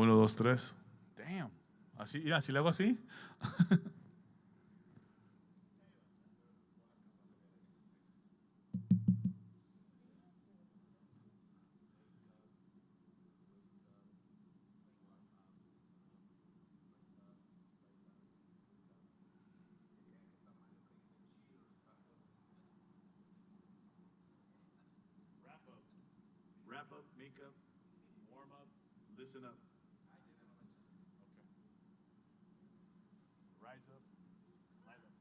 Uno, dos, tres. Damn. Así, ya, si le hago así. Wrap up. Wrap up, make up, warm up, listen up. Okay. Rise up, light up.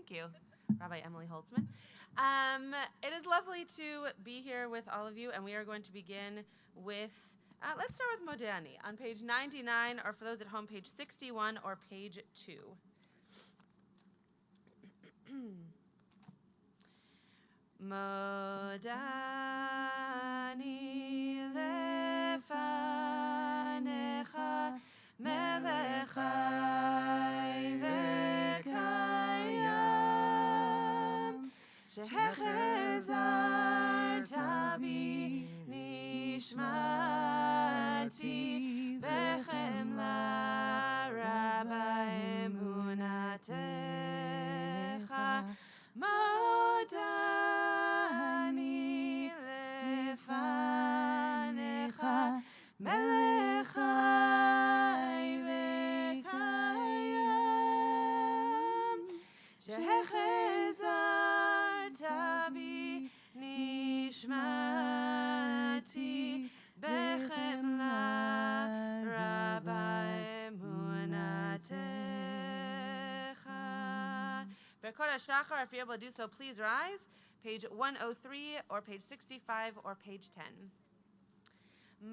Thank you, Rabbi Emily Holtzman. It is lovely to be here with all of you, and we are going to begin with, let's start with Modani on page 99, or for those at home, page 61 or page 2. Modani lefanecha melech chai v'kayam shehechezarta bi nishmati bechemla rabba emunatecha Modani lefanecha melech chai v'kayam shehechezarta bi nishmati bechemla rabba emunatecha. Berkot Shachar, if you're able to do so, please rise. Page 103 or page 65 or page 10.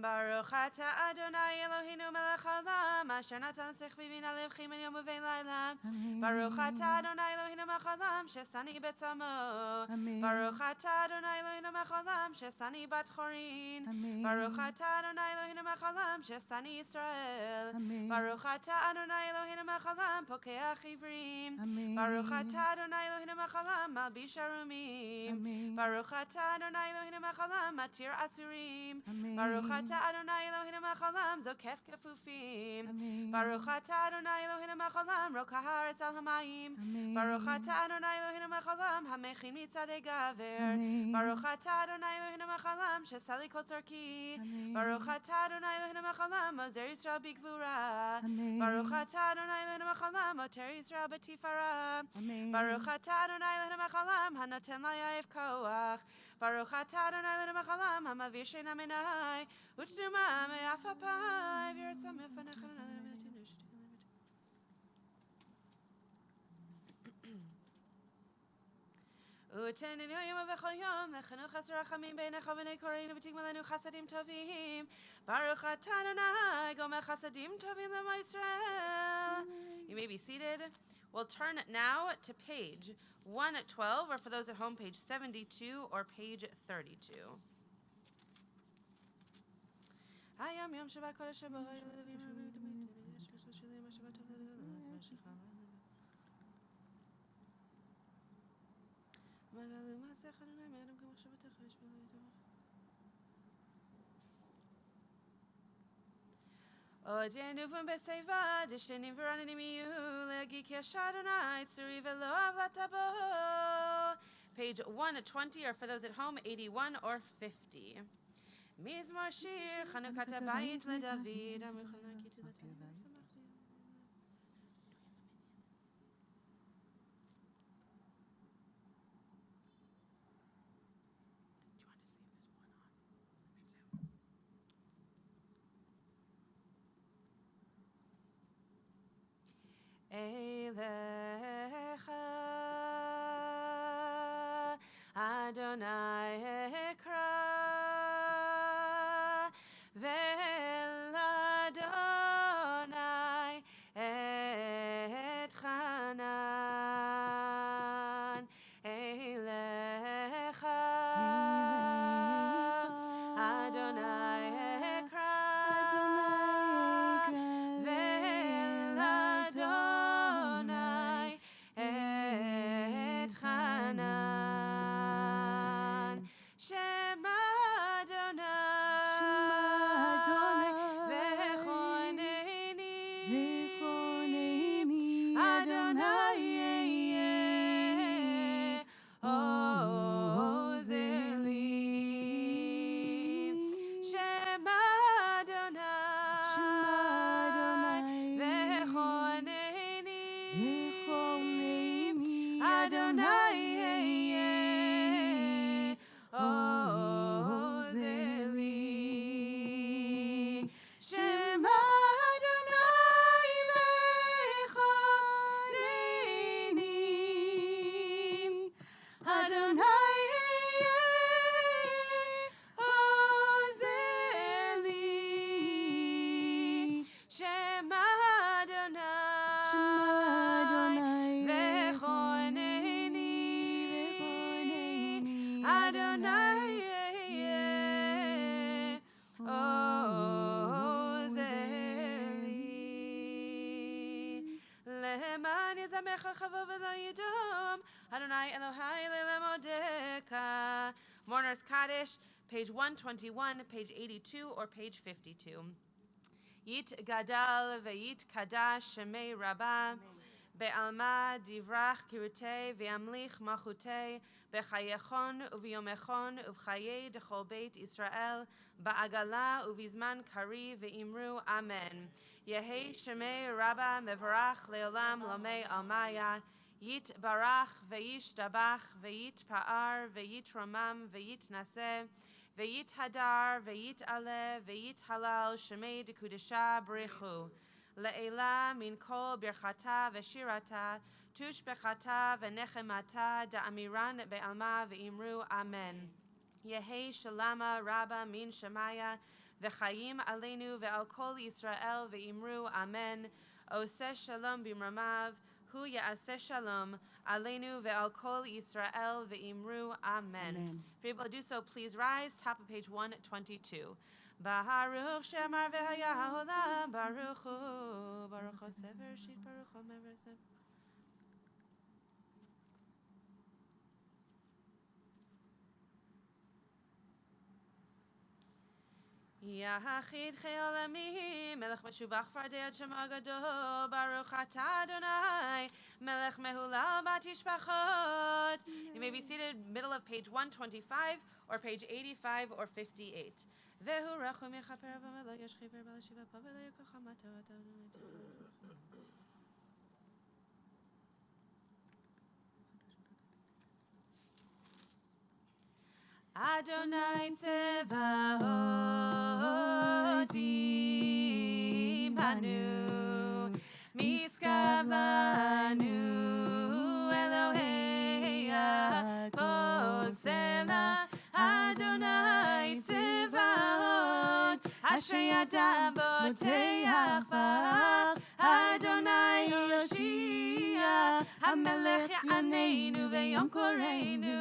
Baruch atah Adonai Eloheinu melech haolam asher natan sechvi bina levchim en yom uvelayla. Baruch atah Adonai Eloheinu melech haolam shesani betzamo. Baruch atah Adonai Eloheinu melech haolam shesani bat chorin. Baruch atah Adonai Eloheinu melech haolam shesani Yisrael. Baruch atah Adonai Eloheinu melech haolam pokeach ivrim. Baruch atah Adonai Eloheinu melech haolam malbish arumim. Baruch atah Adonai Eloheinu melech haolam matir asurim. Baruch atah Adonai Eloheinu melech haolam zokef kefufim. Baruch atah Adonai Eloheinu melech haolam rokah haaretz al hamayim. Baruch atah Adonai Eloheinu melech haolam hamechin mitzadei gaver. Baruch atah Adonai Eloheinu melech haolam shesali kol tzorki. Baruch atah Adonai Eloheinu melech haolam ozer Yisrael bigvura. Baruch atah Adonai Eloheinu melech haolam oter Yisrael betifara. Baruch atah Adonai Eloheinu melech haolam hanoten layav koach. Baruch atah Adonai Eloheinu melech haolam hamavir sheina menai. Utduma me'afapai v'yirtzah me'fanecha Uteninu yom v'chol yom lechanuch asrachamim beinecha v'nei koreinu v'tigmalenu chasadim tovim. Baruch atah Adonai gomel chasadim tovim l'mo Yisrael. You may be seated. We'll turn now to page 112, or for those at home, page 72 or page 32. Hayam yom Shabbat kodesh Odenu v'm beseva dishlenim v'ranim iyu legi keshadonai tzuri v'lo avlatabo. Page 120, or for those at home, 81 or 50. Mizmor shir Chanukat habayit leDavid. Eilecha Adonai ekra ve'el Adonai et chanan. Eilecha Adonai ekra ve'el Adonai et chanan. Adonai, Ozeli. Leman Yizamecha Chavo V'lo Yidom, Adonai Elohai Lelemodeka. Mourner's Kaddish, page 121, page 82, or page 52. Yit Gadal Ve'yit Kadash Shemei Rabbah. Be'alma divrach kirutei ve'amlich machutei bechayechon uviyomechon uvchaye dechol beit Israel ba'agala uvizman kari ve'imru amen. Yehi shemei rabba mevarach leolam lomei almaya yit barach ve'ish tabach ve'yit pa'ar ve'yit romam ve'yit naseh ve'yit hadar ve'yit ale ve'yit halal shemei dekudesha b'rechu. Le'ela min kol birchata v'shirata tushbechata v'nechemata da'amiran be'alma v'imru amen. Yehi shalama rabba min shemaya v'chayim aleinu ve'al kol Yisrael v'imru amen. Oseh shalom b'mramav hu ya'aseh shalom aleinu ve'al kol Yisrael v'imru amen. If you're able to do so, please rise. Top of page 122. Baruch Shemar v'haya ha'olam Baruch hu Baruch HaTzever Shit Baruch HaMeresem Yachid Cheolami Melech Meshubach Fardei Shema Gadol Baruch Atah Adonai Melech Mehulal Bat Yishpachot. You may be seated middle of page 125 or page 85 or 58. Vehu rachum yechaper v'melo yeshchiver b'lashiva pa v'lo yekachamato Adonai Tzevaot imanu miskav lanu Elohei Yaakov Sela Adonai Tzevaot Asher Yadam Boteach Bach Adonai Yoshia HaMelech Ya'aneinu Ve'yom Koreinu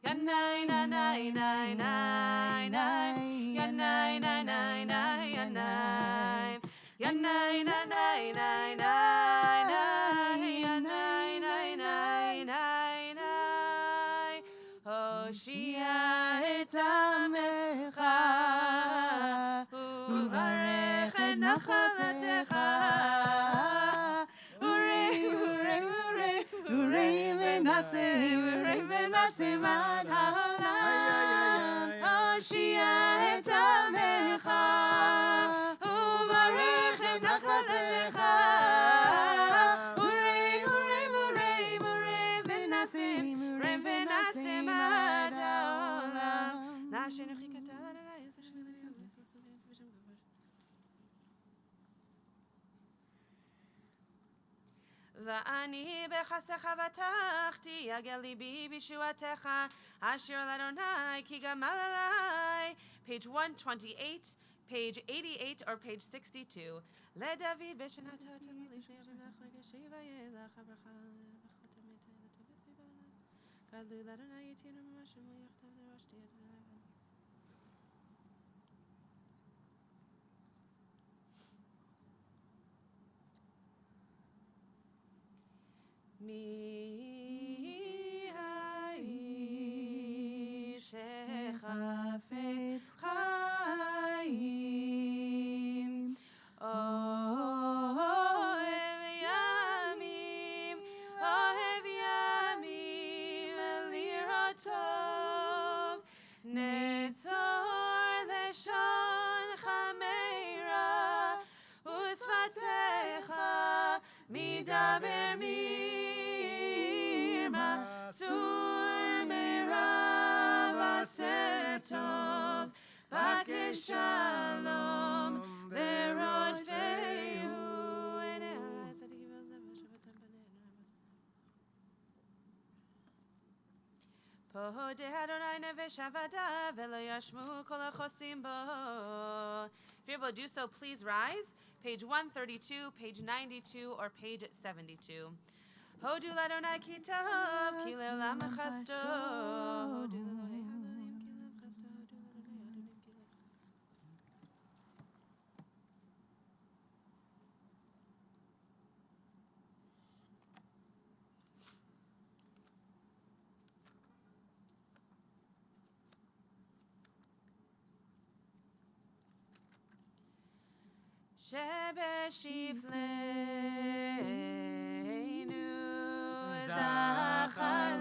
Yanai Nanai Nai Nai Nai Yanai Nanai Nai Yanai Yanai Nanai Nai Nai Nai Yanai Nai Nai Nai Nai Hoshia et Amecha Uvarech et Nachalatecha Urei Urei Urei Urei V'naseh Mad Ha'olam Hoshia et Amecha Uvarech et Nachalatecha Urei Urei Urei Urei V'naseh Mad Ha'olam Na'ashenu chikata l'Adonai Va'ani bechasecha v'tachti yagel libi b'shuatecha Asher l'Adonai ki gamal alai. Page 128, page 88, or page 62. Le David b'shanato tamili she'yavim lach v'geshiva yelach habracha Gadlu l'Adonai yitinu m'mashim v'yachtav l'roshti Adonai Mi ha'ish shechafetz chaim Ohev yamim elirot tov Netzor leshon chameira Usvatecha midaber mirma sur merav asetov vakesh shalom verod fehu Pohode Adonai nevesh avada velo yashmu kol hachosim bo. If you're able to do so, please rise. Page 132, page 92, or page 72. Hodu l'Adonai ki tov, ki le'olam chasto. Hodu l'Elohei שבשפלנו זכר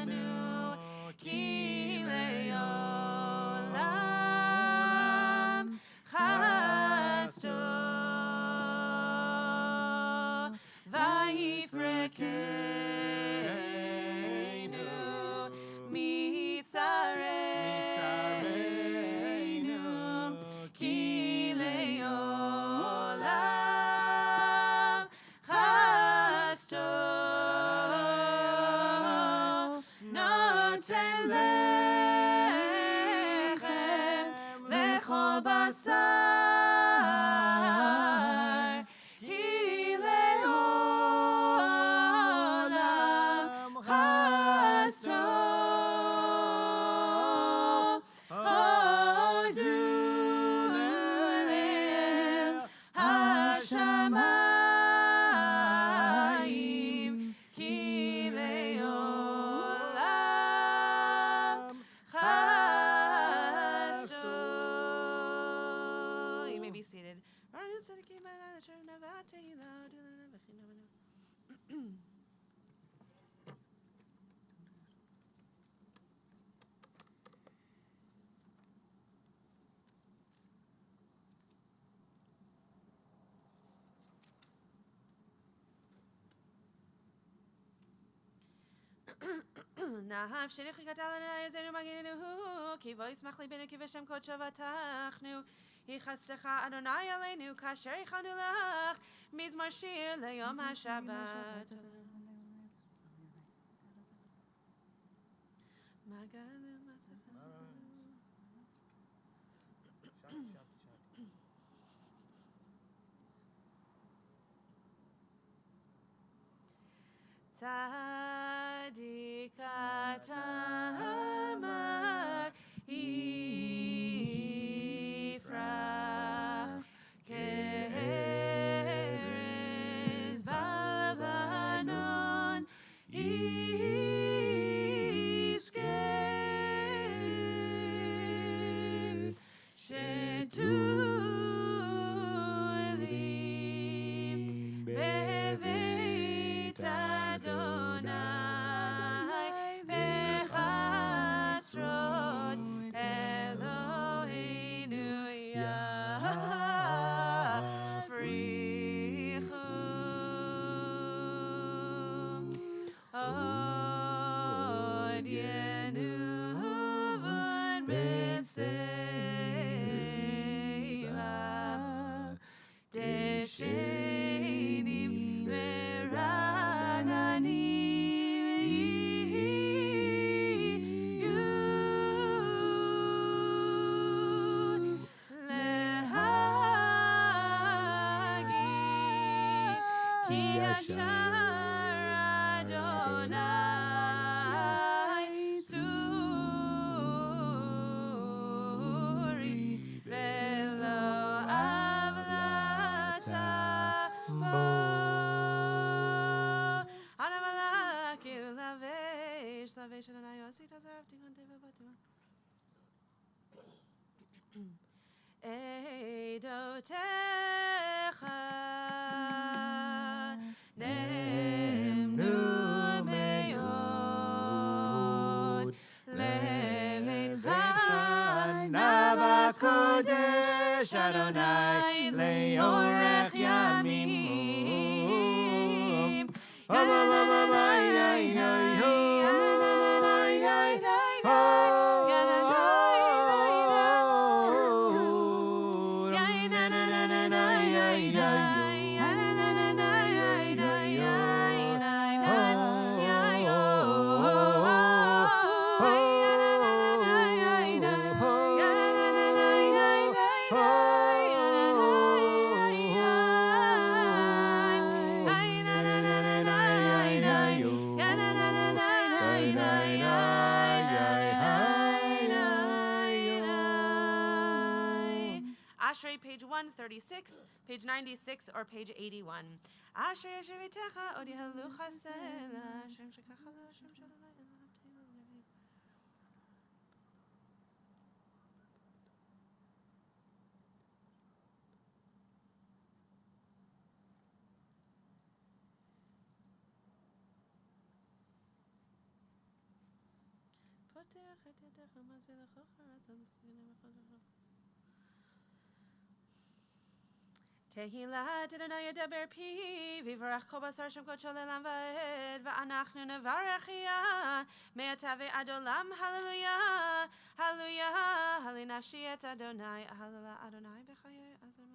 לנו כי לעולם חסדו ויפרקנו מצרנו כי לעולם חסדו נותן לחם לכל בשר כי לעולם חסדו הודו לאל השמיים כי לעולם חסדו. You may be seated. נהב שליחי קטלנה יזנו מגיננו כי בו ישמח ליבנו כי בשם קודשו בטחנו יחסדך אדוני עלינו כאשר יכנו לך מזמור שיר ליום השבת. צדיק אתה אמר יפרח כארז בלבנון יזכה שתולים בבית אדוני בחצרות אלוהינו יפריחו עוד ינובון בסלע דשנים salvation and I see deserve to continue but Eidotecha nemnu meod levetcha navakodesh Adonai leorech yamim Ashrei, page 136, page 96, or page 81. Ashrei Shevitecha Odi Halucha Sela Shem Shekachala Shem Shadonai Tehillah Adonai Yadaber Pi Vivarach Kol Basar Shem Kodesh Olam Vaed Va'anachnu Nevarachia Me'atave Adolam Hallelujah Hallelujah Halinafshi Et Adonai Hallelujah Adonai B'chayei Azar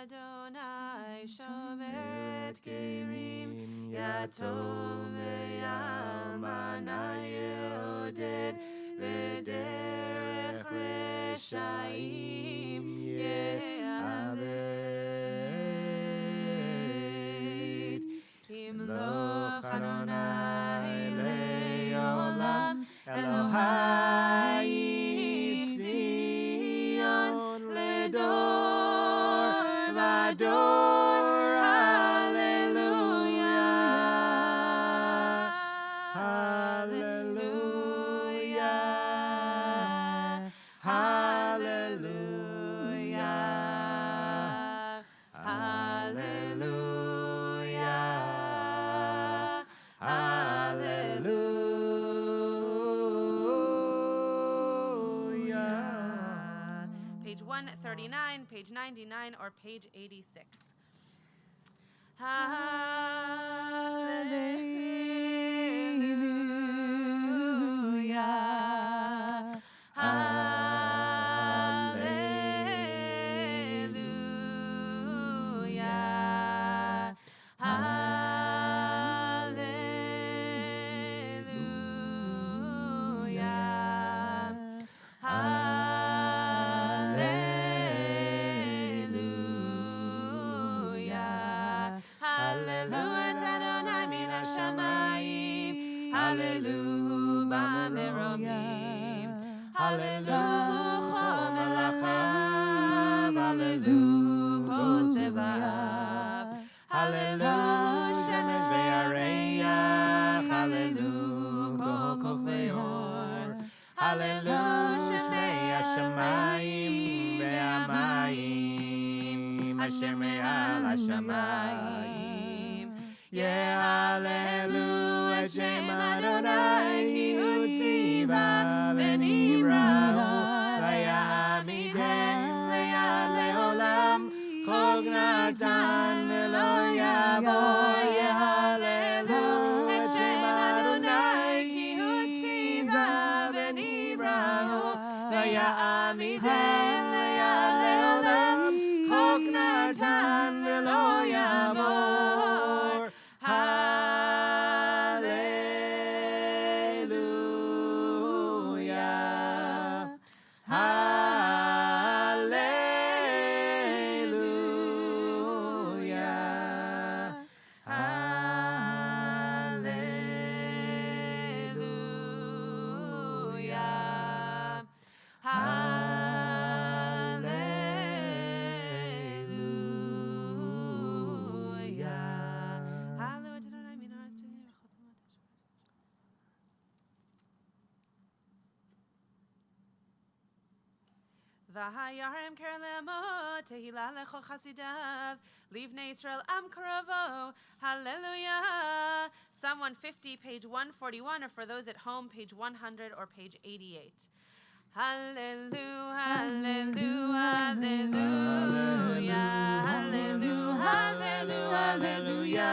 Adonai Shomer Et Gerim Yatom Ve'almana Ye'oded V'derech Reshaim Ye'aved Imloch Adonai Le'olam Elohai Tzion Ledor Vador Hallelujah Hallelujah Hallelujah Hallelujah Hallelujah. Page 139, page 99, or page 86. Hallelujah. Hallelujah. Hallelujah. Hallelujah. Adonai min hashamayim. Hallelujah. B'meromim. Hallelujah. Melachav. Hallelujah. Kol tzevav. Hallelujah. Shemesh ve'areach. Hallelujah. Kol kochvei or. Hallelujah. Shmei hashamayim ve'amayim. Asher me'al hashamayim. Yeah, hallelujah. Shem Adonai ki utziva v'nivrahu. V'ya'amideh le'ad le'olam. Chok natan v'lo yavor. Yeah, hallelujah. Shem Adonai ki utziva v'nivrahu. V'ya'amideh le'ad le'olam. Chok natan v'lo yavor. Hallelujah. Hallelujah. Hallelujah. V'hayarim kerlemo tehillah lechol chasidav livnei Yisrael am karovo. Hallelujah. Psalm 150, page 141, or for those at home, page 100 or page 88. Hallelujah, hallelujah, hallelujah, hallelujah, hallelujah, hallelujah,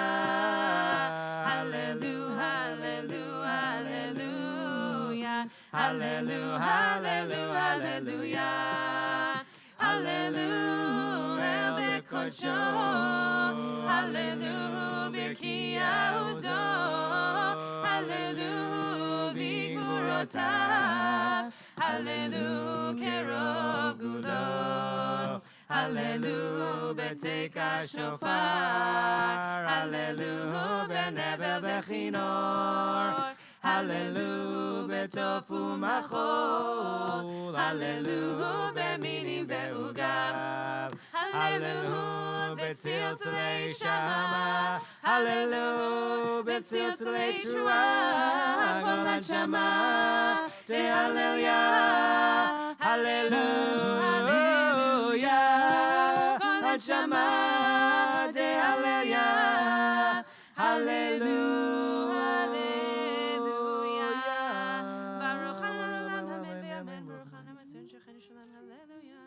hallelujah, hallelujah, hallelujah, hallelujah, hallelujah, hallelujah, bekodsho, hallelujah, birkiauzo, hallelujah, vigurotav. Hallelujah, kerov gudo. Hallelujah, beteka shofar. Hallelujah, benevel bechinor. Hallelujah, betofu machol. Hallelujah, beminim ve'ugam. Hallelujah, betziltzulei shama. Hallelujah, betziltzulei trua. Kol hanshama. Hallelujah, hallelujah, kol hanshama, Hallelujah, hallelujah. Baruch Adonai Olam Amen v'Amen. Baruch Adonai Masun Shechin Shalom. Hallelujah.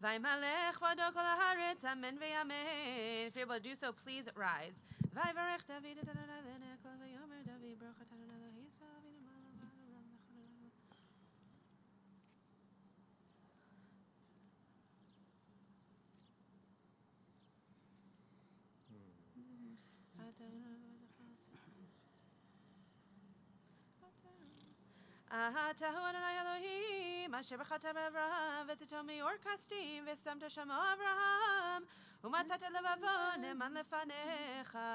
Vaymalech v'ado kol haaretz. Amen v'Amen. If you're able to do so, please rise. Vayvarech David et Adonai leneh kol v'yomer David. Baruch atah Adonai Elohei Yisrael v'inu ma'alam v'adolam lechol olam. Atahu Adonai Elohim, asher b'chata b'Avraham, v'tzito mior kastim, v'samta shamo Avraham, u'matzata levavo ne'eman lefanecha,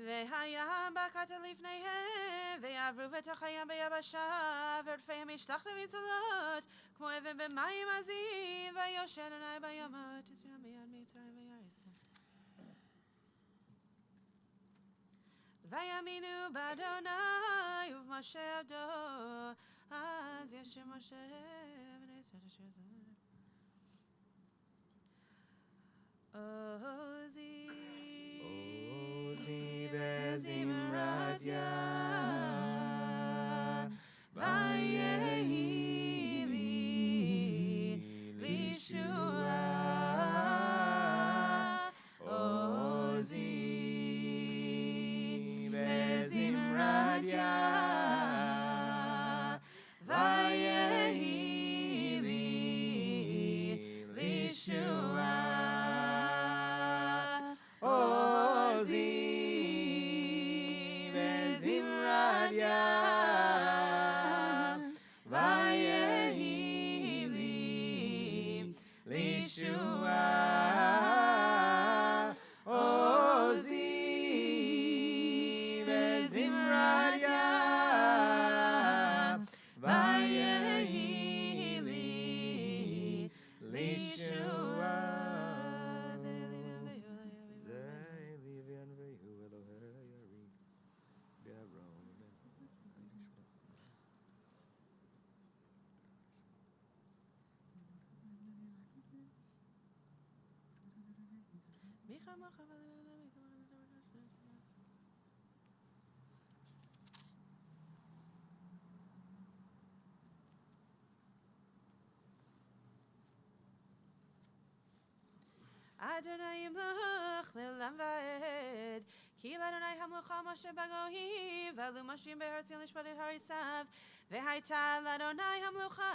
והים בקעת לפניהם, ויעברו בתוך הים ביבשה, ורדפיהם ישתחו מצולות, כמו אבן במים עזים, ויושע אדוני בימות, ישראל מיד מצרים ויעריסם. ויאמינו באדוני ובמשה עבדו, אז ישיר משה בני ישראל אשר זרעו. עוזי בזמרת יד, ויהי לי לישועה. עוזי בזמרת יד, ויהי לי לישועה. Adonai Yimloch le'olam va'ed, ki l'Adonai hamlocha Moshe b'goyim, v'alu Moshe be'Har Tzion lishpatit harisav, v'hayta l'Adonai hamlocha,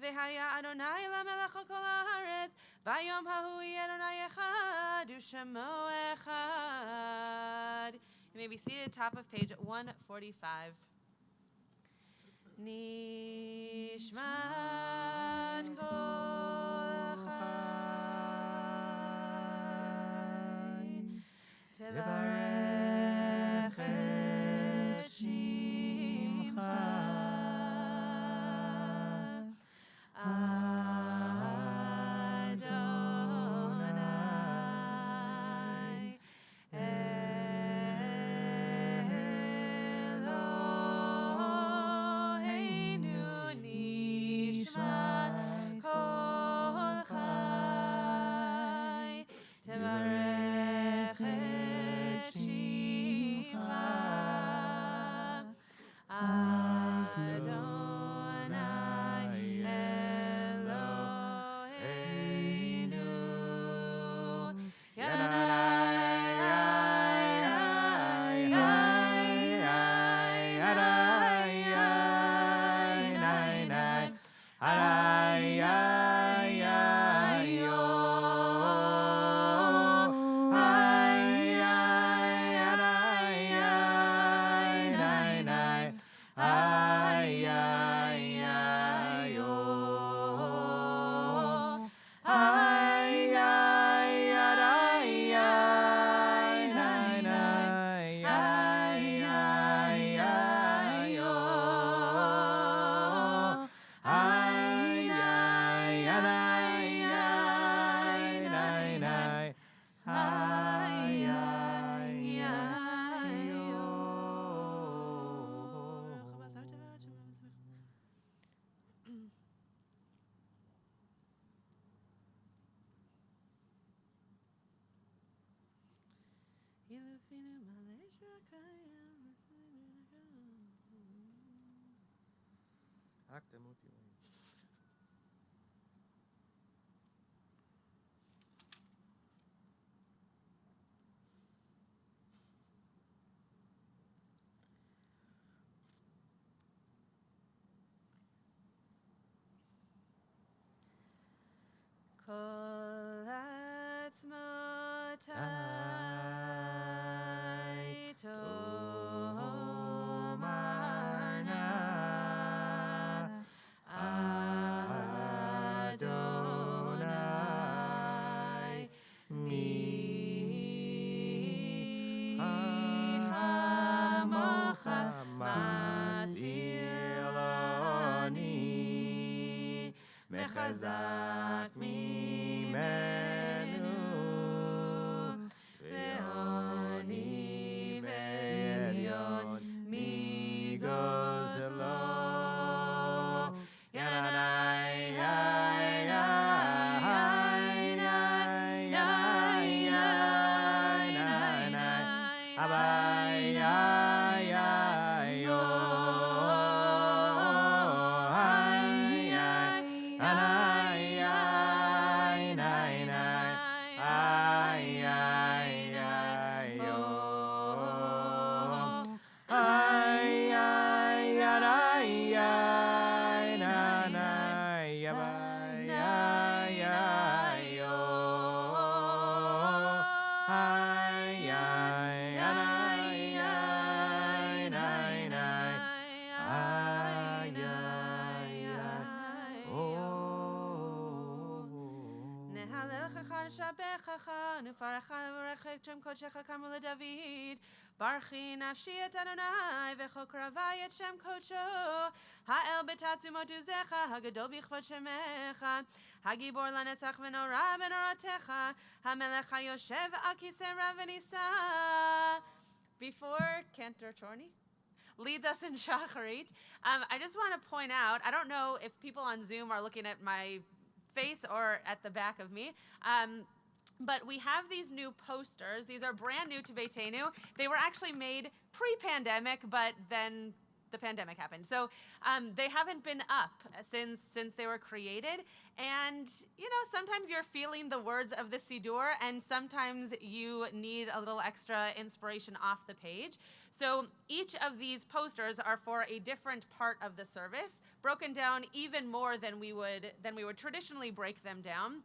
v'haya Adonai lamelech al kol haaretz, b'yom hahu yeh Adonai echad, u'shemo echad. You may be seated, top of page 145. Nishmat kol chai, tevarech et shimcha, Adonai Eloheinu. Nishmat kol chai, tevarech et Kol atzmotai tomarna Adonai mi chamocha matziloni mechazak mimenu ve'oni be'elyon migozlo yanai Shem Kodechecha Kamru LeDavid Barchi Nafshi Et Adonai V'chol Kravai Et Shem Kodecho Ha'el B'Tatzumo Tuzecha Hagadol B'chvod Shemecha Hagibor Lanetzach V'Norah B'Noratecha HaMelech HaYoshev Al Kisei Rav V'Nisa. Before Cantor Chorny leads us in Shacharit, I just want to point out, I don't know if people on Zoom are looking at my face or at the back of me, but we have these new posters. These are brand new to Beiteinu. They were actually made pre-pandemic, but then the pandemic happened. So they haven't been up since they were created. And, you know, sometimes you're feeling the words of the Siddur, and sometimes you need a little extra inspiration off the page. So each of these posters are for a different part of the service, broken down even more than we would traditionally break them down.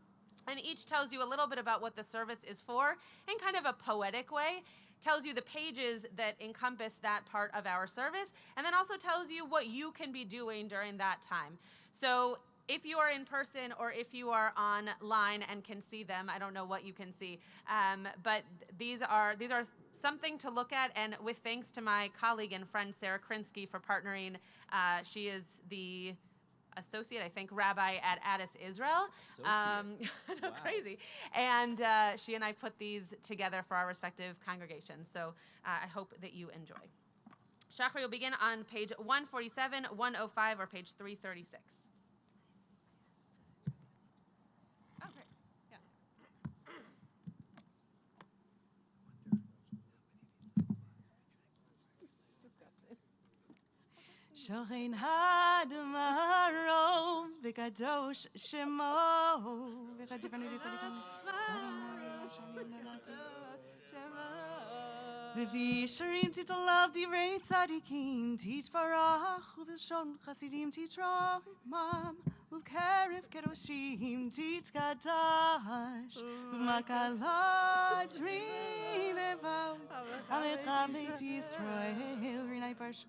And each tells you a little bit about what the service is for in kind of a poetic way, tells you the pages that encompass that part of our service, and then also tells you what you can be doing during that time. So if you are in person or if you are online and can see them, I don't know what you can see, but these are something to look at, and with thanks to my colleague and friend Sarah Krinsky for partnering. She is the associate, I think, rabbi at Addis Israel. Wow. Crazy. And she and I put these together for our respective congregations. So I hope that you enjoy. Shachar will begin on page 147, 105, or page 336. Oh, great. Yeah. Shochein hadmarom v'kadosh shemo v'chadivanu tzadikim V'vi shirim titolav divrei tzadikim titvarach uv'shon chasidim titromam uv'kerev kedoshim titkadash uv'makalat rivevav alecha beit Yisrael rinai parshu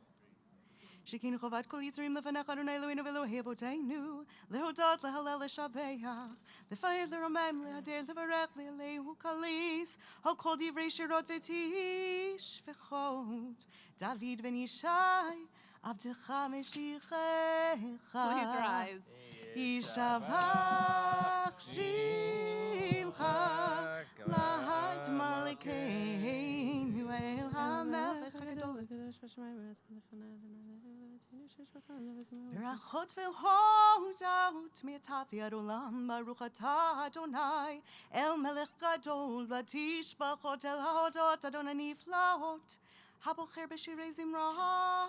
Shekin chovat kol yitzarim lefanach Adonai Eloheinu v'Elohei Beiteinu lehodot lehalel leshabeach lefayir leromem lehader levarech lealehu kalis hakol divrei shirot v'tish v'chot David ben Yishai עבדך משיחך. Please rise. ישתבח שמך להט מלכנו אל המלך הגדול. ברכות והודות מעתה ועד עולם, ברוך אתה אדוני אל מלך גדול, ותשבחות אל ההודות אדון הנפלאות, הבוחר בשירי זמרה,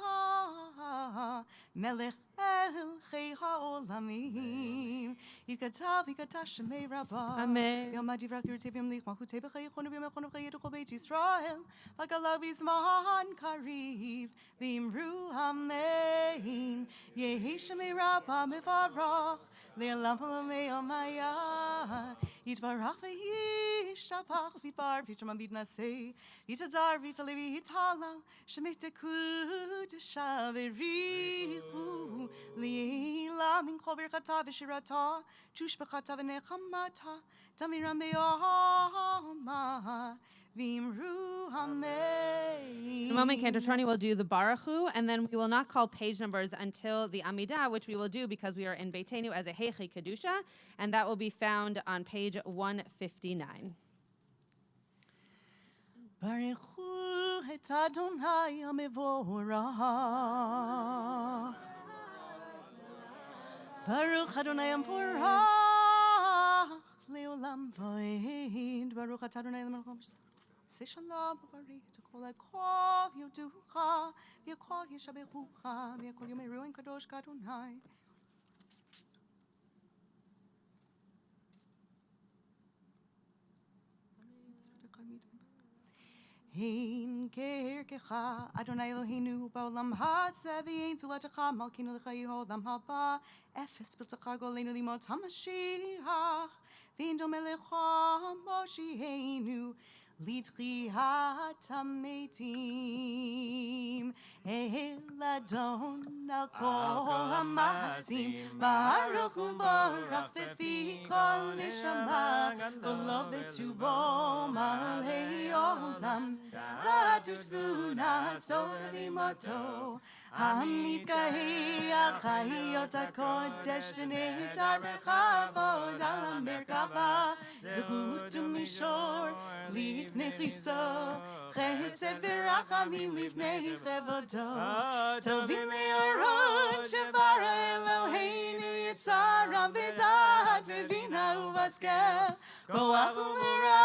מלך מלכי העולמים. יתגדל שמי רבה. אמן. ויאמר דברי קראתי וימליך מלכותי בחייכון ובימי חייך כל בית ישראל, וגלה בזמן קריב, ואמרו אמן. יהי שמי רבה מברך, לעולם ולעולם היה. יתברך וישתבח ויתבר וישתמם ויתנשא, יתהדר ויתעלה ויתהלל, שמי תקודשה וריחו לעילה מן כל ברכתה ושירתה, תושבחתה ונחמתה, תמירם ביומה, ואמרו אמן. In a moment, Cantatroni will do the Baruchu, and then we will not call page numbers until the Amidah, which we will do because we are in Beiteinu as a Heichi Kedusha, and that will be found on page 159. Baruchu et Adonai HaMevorach. Baruch Adonai HaMevorach Leolam Va'ed. Baruch et Adonai HaMevorach. Say shalom uvarit kol hakol yoducha v'yakol yeshabechucha v'yakol yomeru en kadosh Adonai. Hein kerkecha Adonai Eloheinu ba'olam hazeh v'yein zulatecha malkeinu l'chayu ha'olam haba efes b'techa golenu limot hamashiach v'yein dome lecha moshiheinu Lidchiat hametim El Adon al kol hamasim Baruch u'barach v'fi kol neshama V'lo betuvo malei olam Dadut v'una sof v'imoto Hamnitgahi al chayot hakodesh v'nehtar b'chavod al hamerkava Zechut u'mishor Livnei chiso, chesed v'rachamim livnei chevodo. Tovim le'orot shevara Eloheinu yitzaram v'dat v'vina uvaskel. Koach u'mera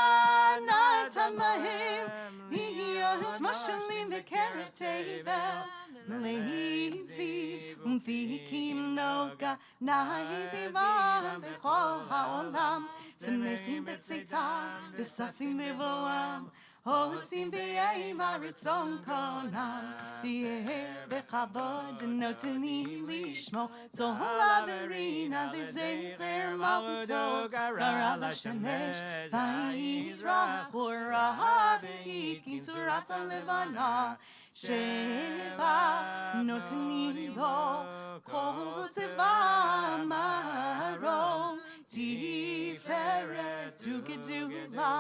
natan lahem, hiyot mashalim v'kerev tevel. Meleim ziv umfikim noga, na'izivam b'chol ha'olam. Semechim b'tzeitam, v'sasim b'voam, hosim b'yeim ha'ritzon konam, v'yer b'chavod noteni lishmo, zohla v'rina v'zecher malchuto, gara l'shemesh, v'yizrach ura v'hit kitzurat ha'levana, sheva noteni lo, kol zeva marom, Tiferet u'kedula,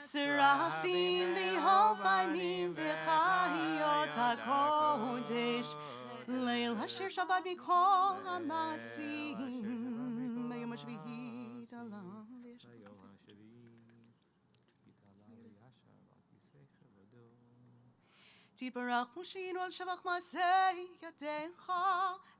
seraphim v'hofanim v'chayot hakodesh, leil hasher shabbat b'kol hamasim, b'yom hashvi'i talam v'yashem. Tibarach Moshe al shavach masei yadecha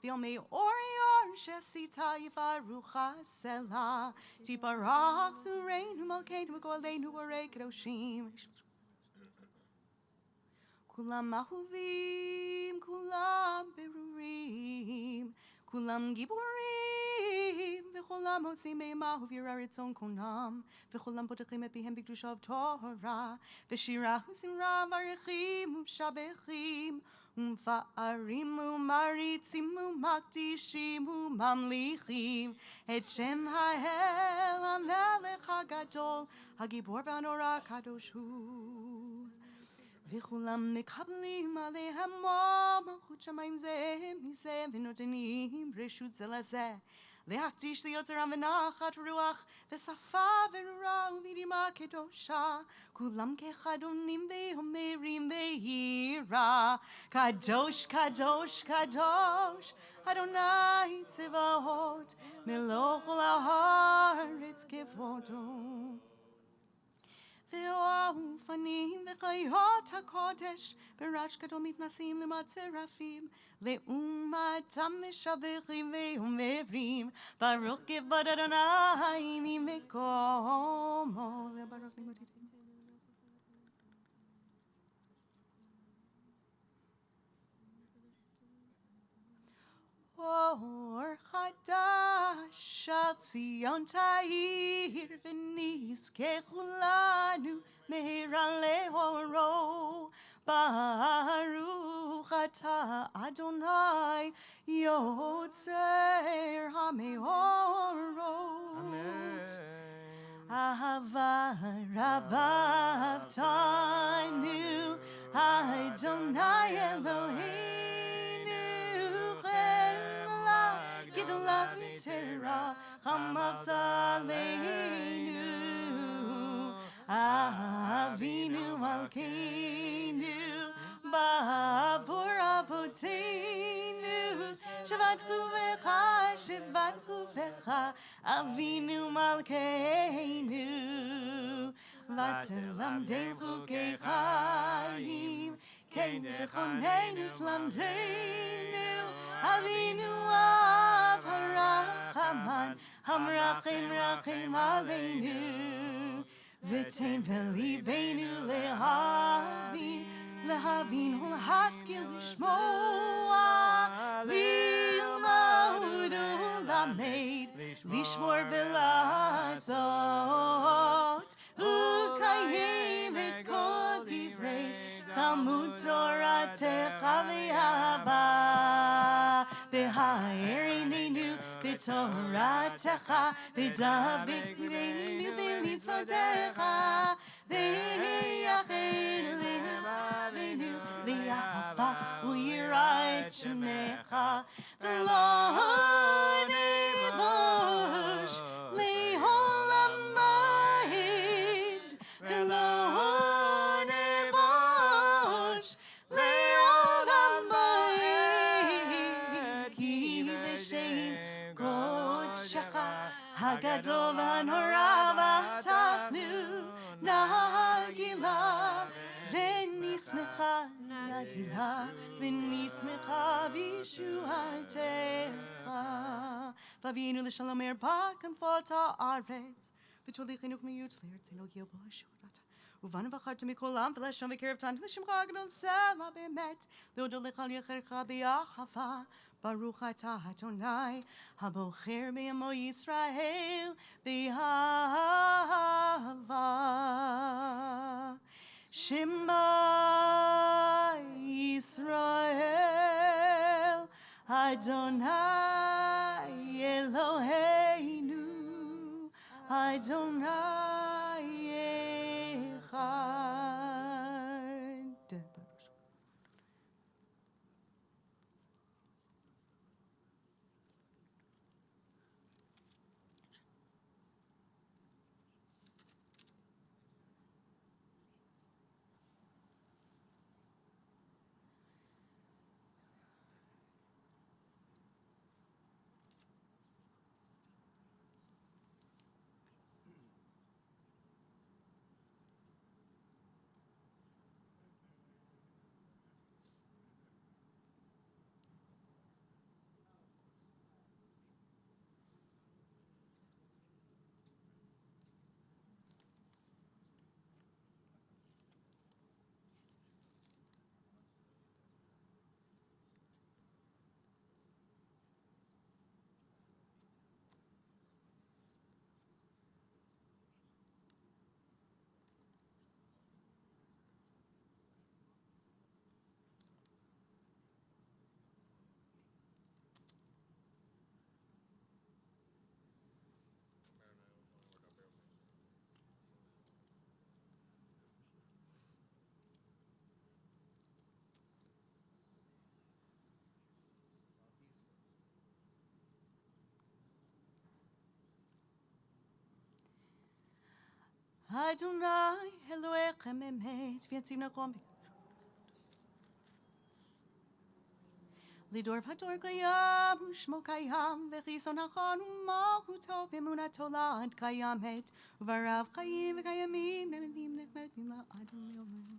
v'yomei orion shesita yivarucha sela Tibarach zureinu malkeinu v'goleinu v'orei kedoshim Kulam ahuvim, kulam berurim, kulam giburim, v'cholam osim b'yamahu v'yiraretzon konam, v'cholam potechim et pihem b'kedusha Torah, v'shirahu simra v'arechim u'shabechim, u'mfa'arim u'maritzim u'makdishim u'mamlichim, et shem ha'el ha'melech ha'gadol, ha'gibor v'hanora kadosh hu. וכולם מקבלים עליהם מלכות שמיים זה מזה ונותנים רשות זה לזה להקדיש ליוצרם ונחת רוח ושפה ורורה ומירימה קדושה כולם כאחד עונים ואומרים וירא קדוש קדוש קדוש אדוני צבאות מלוא כל הארץ כבודו ואופנים וחיות הקודש ברעש גדול מתנסים למצרפים לעומתם משבחים ואומרים ברוך כבוד אדוני ממקומו וברוך לימודי אור חדש על ציון תאיר ונזכה כולנו מהרה לאורו ברוך אתה אדוני יוצר המאורות אהבה רבה אהבתנו אדוני אלוהינו גדולה יתרה חמת עלינו אבינו מלכנו בעבור אבותינו שבטחו בך אבינו מלכנו ותלמדם חוקי חיים כן תכוננו תלמדנו אבינו אב הרחמן המרחם רחם עלינו ותן בליבנו להבין ולהשכיל לשמוע ללמוד ולמד לשמור ולעשות ולקיים את כל דברי תלמוד תורתך ואהבה והאר עינינו בתורתך ודבקנו במצוותיך ויחל לבבנו לאהבה וליראת שמך ולא נבוש לעולם ועד ולא נבוש לעולם ועד כי בשם קודשך הגדול והנורא בתקנו נגילה ונשמחה נגילה ונשמחה בישועתך ואבינו לשלום ארבע כנפות הארץ ותוליכנו כמיות לארצנו גלבוע שורת ובאנו בחרת מכל עם ולשם וקרבתן לשמך הגדול סלע באמת להודות לך על יחירך באהבה ברוך אתה אדוני הבוחר בעמו ישראל באהבה שמע ישראל אדוני אלוהינו אדוני אחד Adonai Elohechem emet v'yatzivnakom Lidor v'ador kayam u'shmo kayam v'chison hachon u'malchuto v'emunato la'ad kayamet u'varav chayim v'kayamim nemedim nechnetim la'adon le'olam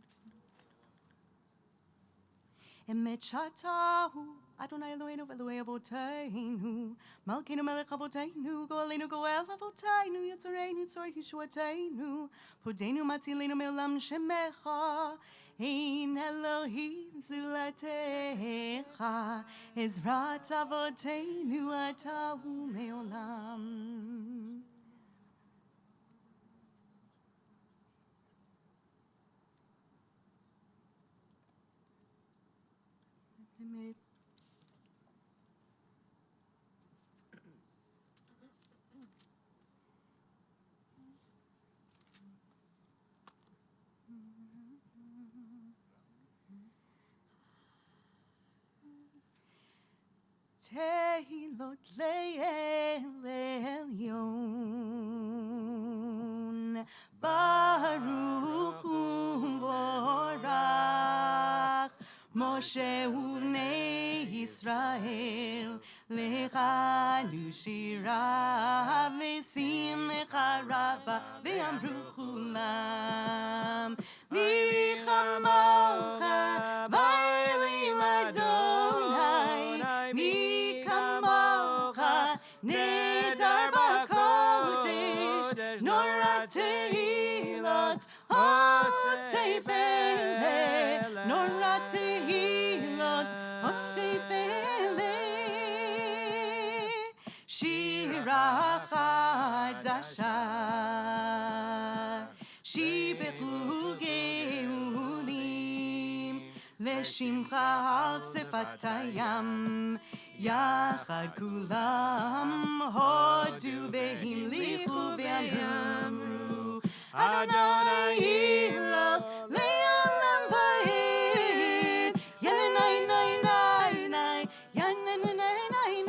Emet shatahu Adonai Eloheinu v'Elohei Avoteinu Malkeinu melech Avoteinu Go'aleinu go'el Avoteinu Yitzareinu tzor Yeshuateinu Podeinu matzilenu me'olam shemecha Ein Elohim zulatecha Ezrat Avoteinu atahu me'olam Emet Tehilot le'elyon Baruch u'vorach Moshe u'bnei Yisrael Lechanu shira v'sim lecha rabba Ve'amru chulam Mi chamocha ba'elim Adonai Mi kamocha nedar b'kodesh Nora tehilot osei vele Nora tehilot osei vele Shira chadasha Shibechu geulim Leshimcha al sefatayam Yachad kulam hodu ve'himlichu ve'amru Adonai Eloh le'olam va'ed Yananai nai nai nai Yananai nai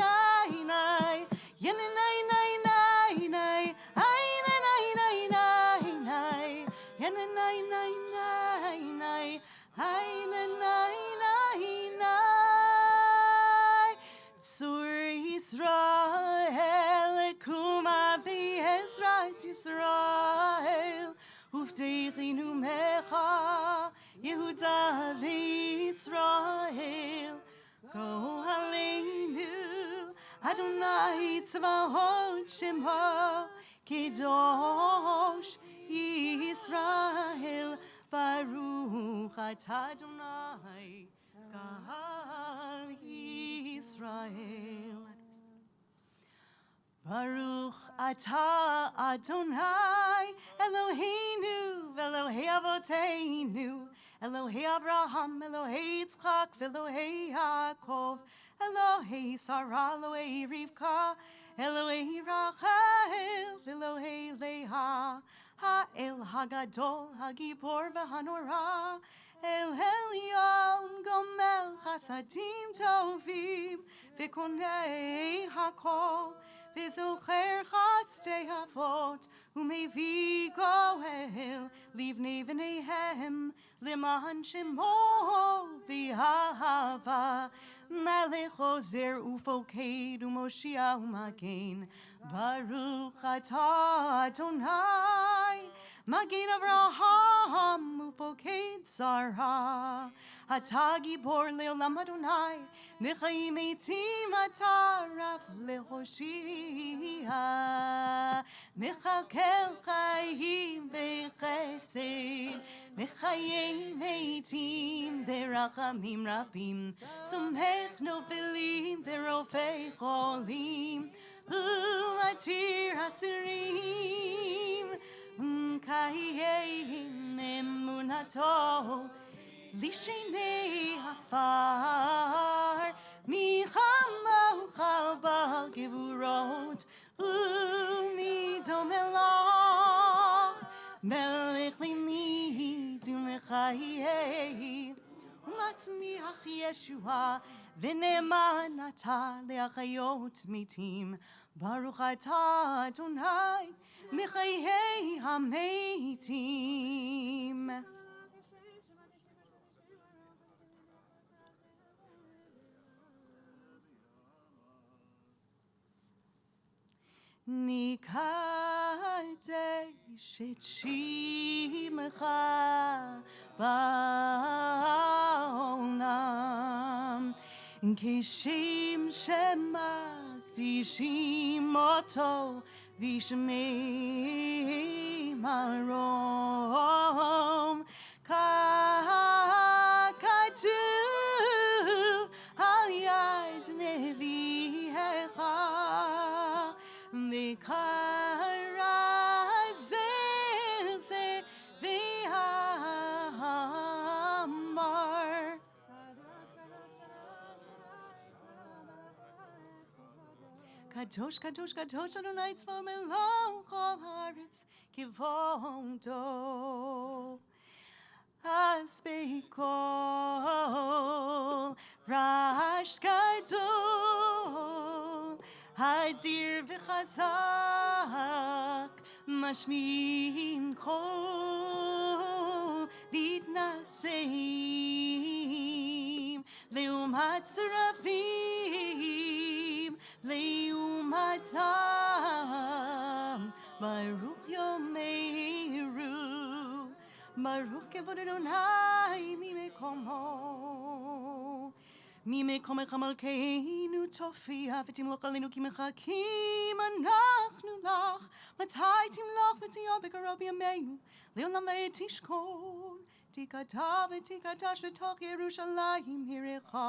nai nai Yananai nai nai nai Ainanai nai nai nai Yananai nai nai nai Ainanai nai nai Tzur Yisrael Kuma v'Ezras Yisrael Uvteichin u'mecha Yehuda v'Yisrael Go Aleinu Adonai tzvahot Shemo Kedosh Yisrael Baruch atah Adonai Gal Yisrael Baruch atah Adonai Eloheinu v'Elohei Avoteinu Elohei Abraham, Elohei Yitzchak, v'Elohei Yaakov Elohei Sarah, Elohei Rivka Elohei Rachel, v'Elohei Leah Ha'el Hagadol, Hagibor v'Hanora El Elyon Gomel Chasadim Tovim V'Konei Hakol V'Zocher Chazdei Avot U'Mevi Goel Livnei v'Neihem L'man Shemo V'Ahava Melech Ozer Ufoked U'Moshia U'Magen Baruch atah Adonai Magen Avraham Ufoked Sarah Atah Gibor Le'olam Adonai Nechaim Eitim Atah Raf Le'Hoshia Mechakel Chayim B'Chesed Mechayim Eitim Berachamim Rabim Somech Novelim Berofei Cholim U'Matir Hasirim Kayim Emunato Lishnei Hafar Michamocha Bal Gevurot U'Midomelach Melech Lini Dumechayei U'Matzmiach Yeshua V'Ne'eman Atah Le'achayot Mitim Baruch atah Adonai Mechayei hametim. Nikadesh et Shimcha ba'olam Kishem shemakdishim oto v'shmei marom Katuv al yad nevi'echa V'karazeh v'hamar Kadosh, Kadosh, Kadosh Adonai Tzvaot Melech Kol Haaretz Kivodo Asbekol Rash Gadol Hadir v'chazak Mashmim kol Vitnaseim Leumat Serafim Leumatam Baruch Yomeru Baruch Kevod Adonai Mimekomo Mimekomecha Malkeinu Tofia V'timloch Aleinu Ki Mechakim Anachnu Lach Matai Timloch V'tzion B'karov B'yameinu Le'olam V'etishkon Tikata V'tikatash V'toch Yerushalayim Hirecha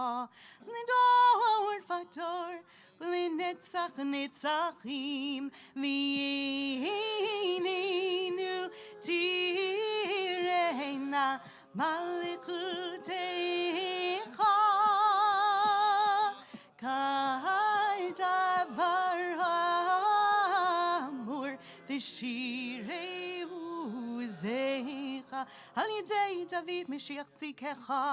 L'dor V'ador V'lenetzach Netzachim V'yeinenu Tireina Malikutecha Kai davar hamur V'shirei uzecha Al yedei David Mashiach tzikecha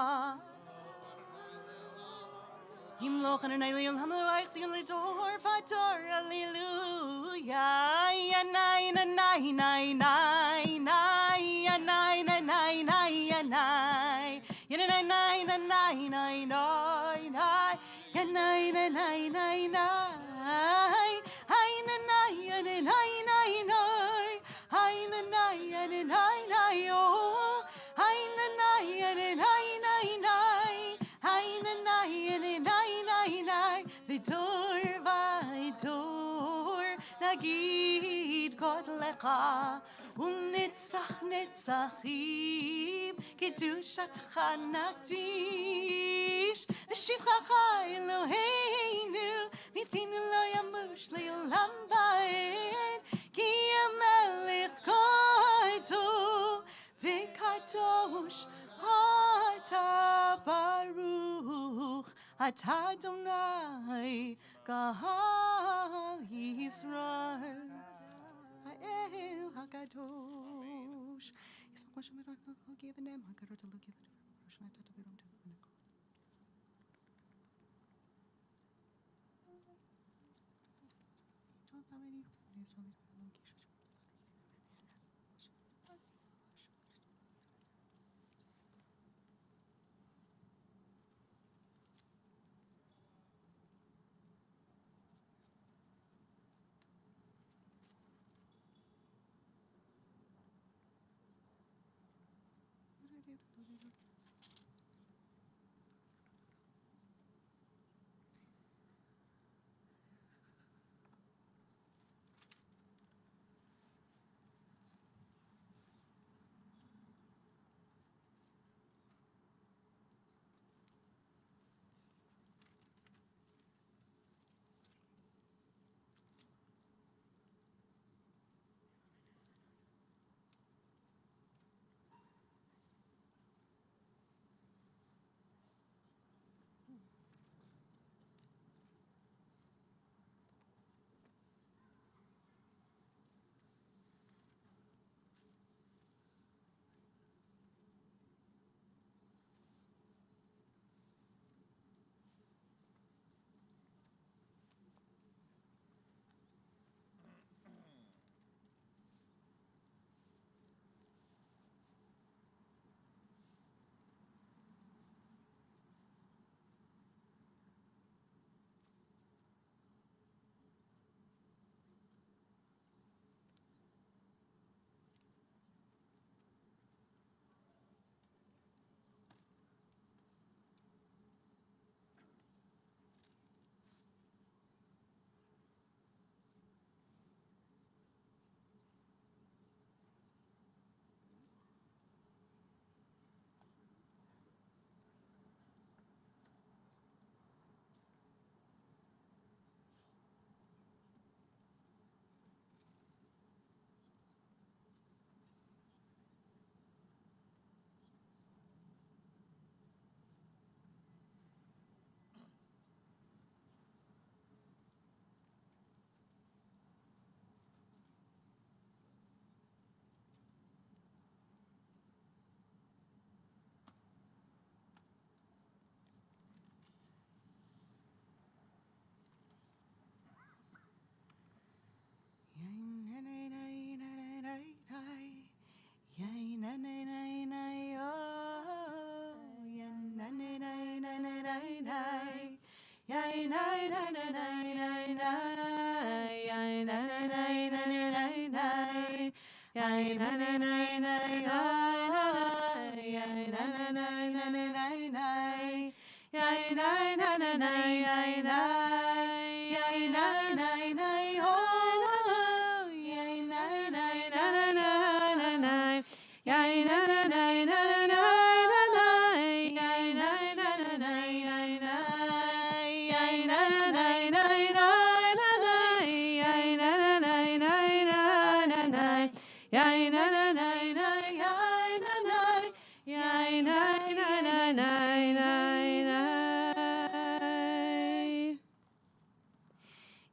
Yimloch Adonai le'olam le'oich Zion le'dor v'ador Alleluia Yanai nanai nai nai nai Yanai nanai nai yanai Yanai nai nanai nai nai nai Yanai nanai nai nai Hai nanai yanai nai nai nai Hai nanai yanai nai nai oh Hai nanai yanai nai nai nai Hai nanai yanai nai nai nai V'dor v'dor Nagid God lecha U'netzach netzachim Kedushatcha nakdish V'shivchacha Eloheinu V'finu lo yamush le'olam ba'ed Ki hamelech gadol V'kadosh Ata baruch Ata Adonai Kahal Yisrael Ha'el HaKadosh Yismach Moshe Merach L'Chol Givanem HaKarot Lo Givanem Rosh Hashanah Tata Birom Tata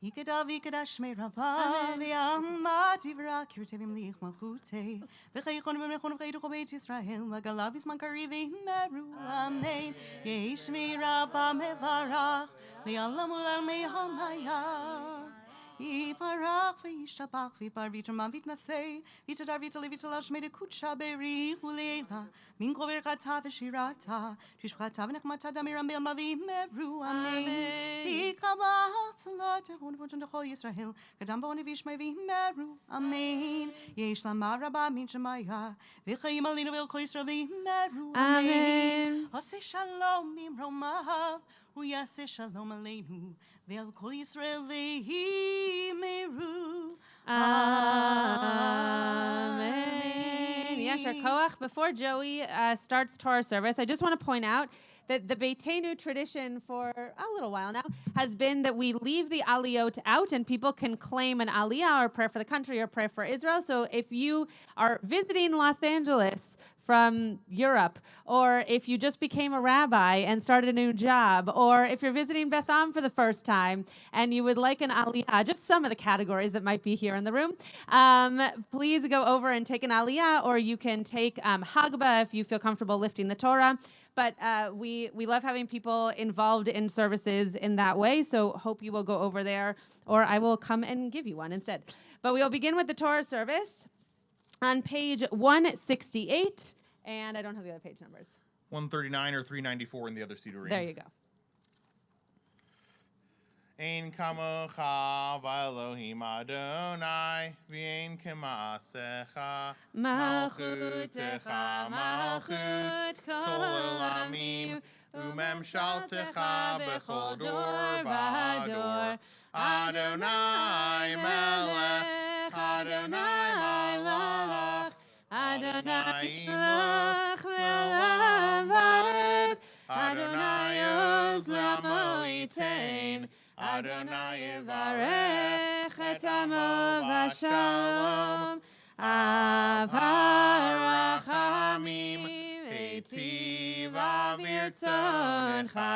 Ikadav ikadash me rabba v'yamad yivrak yirtevim liich malchute v'chaychon v'mechon v'chaydu chobeit Yisrael v'galav yisman karivi meru amen yesh me rabba mevarach v'yalam ulam mehamaya Yiparach v'yishtabach v'yipar v'yitraman v'yitnasei v'yitadar v'yitali v'yitalash me dekutsha berich u'leila min kol berkata v'shirata tishpchata v'nechmata damiram be'alma v'yimeru amen Tikabah tzalot v'chon d'chol Yisrael kadam b'oni v'yishmei v'yimeru amen yesh lamar rabba min shemaya v'chayim alinu v'el kol Yisrael v'yimeru amen Oseh shalom mimromav Uyaseh shalom aleinu ve'al kol Yisrael ve'himeru. Amen. Yasher Koach. Before Joey starts Torah service, I just want to point out that the Beiteinu tradition for a little while now has been that we leave the aliyot out and people can claim an aliyah or pray for the country or pray for Israel. So if you are visiting Los Angeles from Europe, or if you just became a rabbi and started a new job, or if you're visiting Beth Am for the first time and you would like an aliyah, just some of the categories that might be here in the room, please go over and take an aliyah, or you can take Hagbah if you feel comfortable lifting the Torah. But we love having people involved in services in that way, so hope you will go over there, or I will come and give you one instead. But we will begin with the Torah service on page 168, and I don't have the other page numbers. 139 or 394 in the other Ziering. There you go. Ein kamocha v'Elohim Adonai v'ein kema'asecha malchutecha malchut kol olamim u'memshaltecha b'chol dor v'ador Adonai melech Adonai malach Adonai imlach le'olam va'ed Adonai oz la'amo yitain Adonai yivarech et amo v'shalom av harachamim v'eitiv avirtzoncha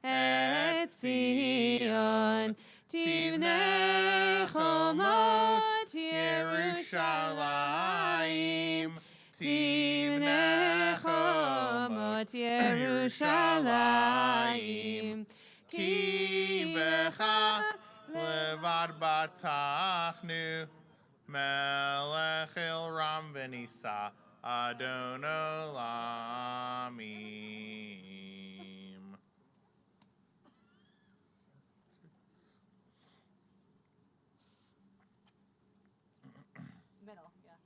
et Zion tivnei chomot Yerushalayim tivnei chomot Yerushalayim Ki becha levad batachnu melech il ram v'nisa adon olamim. Middle, yeah.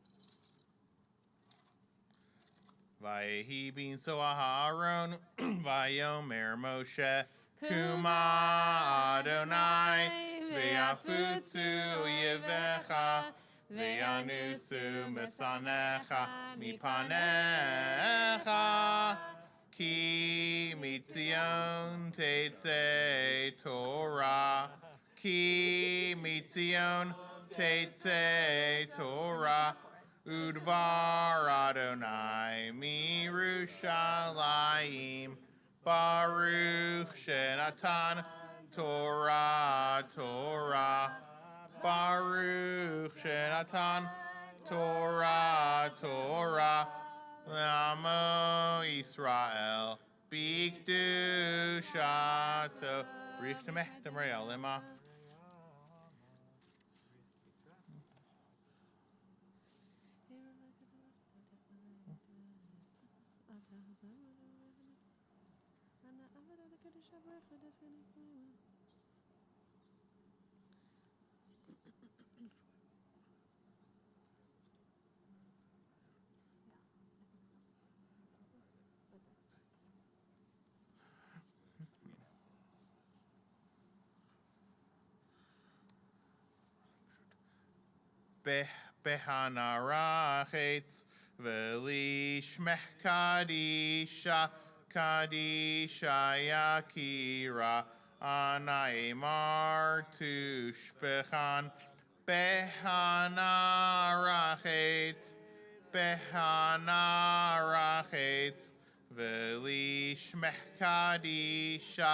Vayehi bin so Aharon vayomer Moshe Kuma Adonai ve'afutzu yevecha ve'anusu mesanecha mipanecha ki mitzion tetzei Torah ki mitzion tetzei Torah udvar Adonai mirushalayim Baruch Shenatan Torah Torah Baruch Shenatan Torah Torah L'amo Yisrael B'kedushato Brich Temech Temre'el Lema behana rachetz velishmech kadisha yakira anaimar tushbechan behana rachetz velishmech kadisha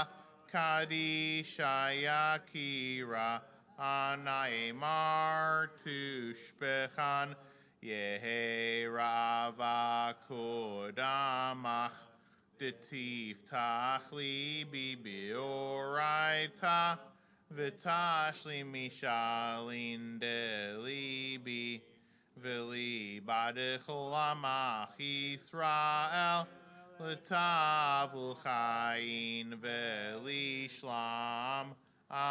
yakira anaimar tushbechan yehe rava kodamach detiv tachli bibioraita vitashli mishalin delibi vili badechlamach Yisrael L'tav l'chayin v'lishlam. Amen.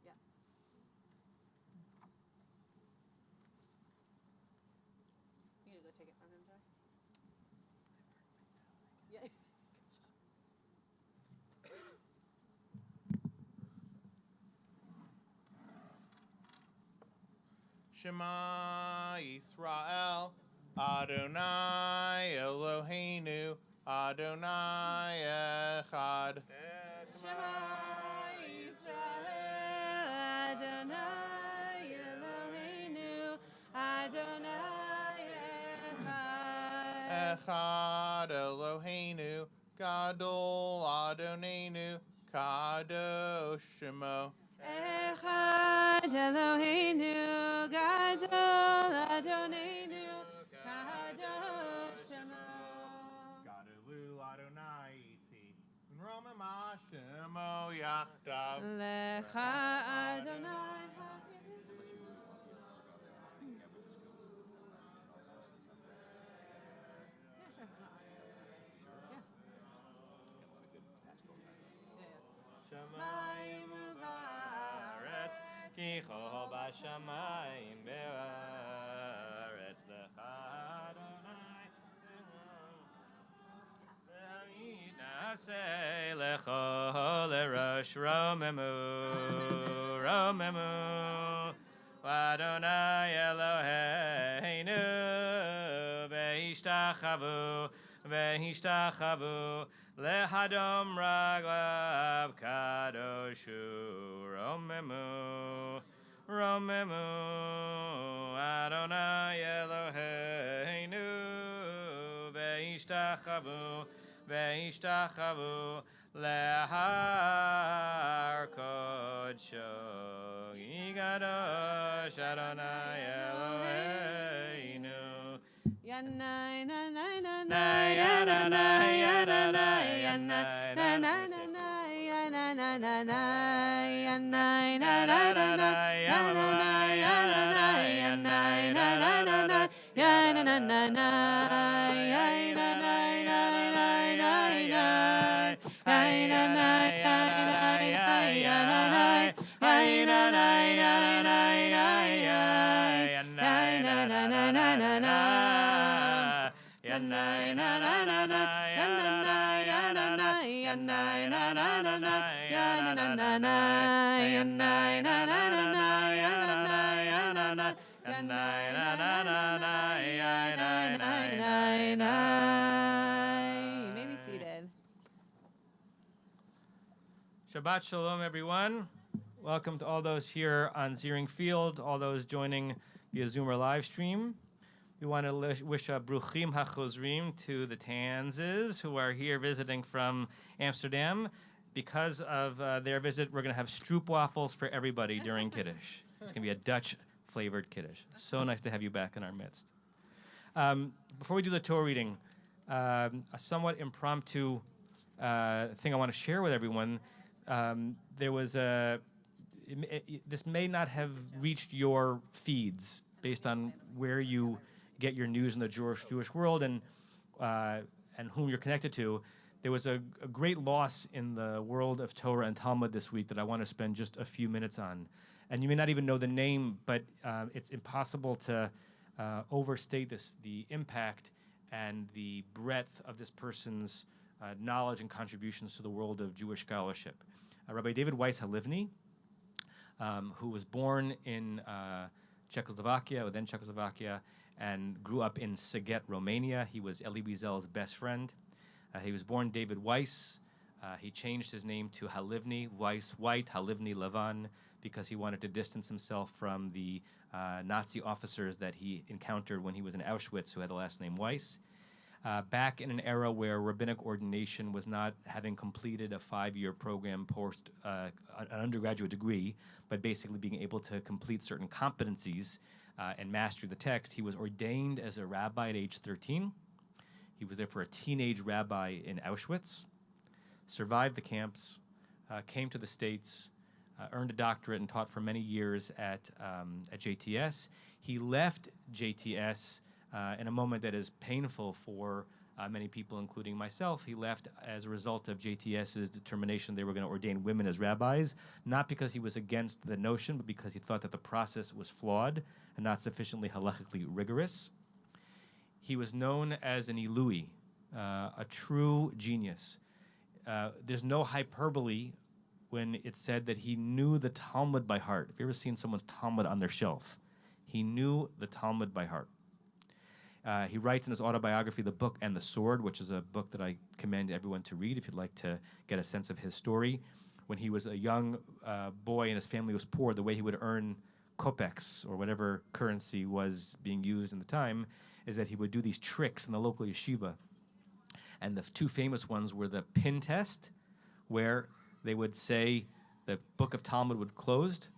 Yeah. You gonna go take it from him, Joy? Yeah. Shema Yisrael, Adonai Eloheinu, Adonai Echad. Shema Yisrael, Adonai Eloheinu, Adonai Echad. Echad Eloheinu, Gadol Adonenu, Kadosh Shemo. Echad Eloheinu, Gadol Adonenu, Kadosh Shemo. Gadolu Adonai iti, Roma Shemo Yachdav. Lecha Adonai Shamayim u'va'aretz, Kicho b'shamayim be'aretz lecha Adonai V'yinaseh lecho lerosh romemu Adonai Eloheinu Ve'ishtachavu lehadom raglav kadoshu romemu Adonai Eloheinu ve'ishtachavu lehar kodsho Yigadosh Adonai Eloheinu Yanai na na na na Na ya na na ya na na ya na na na na na ya na na na na ya na na na na na ya na na ya na na ya na na na na na ya na na na na ya na na na na na ya ay na na ya na ya ya na na ay na na ya na ya ya ay na na na na na na You may be seated. Shabbat Shalom, everyone. Welcome to all those here on Ziering Field, all those joining via Zoom or live stream. We want to wish a bruchim hachozrim to the Tanzes who are here visiting from Amsterdam. Because of their visit, we're going to have stroopwafels for everybody during Kiddush. It's going to be a Dutch-flavored Kiddush. So nice to have you back in our midst. Before we do the Torah reading, a somewhat impromptu thing I want to share with everyone. There was this may not have reached your feeds based on where you get your news in the Jewish world and whom you're connected to. There was a great loss in the world of Torah and Talmud this week that I want to spend just a few minutes on. And you may not even know the name, but it's impossible to overstate the impact and the breadth of this person's knowledge and contributions to the world of Jewish scholarship. Rabbi David Weiss Halivni, who was born in Czechoslovakia, or then Czechoslovakia, and grew up in Siget, Romania. He was Elie Wiesel's best friend. He was born David Weiss. He changed his name to Halivni, Weiss White, Halivni Levan, because he wanted to distance himself from the Nazi officers that he encountered when he was in Auschwitz, who had the last name Weiss. Back in an era where rabbinic ordination was not having completed a 5-year program post an undergraduate degree, but basically being able to complete certain competencies and master the text, he was ordained as a rabbi at age 13. He was therefore a teenage rabbi in Auschwitz, survived the camps, came to the States, earned a doctorate and taught for many years at JTS. He left JTS in a moment that is painful for many people, including myself. He left as a result of JTS's determination they were going to ordain women as rabbis, not because he was against the notion, but because he thought that the process was flawed and not sufficiently halachically rigorous. He was known as an Ilui, a true genius. There's no hyperbole when it's said that he knew the Talmud by heart. If you've ever seen someone's Talmud on their shelf, he knew the Talmud by heart. He writes in his autobiography, The Book and the Sword, which is a book that I commend everyone to read if you'd like to get a sense of his story. When he was a young boy and his family was poor, the way he would earn kopecks, or whatever currency was being used in the time, is that he would do these tricks in the local yeshiva. And the two famous ones were the pin test, where they would say the book of Talmud would closed,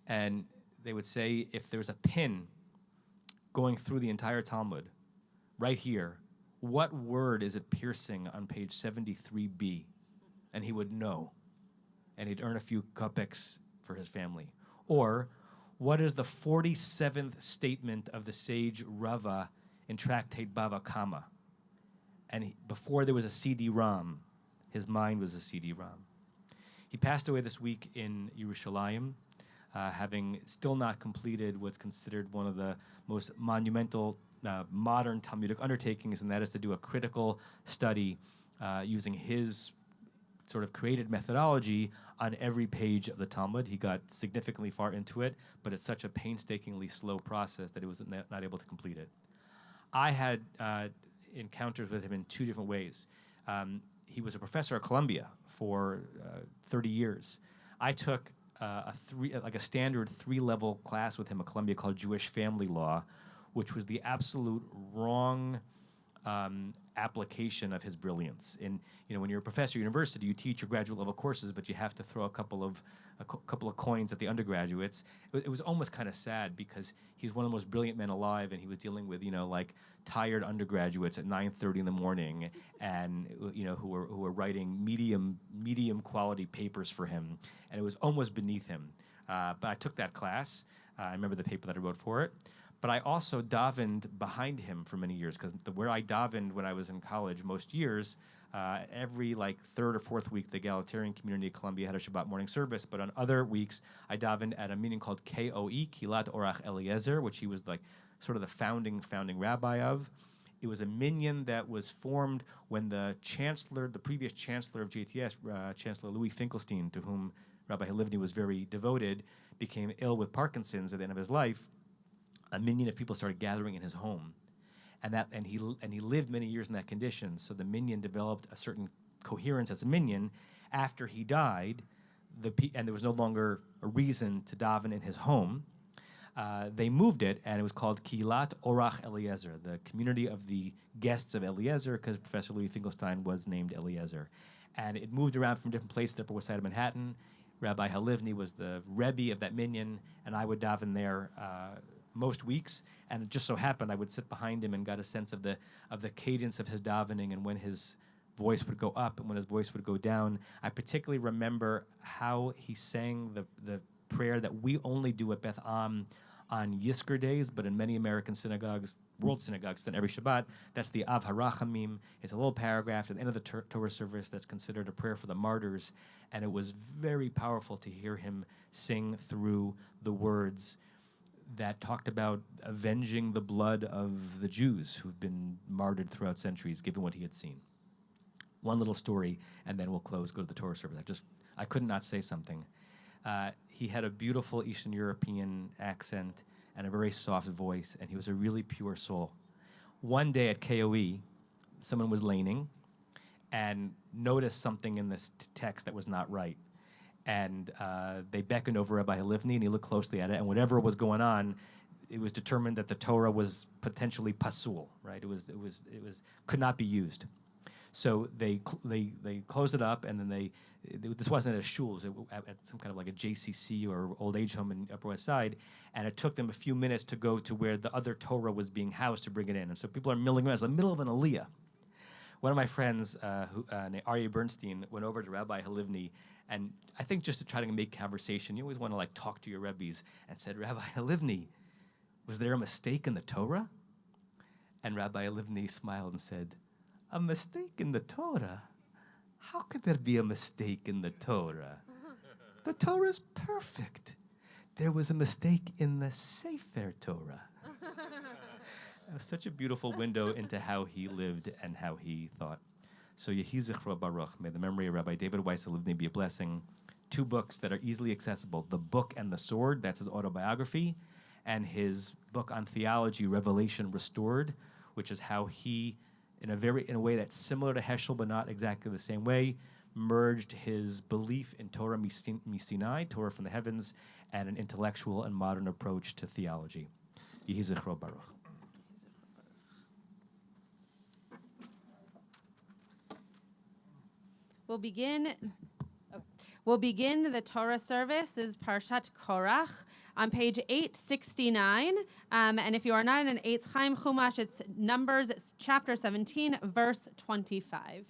and they would say if there's a pin going through the entire Talmud, right here, what word is it piercing on page 73b? And he would know. And he'd earn a few kopecks for his family. Or, what is the 47th statement of the sage Rava in Tractate Bava Kama? And before there was a CD-ROM, his mind was a CD-ROM. He passed away this week in Yerushalayim, having still not completed what's considered one of the most monumental modern Talmudic undertakings, and that is to do a critical study using his sort of created methodology on every page of the Talmud. He got significantly far into it, but it's such a painstakingly slow process that he was not able to complete it. I had encounters with him in two different ways. He was a professor at Columbia for 30 years. I took a standard 3-level class with him at Columbia called Jewish Family Law, which was the absolute wrong application of his brilliance. And when you're a professor at university, you teach your graduate level courses, but you have to throw a couple of coins at the undergraduates. It was almost kind of sad because he's one of the most brilliant men alive, and he was dealing with tired undergraduates at 9:30 in the morning, and who were writing medium quality papers for him, and it was almost beneath him. But I took that class. I remember the paper that I wrote for it. But I also davened behind him for many years, because where I davened when I was in college most years, every third or fourth week, the egalitarian community at Columbia had a Shabbat morning service. But on other weeks, I davened at a meeting called KOE, Kilat Orach Eliezer, which he was sort of the founding rabbi of. It was a minyan that was formed when the previous chancellor of JTS, Chancellor Louis Finkelstein, to whom Rabbi Halivni was very devoted, became ill with Parkinson's at the end of his life. A minyan of people started gathering in his home, and he lived many years in that condition. So the minyan developed a certain coherence as a minyan. After he died, and there was no longer a reason to daven in his home, they moved it, and it was called Kilat Orach Eliezer, the community of the guests of Eliezer, because Professor Louis Finkelstein was named Eliezer. And it moved around from different places at the Upper West Side of Manhattan. Rabbi Halivni was the Rebbe of that minyan, and I would daven there most weeks, and it just so happened I would sit behind him and got a sense of the cadence of his davening, and when his voice would go up and when his voice would go down. I particularly remember how he sang the prayer that we only do at Beth Am on Yisker days, but in many American synagogues, world synagogues, then every Shabbat, that's the Av Harachamim. It's a little paragraph at the end of the Torah service that's considered a prayer for the martyrs, and it was very powerful to hear him sing through the words that talked about avenging the blood of the Jews who've been martyred throughout centuries, given what he had seen. One little story, and then we'll close, go to the Torah service. I could not say something. He had a beautiful Eastern European accent and a very soft voice, and he was a really pure soul. One day at KOE, someone was laning and noticed something in this text that was not right. And they beckoned over Rabbi Halivni, and he looked closely at it, and whatever was going on, it was determined that the Torah was potentially pasul, right? It was could not be used. So they closed it up, and then this wasn't at a shul, it was at some kind of like a JCC or old age home in Upper West Side, and it took them a few minutes to go to where the other Torah was being housed to bring it in. And so people are milling around. It's the middle of an aliyah. One of my friends, named Aryeh Bernstein, went over to Rabbi Halivni, and I think just to try to make conversation, you always want to like talk to your rebbes, and said, Rabbi Halivni, was there a mistake in the Torah? And Rabbi Halivni smiled and said, a mistake in the Torah? How could there be a mistake in the Torah? The Torah is perfect. There was a mistake in the Sefer Torah. It was such a beautiful window into how he lived and how he thought. So Yehi Zichro Baruch, may the memory of Rabbi David Weiss Halivni be a blessing. 2 books that are easily accessible, The Book and the Sword, that's his autobiography, and his book on theology, Revelation Restored, which is how he, in a way that's similar to Heschel, but not exactly the same way, merged his belief in Torah Misinai, Torah from the heavens, and an intellectual and modern approach to theology. Yehi Zichro Baruch. We'll begin the Torah service. This is Parshat Korach on page 869. And if you are not in an Eitz Chaim Chumash, it's Numbers chapter 17, verse 25.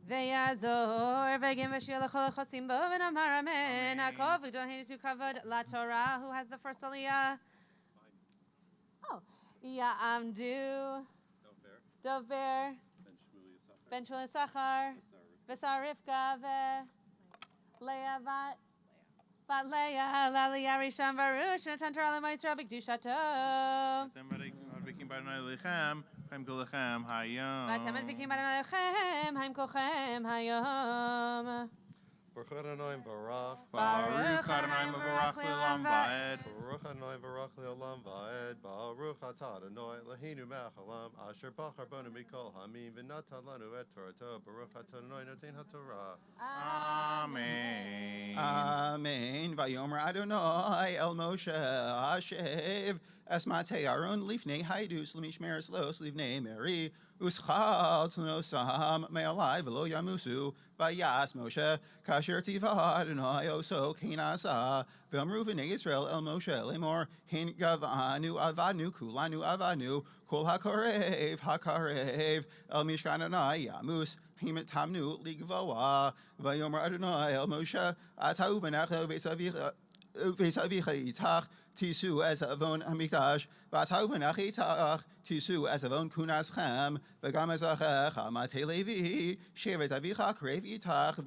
Ve'yazor v'gim v'shir l'chol chosim bo v'namar amen. Hakol v'dohin to kavod la Torah. Who has the first aliyah? Oh, Ya'amdu. Dover. Ben Shmuel Yisachar. V'sar Rivka Leah Bat Leah Laliyah Rishon Baruch Natan Torah l'Moisra b'Kedushato. V'atem advikim Adonai Lechem Haim Kochem Hayom. Baruch Adonai Barach. Baruch Adonai Barach Le'olam Va'ed. Baruch Adonai Barach Le'olam Va'ed. Baruch Atah Adonai Eloheinu melech haolam asher bachar banu mikol hamim v'natan lanu et Torato. Baruch Atah Adonai noten haTorah. Amen. Amen. Vayomer Adonai El Moshe Hashev Esmatei Aaron Lifnei Haidus Lemishmeres Los Livnei Meri Uschal Tunosam Me'alai V'lo Yamusu Vayas Moshe Kasher Tiva Adonai Oso Kinasa V'amru V'nei Yisrael El Moshe Lemor Hin Gavanu Avanu Kulanu Avanu Kol HaKarev El Mishkan Adonai Yamus Himet Tamnu Ligvoa Vayomer Adonai El Moshe Atau V'necha V'esavicha Itach Tisu as avon hamikdash, v'atau v'nach itach, tisu as avon kunaschem, v'gam ezachech, amate levi, shevet avicha krev itach,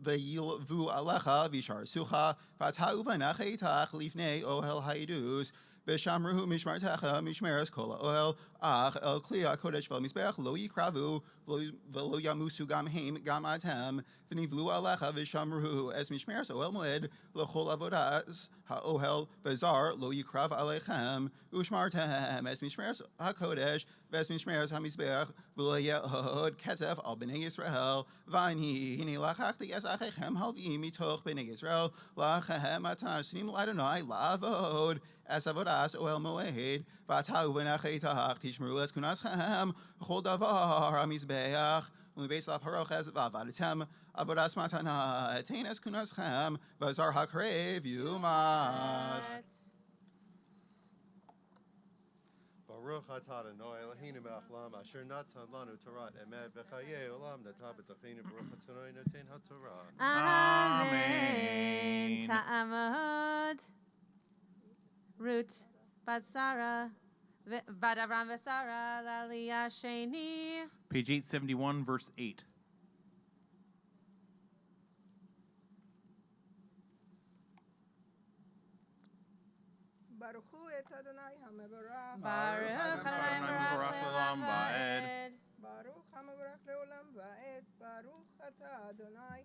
v'yilvu alecha, v'shar sucha, v'atau v'nach itach, lifnei ohel haidus, v'shamru mishmartecha, mishmeres kol ohel, ach el kli kodesh v'mizbech, lo yikravu, v'lo yamusu gam heim gam atem, v'nivlu alecha v'shamru es mishmeres ohel moed, l'chol avodas, ha'ohel v'zar lo yikrav alechem, ushmartem es mishmeres ha'kodesh, v'es mishmeres ha'mizbech, v'lo yehod kesef al b'nei Yisrael, v'ani hini lachachti es achechem halvi mitoch b'nei Yisrael, lachem atanasnim l'adonai lavod, es avodas ohel moed, v'atau v'nachetach tishmeru es kunaschem, chol davar ha'mizbech, u'mibeis la'paroch es v'avadetem, avodas matana etain es kunaschem, v'zar ha'krev yumas. Baruch Atah Adonai Eloheinu melech haolam asher natan lanu Torah emet v'chayei olam natan b'tachinu Baruch Adonai noten haTorah. Amen. Ta'amod. Ruth Bat Sarah. Bat Avram v'Sara Laliyah Sheni. Page 871, verse 8. Baruch Adonai Baruch Le'olam Va'ed. ברוך המבורך לעולם ועד, ברוך אתה אדוני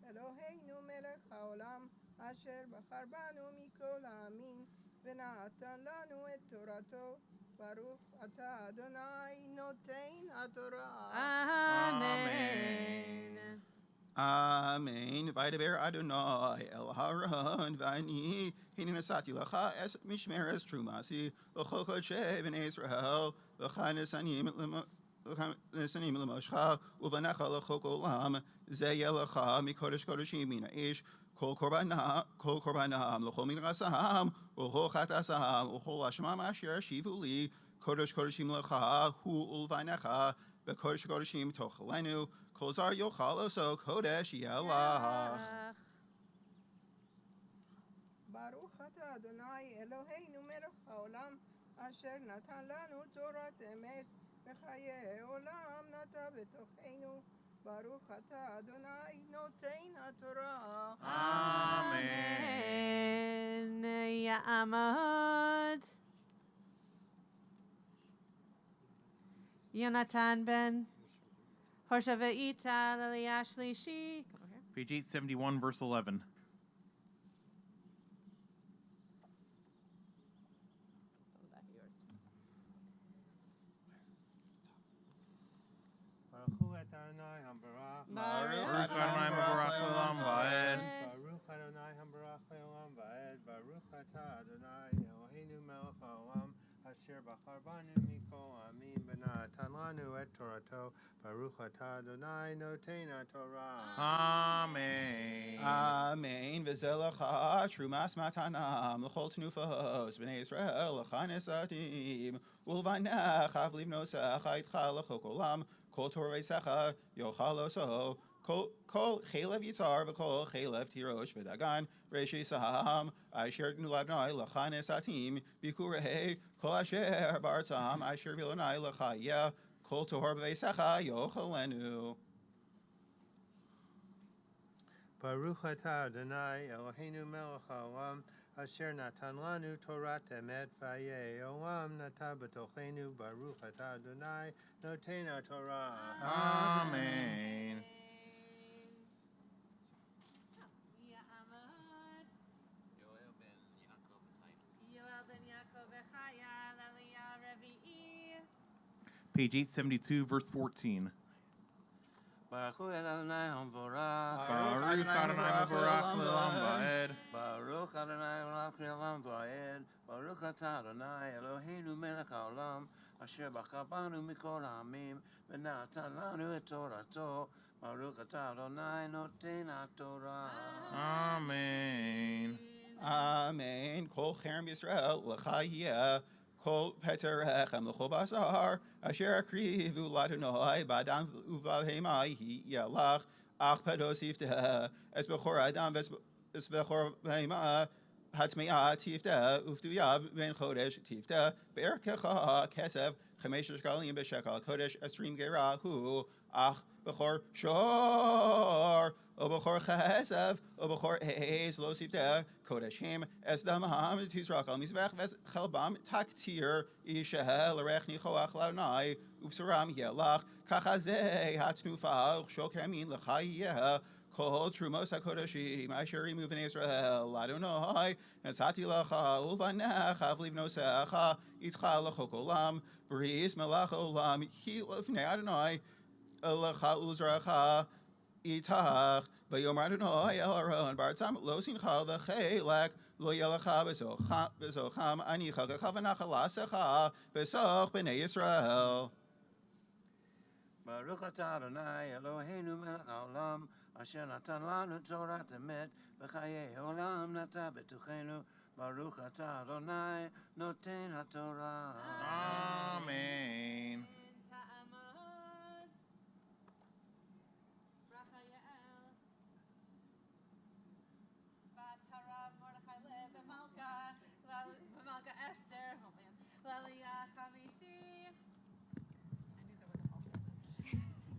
אלוהינו מלך העולם, אשר בחר בנו מכל העמים, ונתן לנו את תורתו. ברוך אתה אדוני נותן התורה. Amen. Amen. Vaydaber Adonai El Haron Vani Hini Nasati Lacha Es Mishmeres Trumasi L'chol Kodshe B'nei Israel L'cha Nesanim L'moshcha Uvanecha L'chol Olam Ze Yelecha Mikodesh Kodeshim Mina Ish Kol Korbanam L'chol Min Rasam L'chol Chatasam L'chol Hashmam Asher Shivu Li Kodesh Kodeshim L'cha Hu Ulvanecha B'Kodesh Kodeshim Tochelenu Kol Zar Yochal Oso Kodesh Yelach. ברוך אתה אדוני אלוהינו מלך העולם, אשר נתן לנו תורת אמת, וחיי עולם נטע בתוכנו. ברוך אתה אדוני נותן התורה. Amen. Ya'amod. Yonatan ben Hoshavaita Leliah Shlishi. Come over here. Page 871, verse 11. Baruch Adonai Mevorach Le'olam Va'ed. Baruch Adonai Hambarach Le'olam Va'ed. Baruch Atah Adonai Eloheinu Melech Haolam Asher Bachar Banu Mikol Amim V'natan Lanu Et Torato. Baruch Atah Adonai Noten HaTorah. Amen. Amen. V'zelecha Trumas Matanam L'chol Tenufos B'nei Israel L'cha Nesatim Ulvanech Avliv Nosech Aitcha L'chol Olam Kol Torah V'secha Yochal Oso Kol Chalev Yitzar V'kol Chalev Tirosh V'dagan Reishi Saham Asher Nulabnai L'cha Nesatim Bikurei Kol Asher Bartzam Asher Vilonai L'chaya Kol Torah V'secha Yochalenu. Baruch Atah Adonai Eloheinu Melech Haolam Asher Natan Lanu Torat Emet Vayei Olam Nata B'tochenu. Baruch Atah Adonai Noten HaTorah. Amen. Ya'amod. Yoel ben Yaakov Echaya Leliah Revi'i. Page 872, verse 14. Baruch Adonai Hamvorach. Baruch Adonai Mevorach Le'olam Va'ed. Baruch Adonai Mevorach Le'olam Va'ed. Baruch Atah Adonai Eloheinu Melech Haolam Asher Bachar Banu Mikol Ha'amim V'natan Lanu Et Torato. Baruch Atah Adonai Noten HaTorah. Amen. Amen. Kol Cherem Yisrael L'chaya Kol Peterechem L'chol Basar Asher Akrivu Ladonai Badam Uvavhemai Yelach Ach Pedos Yifteh Es Bechor Adam Es Bechor Behema Hatmea Tifta Uftuyav Ben Chodesh Tifta Be'erkecha Kesef Chemesh Shkalim B'Shekal Kodesh Esrim Gerahu Ach Bechor Shor O Bechor Chesef O Bechor Eis Lo Sifta Kodesh Him Es Damam Tizrak Al Mizvech Ves Chelbam Taktir Isheh L'Rech Nichoach Launai Ufsaram Yelach Kachazeh Hatnufa Shokemin L'Chayeh Kol Trumos HaKodeshim Asher Yimu B'nei Israel Adonai Netzati Lacha Ulvanech Avliv Nosecha Yitzcha L'chok Olam Bris Melach Olam Hi L'fnei Adonai Lecha Uzracha Itach V'yomer Adonai El Aaron Bartzam Lo Sincha V'chelek Lo Yelecha B'zocham Ani Chagecha V'nachal Lasecha B'soch B'nei Yisrael. Baruch Atah Adonai Eloheinu Melech Haolam Asher Natan Lanu Torat Emet V'chayei Olam Nata B'tochenu. Baruch Atah Adonai Noten HaTorah. Amen. Ta'amod. Rachael. Bat Harav Mordechai Lev V'Malka Esther. Oh man. Leliah Chamishi.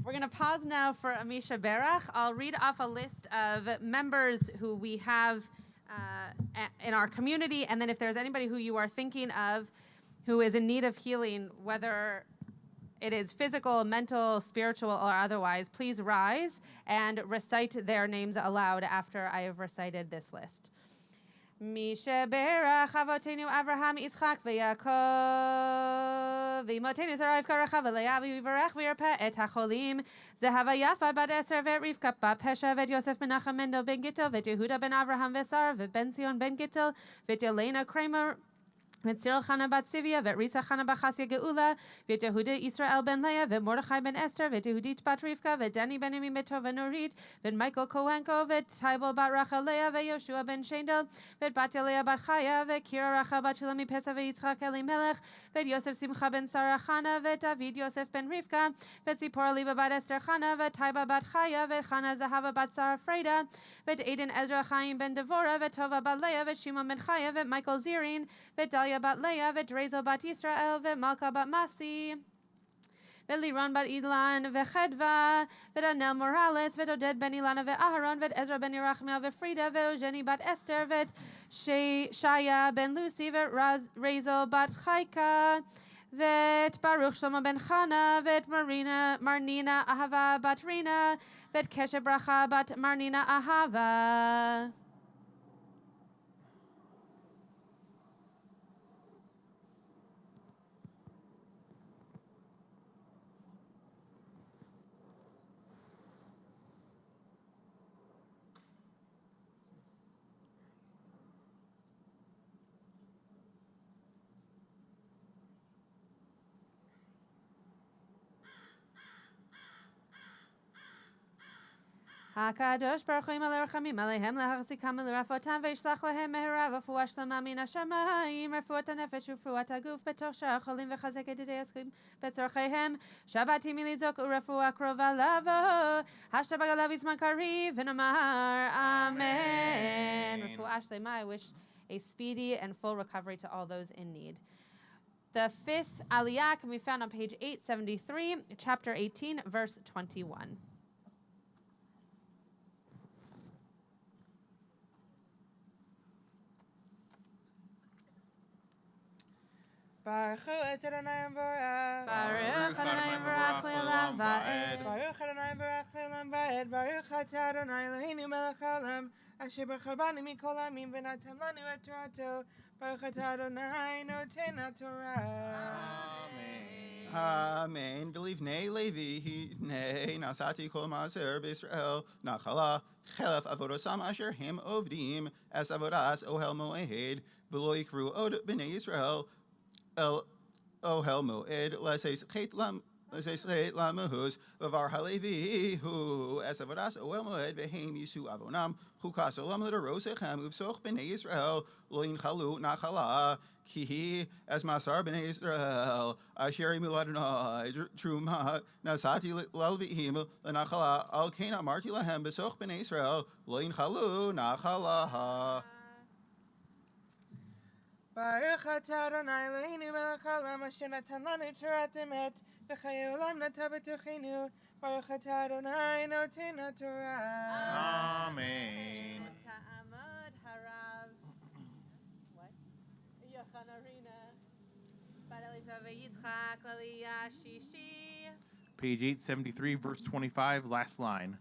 We're going to pause now for Amisha Berach. I'll read off a list of members who we have in our community, and then if there's anybody who you are thinking of who is in need of healing, whether it is physical, mental, spiritual, or otherwise, please rise and recite their names aloud after I have recited this list. Misha berach avotenu Avraham, Yitzchak, v'Yaakov, v'imotenu Sarah, Rivka, Rachel, v'Leah, v'yivarech v'yirpeh et hacholim, Zehava Yafa, bat Esther, v'et Rivka, bat Pesha, v'et Yosef Menachem Mendel ben Gittel, v'et Yehuda ben Avraham, v'Sar, v'et Ben Zion ben Gittel, v'et Yelena Kramer, v'et Cyril Chana bat Sivia, v'et Risa Chana bat Chasya Geula, v'et Yehuda Israel ben Leah, v'et Mordechai ben Esther, v'et Yehudit bat Rivka, v'et Dani ben Emi bet Tova Norit, v'et Michael Kohenko, v'et Tybal bat Rachel Leah, v'et Yoshua ben Shendel, v'et bat Yelea bat Chaya, v'et Kira Rachel bat Shulami Pesa, v'et Yitzchak Elimelech, v'et Yosef Simcha ben Sarah Chana, v'et David Yosef ben Rivka, v'et Zipporah Liba bat Esther Chana, v'et Taiba bat Chaya, v'et Chana Zahava bat Sarah Freda, v'et Aiden Ezra Chaim ben Devorah, v'et Tova bat Leah, v'et Shimon ben Chaya, v'et Michael Ziering, v'et Dalia bat Leah, v'et Drezel bat Yisrael, v'et Malka bat Masi, v'et Liron bat Idlan, v'et Chedva, v'et Anel Morales, v'et Oded ben Ilana, v'et Aharon, v'et Ezra ben Yerachmiel, v'et Frida, v'et Eugenie bat Esther, v'et Shaya ben Lucy, v'et Razel bat Chaika, v'et Baruch Shlomo ben Chana, v'et Marnina Ahava bat Rina, v'et Keshe Bracha bat Marnina Ahava. HaKadosh Baruch Hu Yimale Rachamim Alehem Lehachzikam L'Rafotam Ve'yishlach Lehem Mehera V'fuah Shlema Min Hashamayim Refuat HaNefesh U'Refuat HaGuf B'toch Shar Cholim V'chazek Yedidei Yoskim B'tzorcheihem Shabbatim Milizok U'Refuah Krova Lavo Hashtag Alav Yizman Kariv V'Nomar Amen. Refuah Shlema. I wish a speedy and full recovery to all those in need. The fifth Aliyah can be found on page 873, chapter 18, verse 21. Baruch et Adonai Baruch. Baruch Adonai Baruch Le'olam Va'ed. Baruch Adonai Baruch Le'olam Va'ed. Baruch atah Adonai Eloheinu melech haolam, asher bachar banu mikol ha'amim v'natan lanu et Torato. Baruch atah Adonai noten ha'Torah. Amen. Believe nay, Levi, nay, Nasati kol Maser b'Israel, Nachala, Chelef avodosam asher him ovdim, as avodas ohel moed, v'lo yikru od b'nei Yisrael, El ohel moed, leseis chet lamahus, v'var halevi, hu, as avodas ohel moed, v'heim yisu avonam, chukas olam l'derosechem, uvsoch b'nei Yisrael, lo yinchalu nachala, Kihi as Masar ben Israel, Asheri Muladonai, Truma, Nasati Lalvihim, Lanachala, Al Kana Marti Lahem, Besoch ben Israel, Loin Chalu, Nachalaha. Baruch atah Adonai Eloheinu melech haolam, asher natan lanu Torat emet, v'chayei olam nata b'tochenu. Baruch atah Adonai noten ha'Torah. Amen. Ta'amad harav. What? Yochanarina. Ba'elisha ve'yitzchak l'liyah shishi. Page 873, verse 25, last line.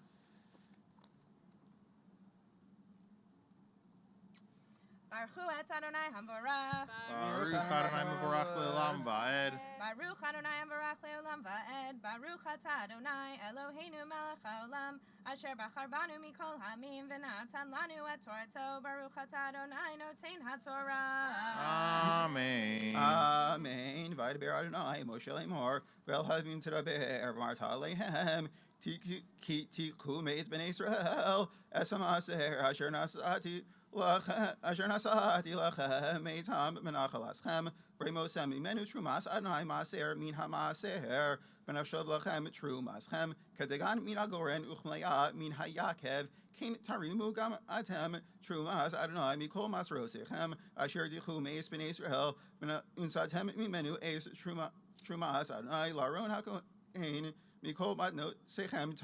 Baruch et Adonai Hamvarach. Baruch Adonai Mevorach Le'olam Va'ed. Baruch Adonai Hamvarach Le'olam Va'ed. Baruch atah Adonai Eloheinu melech haolam, asher bachar banu mikol ha'amim v'natan lanu et Torato. Baruch atah Adonai noten ha'Torah. Amen. Amen. Vaydaber Adonai, Moshe Lemor, Vel Havim Teraber, Marta Lehem, Tiku Meis Ben Israel, Esamaser, Asher Nasati. Asher nasati lachem meitam menachalaschem vremosem imenu trumas Adonai maser min hamaser v'nashov lachem trumaschem kedegan min agoren uchmleya min hayakev kin tarimu gam atem trumas Adonai mikol masrosechem asher dichu meis ben Israel v'unsatem mimenu eis trumas Adonai laron hakohen mikol matnot sechem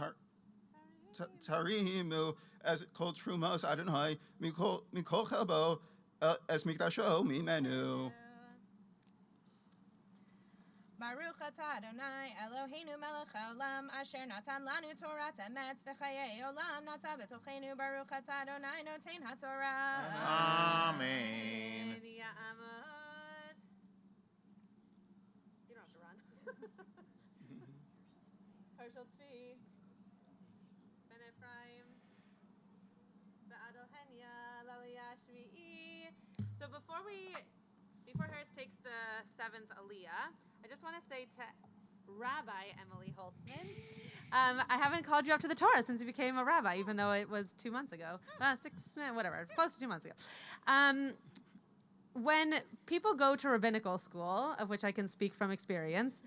tarimu as called Trumos Adonai, Mikol Chelbo, as Mikdasho, Mimenu. Baruch atah Adonai Eloheinu melech haolam asher natan lanu Torat emet v'chayei olam nata b'tochenu Baruch atah Adonai noten haTorah. Amen. Ya'amod. You don't have to run. Hershel Tzvi, Ben Ephraim, Be'adol Henya, Laliyah Shvi'i. So before Harris takes the 7th Aliyah, I just want to say to Rabbi Emily Holtzman, I haven't called you up to the Torah since you became a rabbi, even though it was 2 months ago. 6, whatever, close to 2 months ago. When people go to rabbinical school, of which I can speak from experience,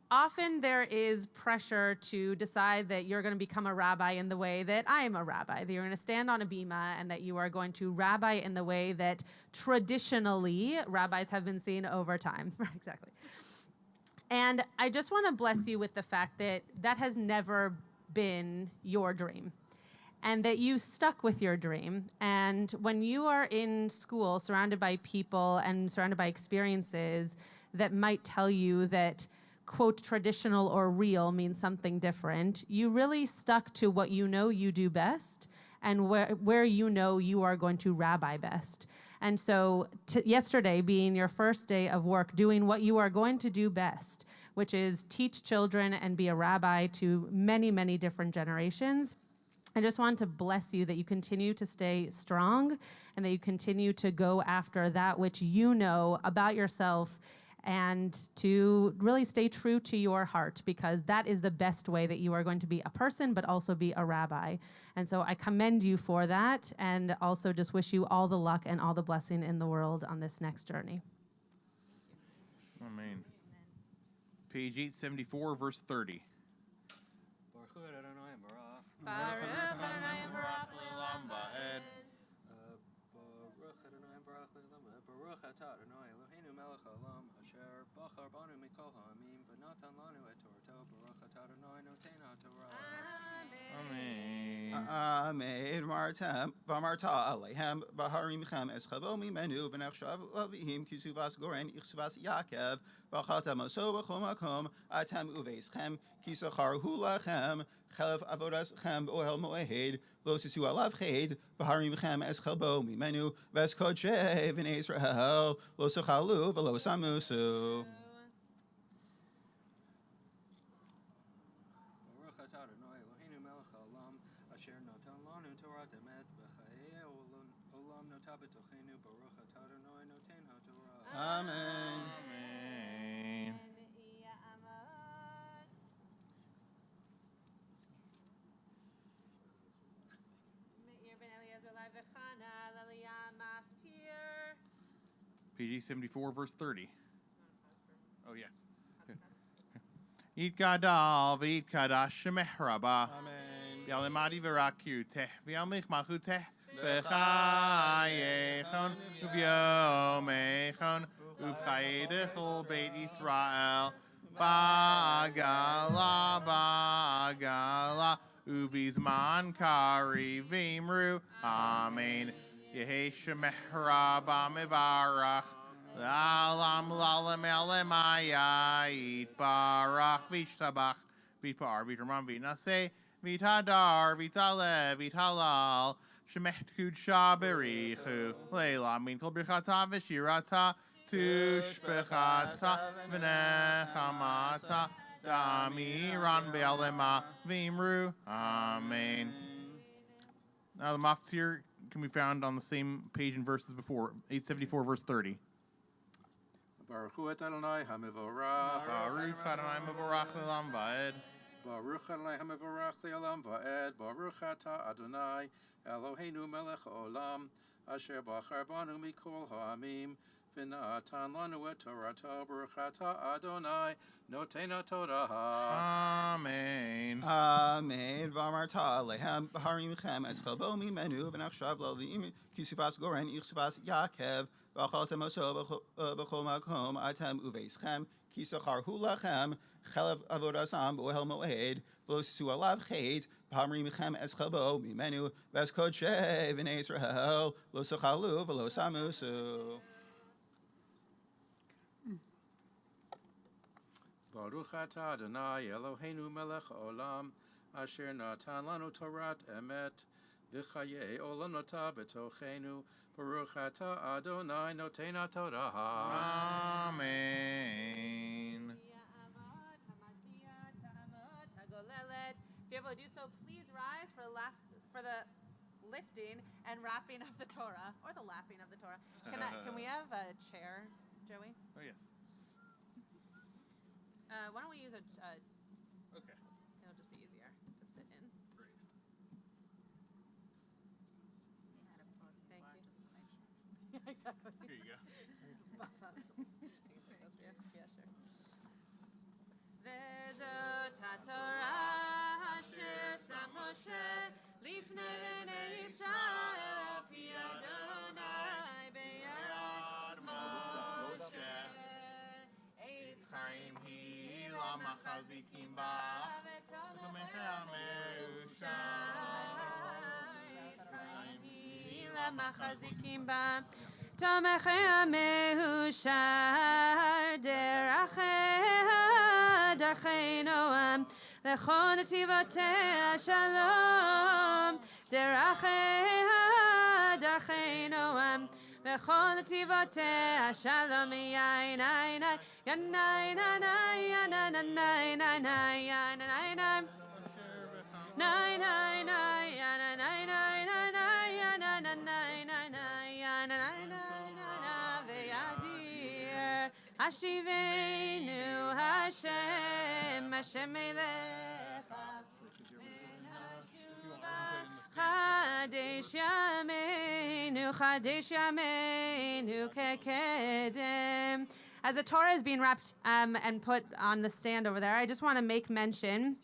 often there is pressure to decide that you're going to become a rabbi in the way that I am a rabbi, that you're going to stand on a bima and that you are going to rabbi in the way that traditionally rabbis have been seen over time. Exactly. And I just want to bless you with the fact that that has never been your dream and that you stuck with your dream. And when you are in school surrounded by people and surrounded by experiences that might tell you that quote, traditional or real means something different, you really stuck to what you know you do best and where you know you are going to rabbi best. And so yesterday being your first day of work, doing what you are going to do best, which is teach children and be a rabbi to many, many different generations, I just want to bless you that you continue to stay strong and that you continue to go after that which you know about yourself and to really stay true to your heart, because that is the best way that you are going to be a person, but also be a rabbi. And so I commend you for that, and also just wish you all the luck and all the blessing in the world on this next journey. Amen. Page 874, verse 30. Baruch Adonai Baruch Le'olam Va'ed. Baruch Adonai Baruch Le'olam. Baruch atah Adonai Eloheinu melech haolam asher bachar banu mikol ha'amim v'natan lanu et Torto. Baruch atah Adonai noten haTorah. Amen. Amen. Martem v'amarta alehem b'harimchem eschavo mimenu v'nechshav lavihim kisuvas goren ichsuvas Yaakov v'chatam oso b'chol makom atem uveschem kisacharhu lachem chelev avodaschem ohel moed lo sisu alav ched b'harimchem eschavo mimenu v'eskodsheh v'nei Israel lo sechalu v'lo samusu. Baruch atah Adonai Eloheinu melech haolam asher natan lanu Torat emet v'chayei olam nota b'tochenu. Baruch atah Adonai noten haTorah. Amen. Amen. Ya'amod. Meir ben Eliezer Lai v'chana Laliyah maftir. Page 874, verse 30. Oh, yes. Eat gadal, v'eat kadash shemehraba. Amen. V'yalemadi v'rakuteh, v'yamlich malchuteh, v'chayechon, v'yomechon, v'chayedechol beit Yisrael, ba'agala, ba'agala, uvizman kari v'imru, amen. Yehi shemehraba mevarach, La'alam la'alem elemaya yitbarach v'ishtabach v'yitpar v'yitramam v'yinaseh v'yitadar v'yitalev v'yithalal shemecht kudsha berichu leila min kol birchata v'shirata tushbechata v'nechamata damiran be'alema v'imru. Amen. Now the maftir can be found on the same page and verses before, 874, verse 30. Baruch Hu et Adonai HaMevorach. Baruch Adonai Mevorach Le'olam Va'ed. Baruch Adonai HaMevorach Le'olam Va'ed. Baruch atah Adonai Eloheinu melech haolam asher bachar banu mikol ha'amim v'natan lanu et Torato. Baruch atah Adonai noten haTorah. Amen. Amen. V'amarta alehem b'harimchem eschabo mimenu v'nachshav lavim kisuvas goren ichsuvas Yaakov v'achatem oso b'chol makom atem uveschem kisacharhu lachem chelev avodasam b'ohel moed v'lo sisu alav chet b'harimchem eschabo mimenu v'eskodsheh v'nei Israel lo sechalu v'lo samusu. Baruch atah Adonai Eloheinu melech haolam, asher natan lanu Torat emet, v'chayei olamota betochenu. Baruch atah Adonai noten haTorah. Amen. If you're able to do so, please rise for the lifting and wrapping of the Torah, or the laughing of the Torah. Can we have a chair, Joey? Oh, yeah. Why don't we use a Okay. it'll just be easier to sit in. Great. Thank you. Yeah, exactly. Here you go. Buff up. Yeah, sure. Vezot haTorah asher sam Moshe lifnei bnei Yisrael al pi Adonai beyad Moshe. Eitz chaim hi Lamachazikim ba. V'tomechei למחזיקים בה תומכי המאושר דרכי נועם לכל נתיבותיה שלום דרכי נועם לכל נתיבותיה שלום יין עין עין עין עין עין עין עין עין עין עין עין עין Nine, nine, nine, nine, nine, nine, nine, nine, nine, nine, nine, nine, nine, Hashivenu Hashem, Hashem Elecha, Chadesh Yameinu, Chadesh Yameinu, Kekedem. As the Torah is being wrapped and put on the stand over there, I just want to make mention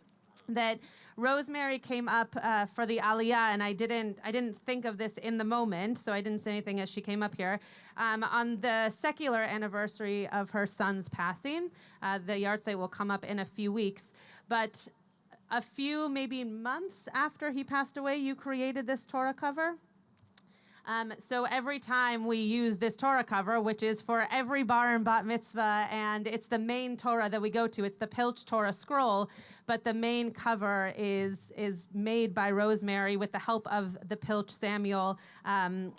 that Rosemary came up for the Aliyah, and I didn't think of this in the moment, so I didn't say anything as she came up here. On the secular anniversary of her son's passing, the yard site will come up in a few weeks, but a few maybe months after he passed away, you created this Torah cover. So every time we use this Torah cover, which is for every bar and bat mitzvah, and it's the main Torah that we go to, it's the Pilch Torah scroll, but the main cover is made by Rosemary with the help of the Pilch Samuel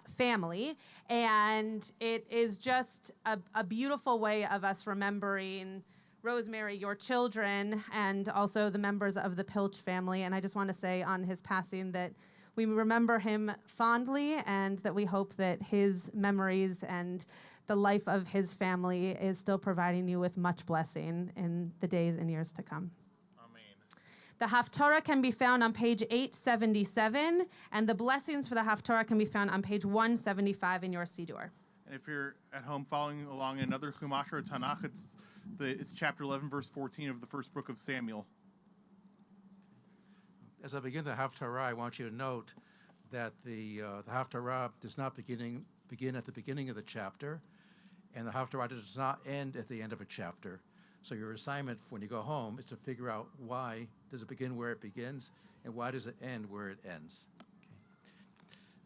family. And it is just a beautiful way of us remembering Rosemary, your children, and also the members of the Pilch family. And I just want to say on his passing that we remember him fondly, and that we hope that his memories and the life of his family is still providing you with much blessing in the days and years to come. Amen. The Haftorah can be found on page 877, and the blessings for the Haftorah can be found on page 175 in your Siddur. And if you're at home following along in another Chumash or Tanakh, it's chapter 11, verse 14 of the first book of Samuel. As I begin the Haftarah, I want you to note that the Haftarah does not begin at the beginning of the chapter, and the Haftarah does not end at the end of a chapter. So your assignment when you go home is to figure out why does it begin where it begins, and why does it end where it ends.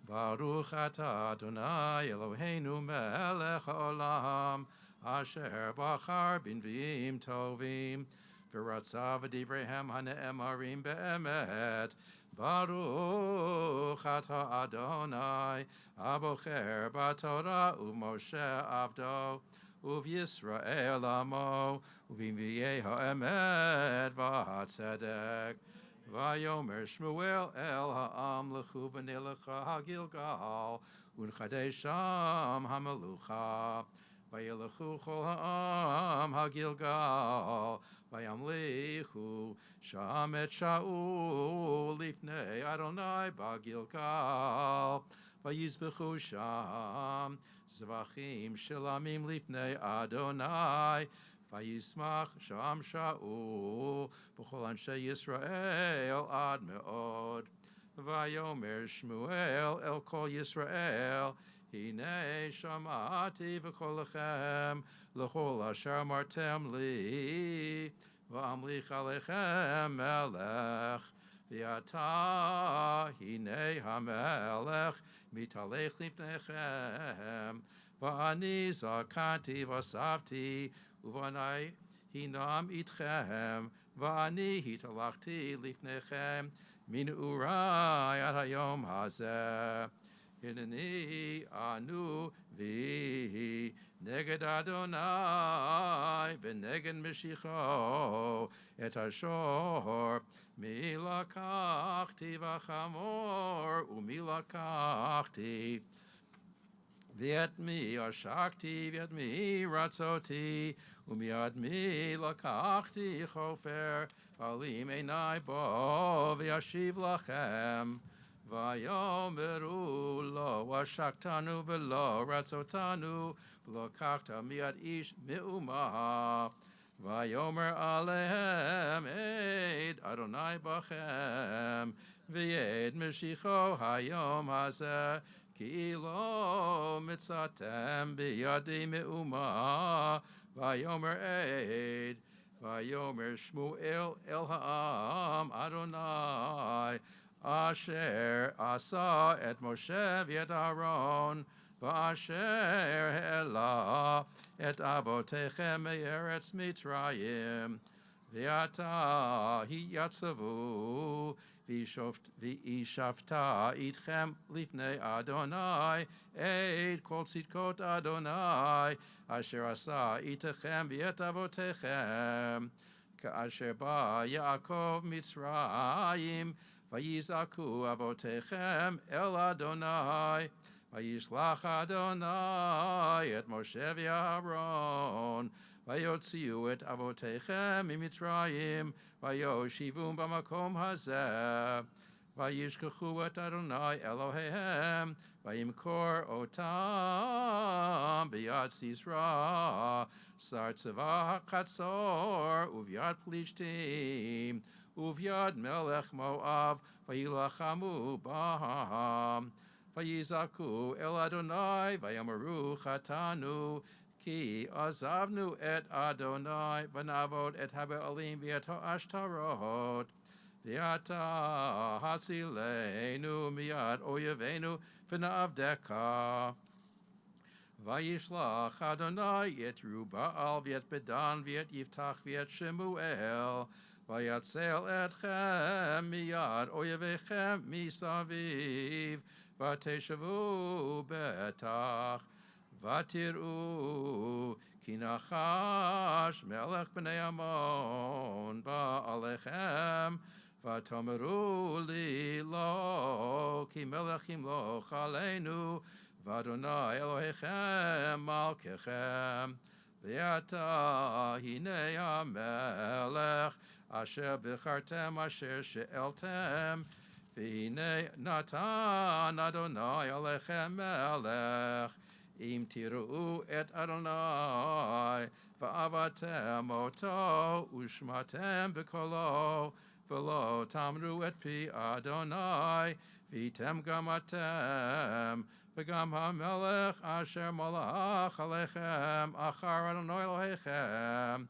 Baruch atah Adonai Eloheinu melech haolam, asher bachar b'nviim tovim, v'ratzav v'divreihem hane'emarim be'emet. Baruch atah Adonai abocher b'Torah u'Moshe avdo u'v'Yisrael amo u'v'nvi'ei ha'emet v'hatzedek. Vayomer Shmuel el ha'am lechu v'nelecha ha'gilgal u'nchadei ha'melucha. Vayelechu chol ha'am ha'gilgal vayamlichu sham et Shaul lifnei Adonai ba'gilgal vayizbechu sham zvachim shelamim lifnei Adonai vayismach sham Shaul v'chol anshe Yisrael ad me'od. Vayomer Shmuel el kol Yisrael Hine shamati v'kolechem l'chol asher martem li v'amlich alechem melech v'ata hine hamelech mitalech lifnechem v'ani zakanti v'asavti uvanai hinam itchem, va'ani hitalachti lifnechem, min urai ad hayom hazeh. Hineni anu vi neged Adonai v'neged Meshicho et Ashor milakachti v'chamor umilakachti v'et mi ashakti v'et mi ratzoti u'miad mi lakachti chofer alim einai bo v'yashiv lachem Vayomeru lo washaktanu v'lo ratzotanu v'lo kakta miad ish mi'umaha Vayomer alehem eid Adonai bachem v'yed Meshicho hayom hazeh ki lo mitzatem biyadi mi'umaha Vayomer eid Vayomer Shmuel el ha'am Adonai Asher asa et Moshe v'et Aaron, v'asher hela et avotechem me'eretz Mitzrayim, v'ata hiyatzavu v'ishafta itchem lifnei Adonai, et kol tzidkot Adonai, asher asa itechem v'et avotechem, ka'asher ba Yaakov Mitzrayim, Vayizaku avotechem el Adonai, Vayishlach Adonai et Moshe v'Aaron, Vayotziu et avotechem miMitzrayim, Vayoshivum b'makom hazeh, Vayishkachu et Adonai Elohehem, Vayimkor otam b'yad Sisra, Sar tzeva chatzor uvyad plishtim, Uvyad melech Moav, vayilachamu b'ham, vayizaku el Adonai, vayamaru chatanu, ki azavnu et Adonai, vanavod et habe'alim v'et ha'ashtarot, v'yata hatzilenu miyad oyevenu v'na'avdeka. Vayishlach Adonai et Rubaal v'et Bedan v'et Yiftach v'et Shemuel, Vayatzel etchem miyad oyevechem misaviv, vateshavu betach, vatiru ki nachash melech b'nei Ammon ba'alechem, vatomeru li lo ki melech yimloch aleinu, v'Adonai Elohechem malkechem, v'yata hinei hamelech, Asher b'chartem asher she'eltem, v'hinei natan Adonai alechem melech, im tiru et Adonai, v'avatem oto, ushmatem b'kolo, v'lo tamru et pi Adonai, v'item gamatem, v'gam hamelech asher malach alechem, achar Adonai Elohechem,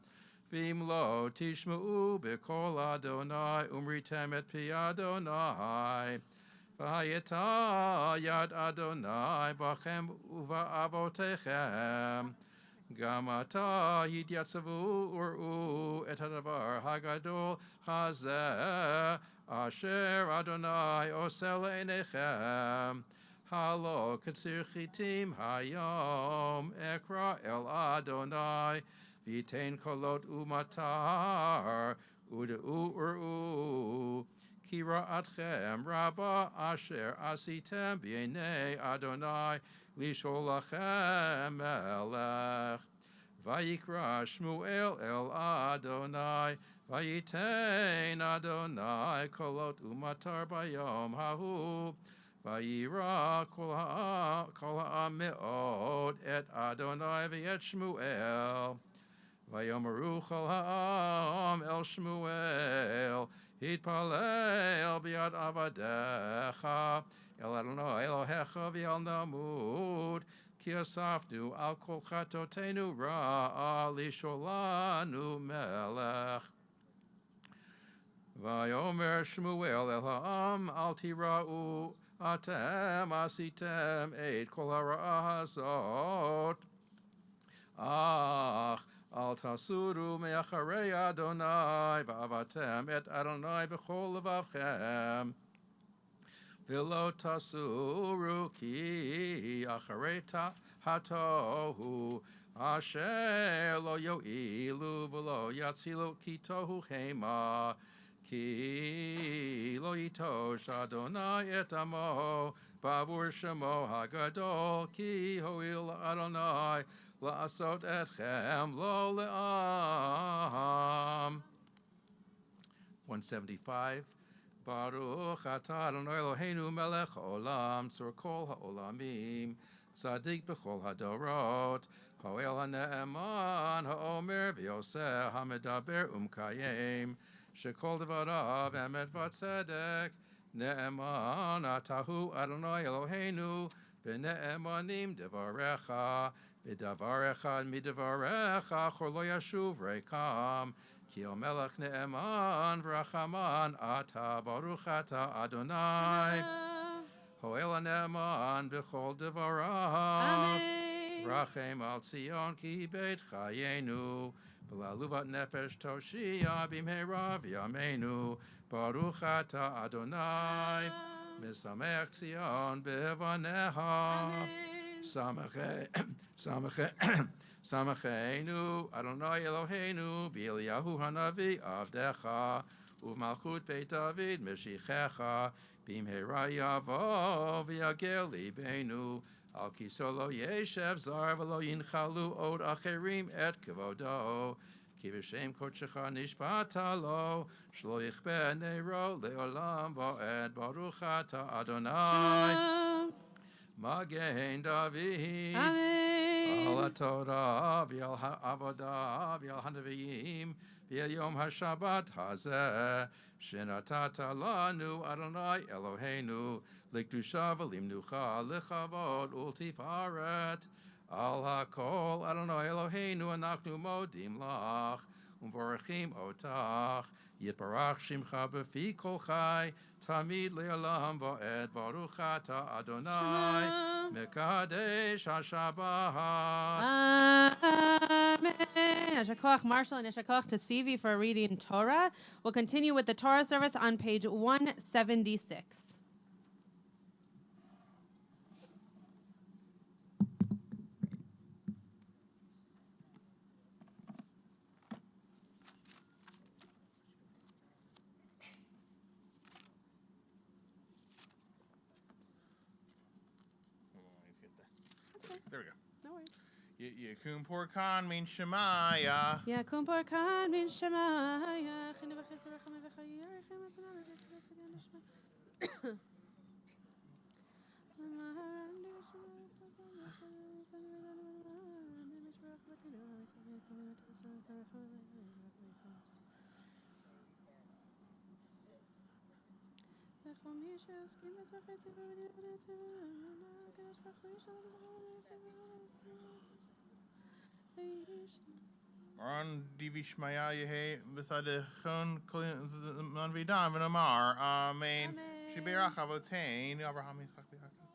V'im lo tishma'u b'kol Adonai, umritem et pi Adonai. V'hayeta yad Adonai b'chem uva'avotechem. Gam ata yidyatzavu ur'u et hadavar hagadol hazeh, asher Adonai oseh le'enechem. Halo katsir chitim hayom ekra el Adonai. V'yitain kolot umatar, uda'u ur'u, ki ra'atchem rabba asher asitem b'yenei Adonai, lishol lachem melech. Vayikra Shmuel el Adonai, vayitain Adonai kolot umatar bayom hahu, vayira kol ha'am me'od et Adonai v'et Shmuel. Vayomeru chol ha'am el Shmuel, hitpalel biad avadecha, el Adonai Elohecha v'al namud, ki asafnu al kol chatotenu ra'a lisholanu melech. Vayomer Shmuel el ha'am al tira'u, atem asitem et kol ha'ra'a hazot, ach Al tasuru me'acharei Adonai, va'avatem et Adonai b'chol levavchem. V'lo tasuru ki acharei hatohu, asher lo yo'ilu v'lo yatzilu ki tohu hema, ki lo yitosh Adonai et amo, bavur shemo hagadol, ki ho'il Adonai, la'asot etchem lo le'am. 175. Baruch atah Adonai Eloheinu melech haolam, tzur kol haolamim, tzaddik b'chol hadorot, hoel hane'eman haomer v'yoseh hamedaber umkayem, shekol devarav emet v'tzedek, ne'eman atahu Adonai Eloheinu, v'ne'emanim devarecha, v'davarecha midavarecha chor lo yashuv rekam, Ki o melech ne'eman v'rachaman ata baruch ata Adonai. Hoel ne'eman b'chol devarav. Rachem al Tzion ki beit chayenu. B'laluvat nefesh toshia b'mehera v'yameinu. Baruch ata Adonai. Misameach Tzion b'vaneha. Samachenu Adonai Eloheinu B'Eliyahu Hanavi Avdecha U'Malchut Beit David Meshichecha B'Mehera Yavo V'Yagel Libeinu Al Kiso Lo Yeshev Zar V'Lo Yinchalu Od Acherim Et Kevodo Ki V'Shem Kodshecha Nishbata Lo Shlo Yichbe Neiro Le'olam Va'ed Baruch Ata Adonai Magen David Al Torah v'al Avodah v'al Hanavim v'al Yom HaShabbat Hazeh Shenatata lanu Adonai Eloheinu L'Kedusha v'Limnucha L'Chavod U'Tifaret Al HaKol Adonai Eloheinu Anachnu Modim Lach U'Mvorachim Otach Yitbarach Shimcha B'Fi Kol Chai Tamid Le'olam Va'ed Baruch Ata Adonai Mekadesh HaShabbat. Amen. Yasher koach Marshall and yasher koach to Sivi for reading Torah. We'll continue with the Torah service on page 176. There we go. No worries. Yakum Porkan min Shemaya. Yakum Porkan min Shemaya. Chinu v'chesed rachamim v'chayir rechem etzanah v'chesed yonashma. Ron Divishmaya Yehe Besade Chon Man Vidan Venamar. Amen. Shiberach Avotain Abraham Yitzchak B'Yaakov.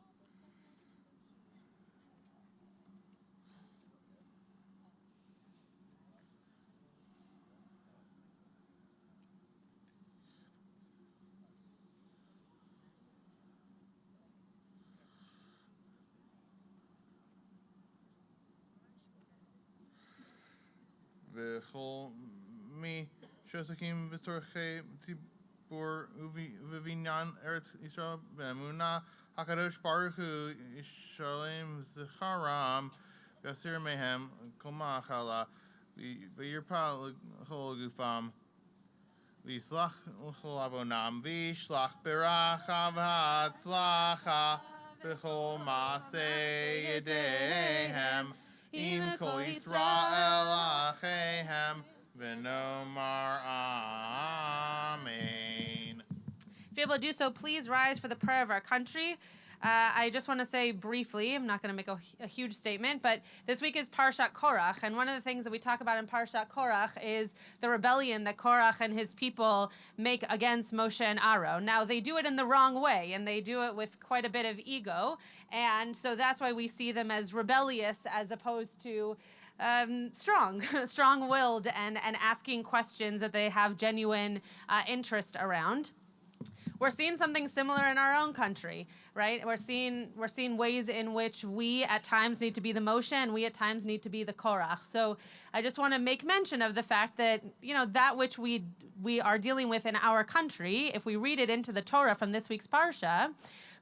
V'chol mi shosakim v'torchei tzibur uvinyan eretz Yisrael b'emuna hakadosh baruch hu yishalem zecharam v'yasir mehem kol ma'achala v'yirpa l'chol gufam v'yislach l'chol avonam v'yishlach beracha v'hatzlacha v'chol ma'aseh yedehem Im kol Yisrael achehem v'nomar amen. If you're able to do so, please rise for the prayer of our country. I just want to say briefly, I'm not going to make a huge statement, but this week is Parshat Korach, and one of the things that we talk about in Parshat Korach is the rebellion that Korach and his people make against Moshe and Aaron. Now, they do it in the wrong way, and they do it with quite a bit of ego, and so that's why we see them as rebellious as opposed to strong-willed, and asking questions that they have genuine interest around. We're seeing something similar in our own country, right? We're seeing ways in which we at times need to be the Moshe and we at times need to be the Korach. So I just want to make mention of the fact that, that which we are dealing with in our country, if we read it into the Torah from this week's Parsha,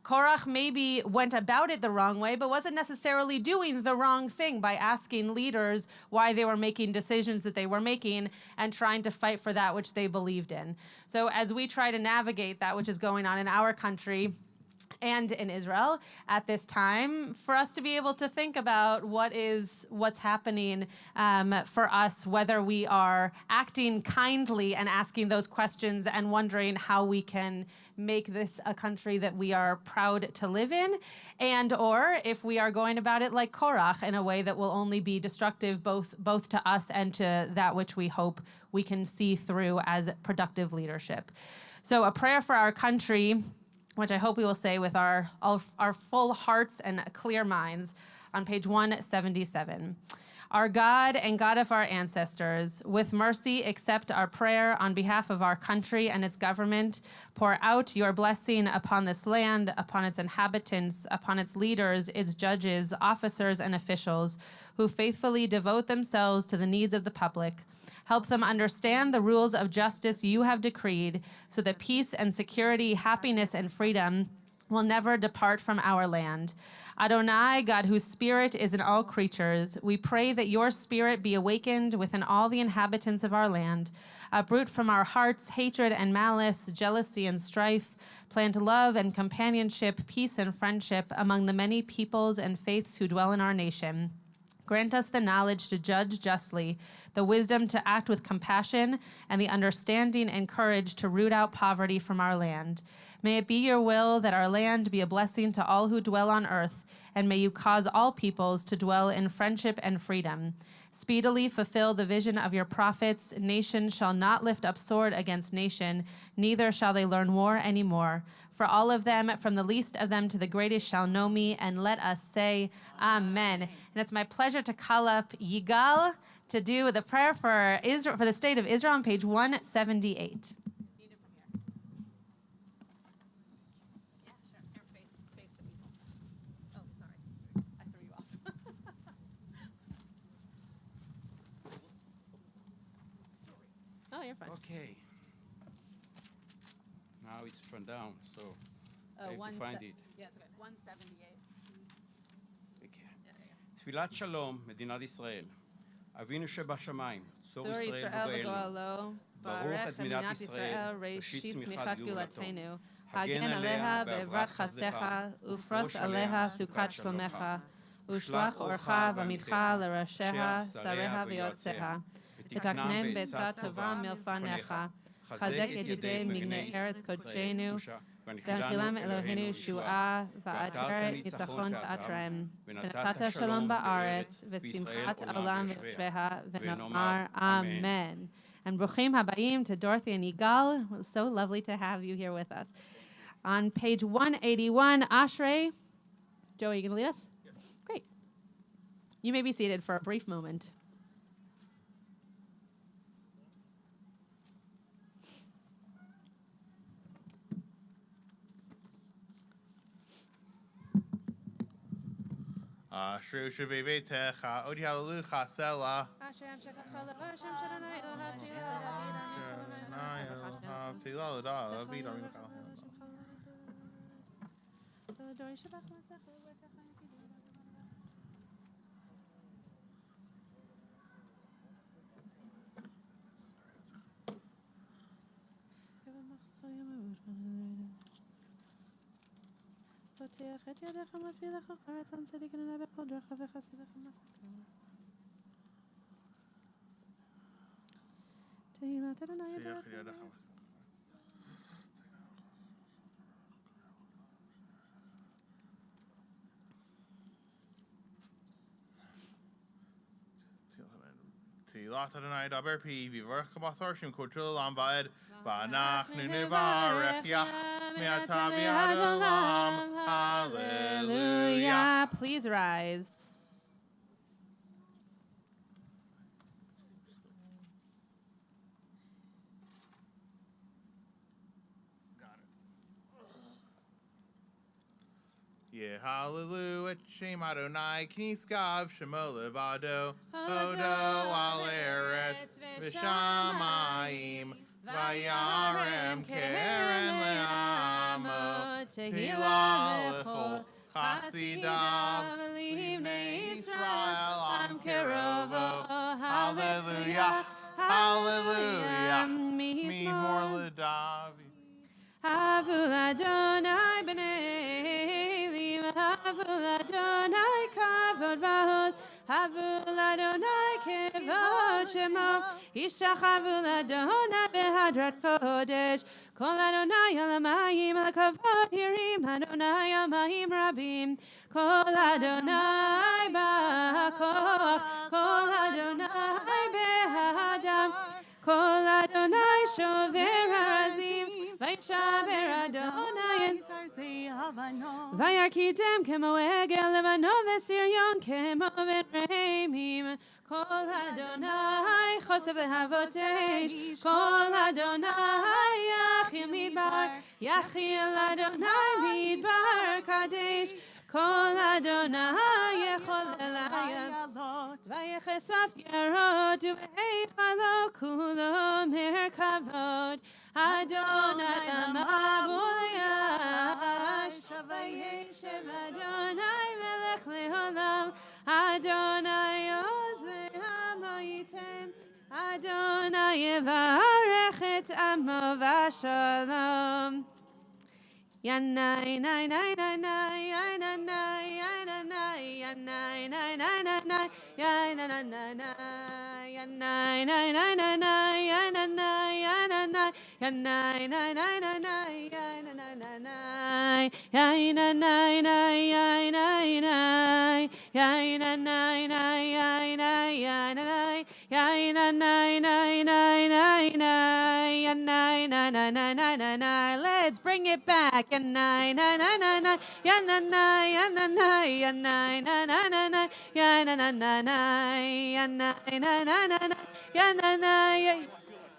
Korach maybe went about it the wrong way, but wasn't necessarily doing the wrong thing by asking leaders why they were making decisions that they were making and trying to fight for that which they believed in. So as we try to navigate that which is going on in our country and in Israel at this time, for us to be able to think about what's happening for us, whether we are acting kindly and asking those questions and wondering how we can make this a country that we are proud to live in, and or if we are going about it like Korach in a way that will only be destructive both to us and to that which we hope we can see through as productive leadership. So a prayer for our country, which I hope we will say with our full hearts and clear minds, on page 177. Our God and God of our ancestors, with mercy accept our prayer on behalf of our country and its government. Pour out your blessing upon this land, upon its inhabitants, upon its leaders, its judges, officers, and officials, who faithfully devote themselves to the needs of the public. Help them understand the rules of justice you have decreed, so that peace and security, happiness and freedom will never depart from our land. Adonai, God whose spirit is in all creatures, we pray that your spirit be awakened within all the inhabitants of our land. Uproot from our hearts hatred and malice, jealousy and strife. Plant love and companionship, peace and friendship among the many peoples and faiths who dwell in our nation. Grant us the knowledge to judge justly, the wisdom to act with compassion, and the understanding and courage to root out poverty from our land. May it be your will that our land be a blessing to all who dwell on earth, and may you cause all peoples to dwell in friendship and freedom. Speedily fulfill the vision of your prophets. Nation shall not lift up sword against nation, neither shall they learn war anymore. For all of them, from the least of them to the greatest, shall know me, and let us say Amen. And it's my pleasure to call up Yigal to do the prayer for Israel, for the state of Israel, on page 178. Oh, you're fine. Okay. Now it's from down, so I have to find it. Yeah, it's okay. 178. תפילת שלום, מדינת ישראל. אבינו שבשמיים, צור צור ישראל ישראל וגואלנו. וגואלו, ברוך את מדינת ישראל, ראשית צמיחת גאולתנו. הגן עליה בעברת חסדך, ופרוץ עליה סוכת שלומך. ושלח אורך ועמיתך לראשיה, שריה ויועציה. ותקנם בעצה טובה מלפניך. חזק ידידי מגני ארץ קודשנו. והנחילם אלוהינו ישועה, ועטר ניצחון תעטרם. ונתת שלום בארץ, ושמחת העולם ויושביה, ונאמר Amen. And bruchim habayim to Dorothy and Yigal. It's so lovely to have you here with us. On page 181, Ashrei. Joe, are you going to lead us? Yes. Great. You may be seated for a brief moment. Ashru Shavei Beitecha, Odi Hallelujah Sela. פותח את ידיך מסביר לך רצון צדיק ונבא בכל דרכיו וחסידך מסתכל. תהילת אדוני ידך. תהילת אדוני ידבר פיו, יברך כבשר שם קודשו לעם ועד, ואנחנו נברך יה מעתה ועד עולם. Hallelujah. Please rise. Hallelujah, Shem Adonai, Kniskav, Shemo Levado, Hodo al Eretz, Vishamayim, Vayarem Keren Le'amo, Tehillah Lechol, Chasidav, Livnei Israel, Am Kerovo, Hallelujah, Hallelujah, Mihor Ledavi. Havul Adonai b'nei Elim, Havul Adonai kavod v'hoz, Havul Adonai kevod shemo, Yishahavul Adonai behadrat kodesh, Kol Adonai alamayim lakavod hirim, Adonai amayim rabim, Kol Adonai ba'koch, Kol Adonai behadam, Kol Adonai shover harazim, Vayshaber Adonai Vayarkidem kemo egel levanon v'sirion kemo v'reimim Kol Adonai chotzev lehavotesh Kol Adonai yachil midbar Yachil Adonai midbar kadesh Kol Adonai yechol elayam Vayechesaf yarod u'eichalo kulo merkavod Adonai amabul yash Vayeshev Adonai melech leolam Adonai ozeh hamoyitem Adonai yevarech et amo v'shalom Yanai nai nai nai nai yanai nai yanai nai nai nai nai nai yanai nai nai nai yanai nai nai nai nai yanai nai yanai nai nai nai nai yanai nai nai yanai nai nai yanai nai yanai nai nai yanai yanai yanai nai nai nai nai nai yanai nai nai nai nai nai nai let's bring it back yanai nai nai nai nai yanai yanai yanai nai nai nai nai yanai nai nai nai yanai nai nai nai nai yanai nai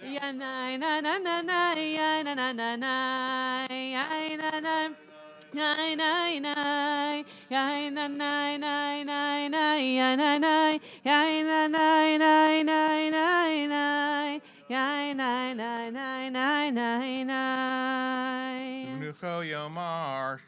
yanai na na na na ya na na na na ya na na nai nai nai ya na nai nai nai nai ya na nai ya na nai nai nai nai nai ya nai nai nai nai nai nai V'nucho Yomar.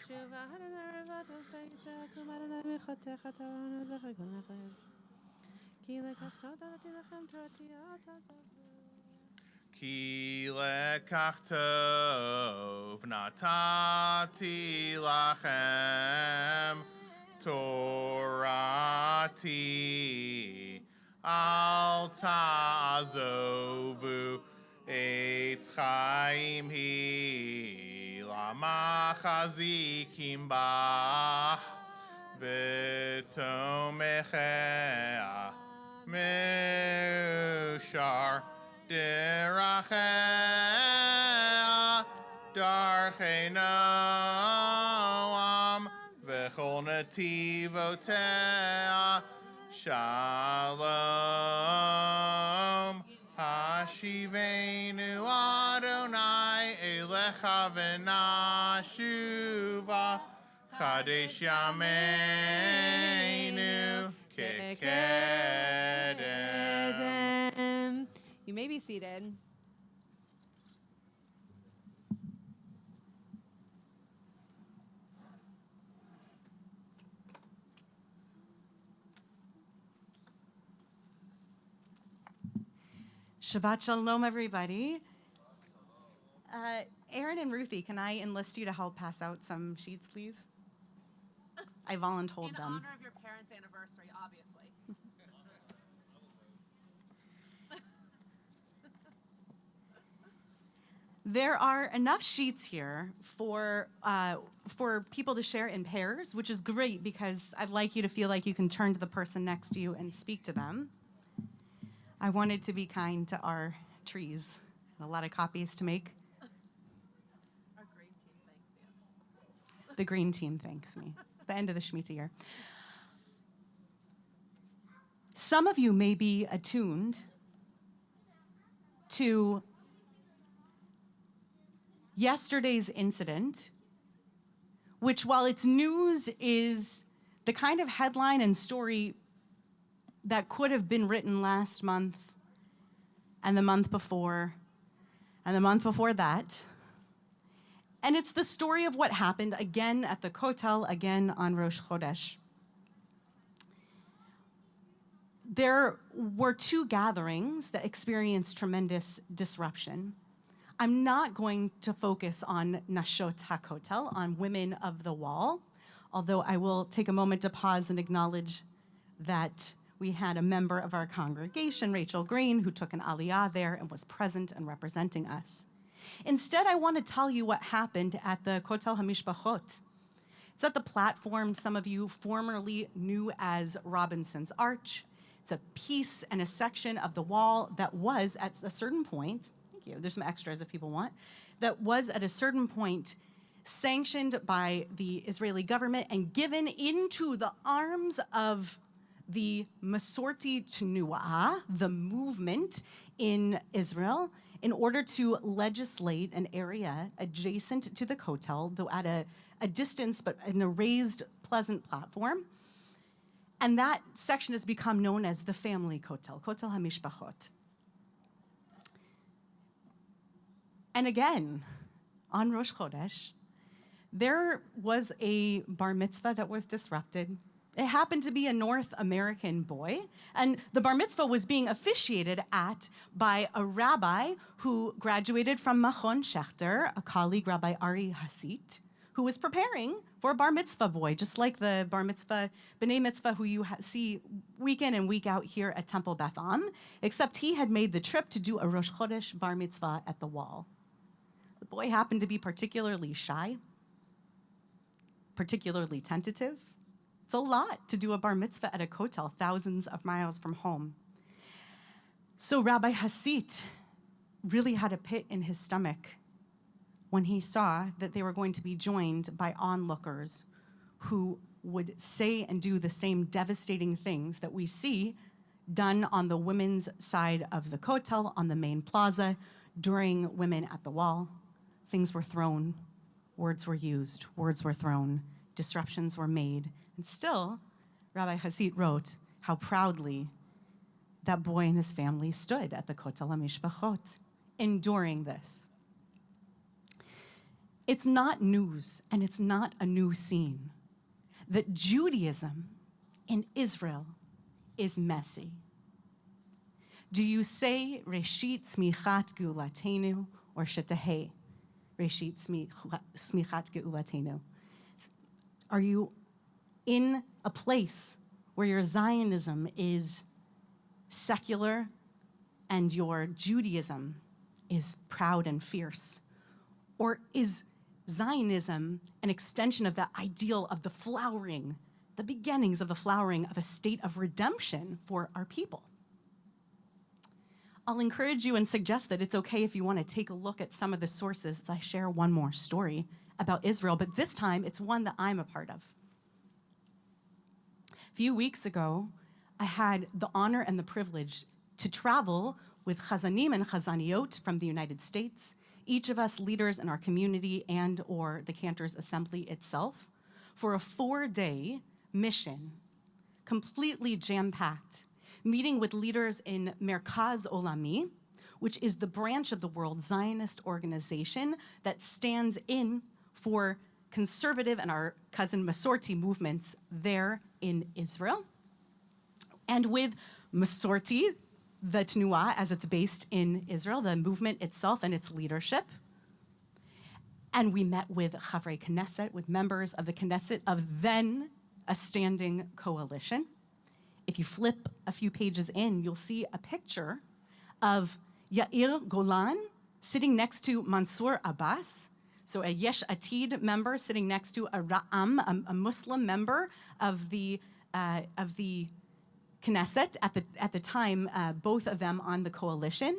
Ki lekach tov natati lachem Torati al tazovu et chaim hi lama chazikim ba v'tomechea meushar derachea darchei noam v'chol nativotea shalom hashivenu Adonai elecha v'nashuva chadesh yameinu kekedem. You may be seated. Shabbat Shalom, everybody. Aaron and Ruthie, can I enlist you to help pass out some sheets, please? I voluntold them. In honor of your parents' anniversary, obviously. There are enough sheets here for people to share in pairs, which is great because I'd like you to feel like you can turn to the person next to you and speak to them. I wanted to be kind to our trees. A lot of copies to make. Our green team thanks you. The green team thanks me. The end of the Shemitah year. Some of you may be attuned to yesterday's incident which, while its news is the kind of headline and story that could have been written last month and the month before and the month before that. And it's the story of what happened again at the Kotel, again on Rosh Chodesh. There were two gatherings that experienced tremendous disruption. I'm not going to focus on Nashot HaKotel, on women of the wall, although I will take a moment to pause and acknowledge that we had a member of our congregation, Rachel Green, who took an aliyah there and was present and representing us. Instead, I want to tell you what happened at the Kotel HaMishpachot. It's at the platform some of you formerly knew as Robinson's Arch. It's a piece and a section of the wall that was at a certain point, thank you, there's some extras if people want, that was at a certain point sanctioned by the Israeli government and given into the arms of the Masorti Tnu'ah, the movement in Israel, in order to legislate an area adjacent to the Kotel, though at a distance, but in a raised, pleasant platform. And that section has become known as the family Kotel, Kotel HaMishpachot. And again, on Rosh Chodesh, there was a bar mitzvah that was disrupted. It happened to be a North American boy, and the bar mitzvah was being officiated at by a rabbi who graduated from Machon Shechter, a colleague, Rabbi Ari Hasit, who was preparing for a bar mitzvah boy, just like the bar mitzvah, b'nai mitzvah, who you see week in and week out here at Temple Beth Am, except he had made the trip to do a Rosh Chodesh bar mitzvah at the wall. The boy happened to be particularly shy, particularly tentative. It's a lot to do a bar mitzvah at a kotel thousands of miles from home. So Rabbi Hasit really had a pit in his stomach when he saw that they were going to be joined by onlookers who would say and do the same devastating things that we see done on the women's side of the kotel, on the main plaza, during Women at the Wall. Things were thrown, words were used, words were thrown, disruptions were made. And still, Rabbi Hasit wrote how proudly that boy and his family stood at the Kotel HaMishpachot, enduring this. It's not news, and it's not a new scene, that Judaism in Israel is messy. Do you say Reshit Smichat Geulatenu or Shetahei Reshit Smichat Geulatenu? Are you in a place where your Zionism is secular and your Judaism is proud and fierce? Or is Zionism an extension of that ideal of the flowering, the beginnings of the flowering of a state of redemption for our people? I'll encourage you and suggest that it's okay if you want to take a look at some of the sources as I share one more story about Israel, but this time it's one that I'm a part of. A few weeks ago, I had the honor and the privilege to travel with Chazanim and Chazaniot from the United States, each of us leaders in our community and or the Cantors Assembly itself, for a 4-day mission, completely jam-packed, meeting with leaders in Merkaz Olami, which is the branch of the World Zionist Organization that stands in for conservative and our cousin Masorti movements there in Israel, and with Masorti, the Tnu'ah, as it's based in Israel, the movement itself and its leadership. And we met with Chavrei Knesset, with members of the Knesset of then a standing coalition. If you flip a few pages in, you'll see a picture of Yair Golan sitting next to Mansour Abbas, so a Yesh Atid member sitting next to a Ra'am, a Muslim member of the Knesset at the time, both of them on the coalition.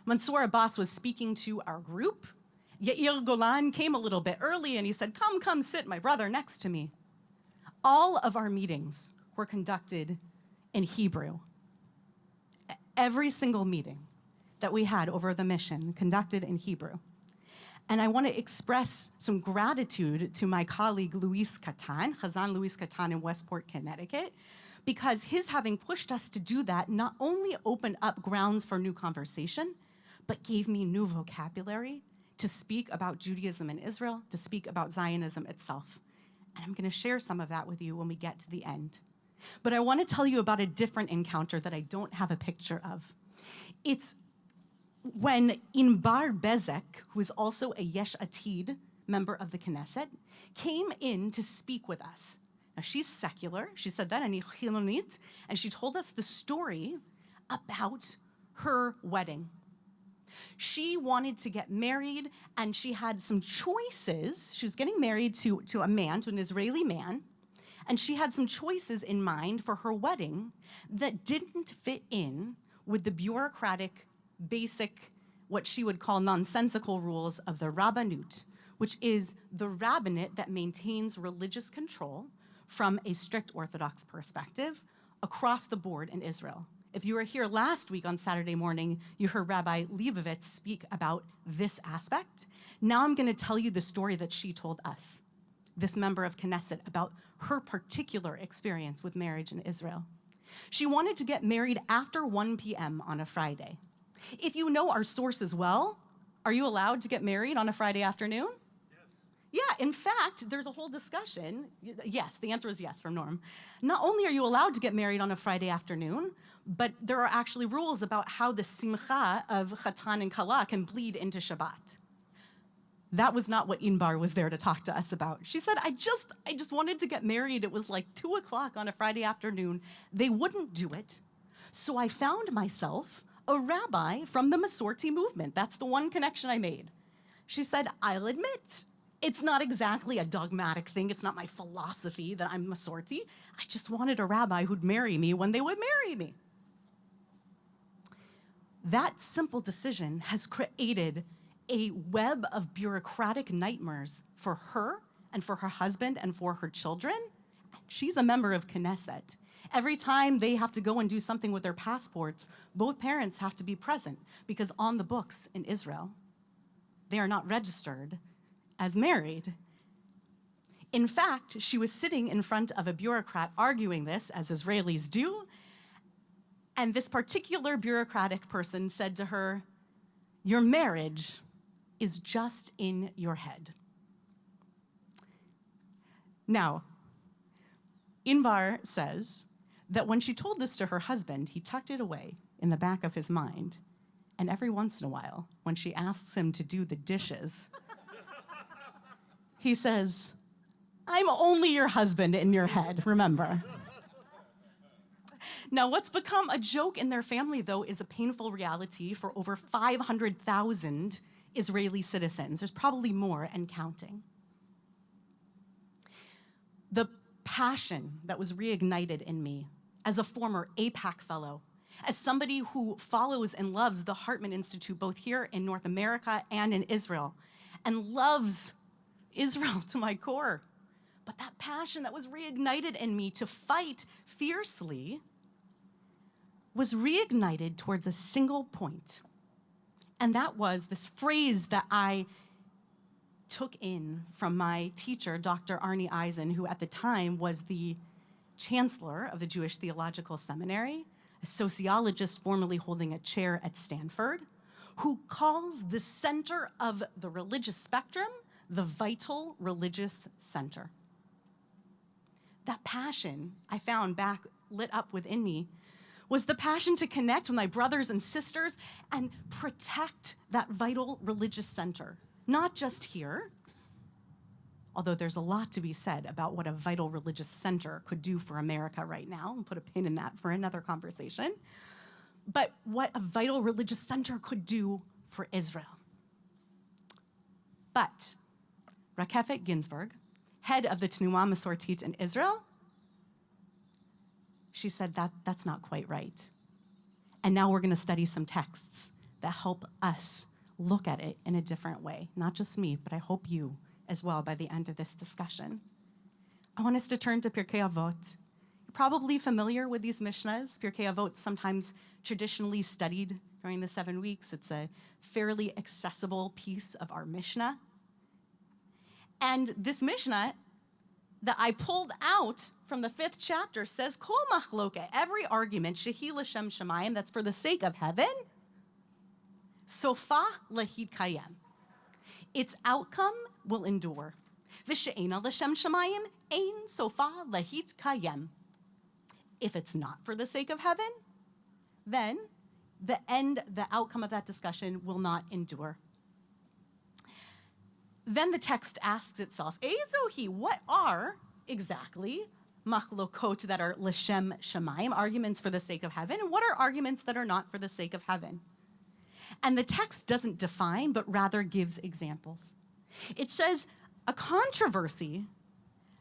Mansour Abbas was speaking to our group. Yair Golan came a little bit early and he said, come sit, my brother, next to me. All of our meetings were conducted in Hebrew. Every single meeting that we had over the mission conducted in Hebrew. And I want to express some gratitude to my colleague Luis Catan, Chazan Luis Catan in Westport, Connecticut, because his having pushed us to do that not only opened up grounds for new conversation, but gave me new vocabulary to speak about Judaism in Israel, to speak about Zionism itself. And I'm going to share some of that with you when we get to the end. But I want to tell you about a different encounter that I don't have a picture of. It's when Inbar Bezek, who is also a Yesh Atid member of the Knesset, came in to speak with us. Now, she's secular. She said that, ani chilonit, and she told us the story about her wedding. She wanted to get married, and she had some choices. She was getting married to a man, to an Israeli man, and she had some choices in mind for her wedding that didn't fit in with the bureaucratic, basic, what she would call nonsensical rules of the Rabbanut, which is the rabbinate that maintains religious control from a strict Orthodox perspective across the board in Israel. If you were here last week on Saturday morning, you heard Rabbi Leibovitz speak about this aspect. Now I'm going to tell you the story that she told us, this member of Knesset, about her particular experience with marriage in Israel. She wanted to get married after 1 p.m. on a Friday. If you know our sources well, are you allowed to get married on a Friday afternoon? Yeah, in fact, there's a whole discussion. Yes, the answer is yes from Norm. Not only are you allowed to get married on a Friday afternoon, but there are actually rules about how the simcha of Chatan and Kala can bleed into Shabbat. That was not what Inbar was there to talk to us about. She said, I just wanted to get married. It was like 2 o'clock on a Friday afternoon. They wouldn't do it. So I found myself a rabbi from the Masorti movement. That's the one connection I made. She said, I'll admit, it's not exactly a dogmatic thing. It's not my philosophy that I'm Masorti. I just wanted a rabbi who'd marry me when they would marry me. That simple decision has created a web of bureaucratic nightmares for her and for her husband and for her children. She's a member of Knesset. Every time they have to go and do something with their passports, both parents have to be present because on the books in Israel, they are not registered as married. In fact, she was sitting in front of a bureaucrat arguing this, as Israelis do, and this particular bureaucratic person said to her, your marriage is just in your head. Now, Inbar says that when she told this to her husband, he tucked it away in the back of his mind, and every once in a while, when she asks him to do the dishes, he says, I'm only your husband in your head, remember. Now, what's become a joke in their family, though, is a painful reality for over 500,000 Israeli citizens. There's probably more and counting. The passion that was reignited in me as a former APAC fellow, as somebody who follows and loves the Hartman Institute both here in North America and in Israel, and loves Israel to my core. But that passion that was reignited in me to fight fiercely was reignited towards a single point. And that was this phrase that I took in from my teacher, Dr. Arnie Eisen, who at the time was the chancellor of the Jewish Theological Seminary, a sociologist formerly holding a chair at Stanford, who calls the center of the religious spectrum the vital religious center. That passion I found back lit up within me was the passion to connect with my brothers and sisters and protect that vital religious center. Not just here, although there's a lot to be said about what a vital religious center could do for America right now, and put a pin in that for another conversation, but what a vital religious center could do for Israel. But Rakefet Ginsburg, head of the Tnuah Masortit in Israel, she said that's not quite right. And now we're going to study some texts that help us look at it in a different way. Not just me, but I hope you as well by the end of this discussion. I want us to turn to Pirkei Avot. You're probably familiar with these Mishnahs. Pirkei Avot sometimes traditionally studied during the 7 weeks. It's a fairly accessible piece of our Mishnah. And this Mishnah that I pulled out from the 5th chapter says, Kol machloke, every argument, shehi l'shem shamayim, that's for the sake of heaven, sofa lahid kayem. Its outcome will endure. V'she'ena l'shem shamayim, ein sofa lahid kayem. If it's not for the sake of heaven, then the outcome of that discussion will not endure. Then the text asks itself, Ezohi, what are exactly machlokot that are l'shem shamayim, arguments for the sake of heaven, and what are arguments that are not for the sake of heaven? And the text doesn't define, but rather gives examples. It says a controversy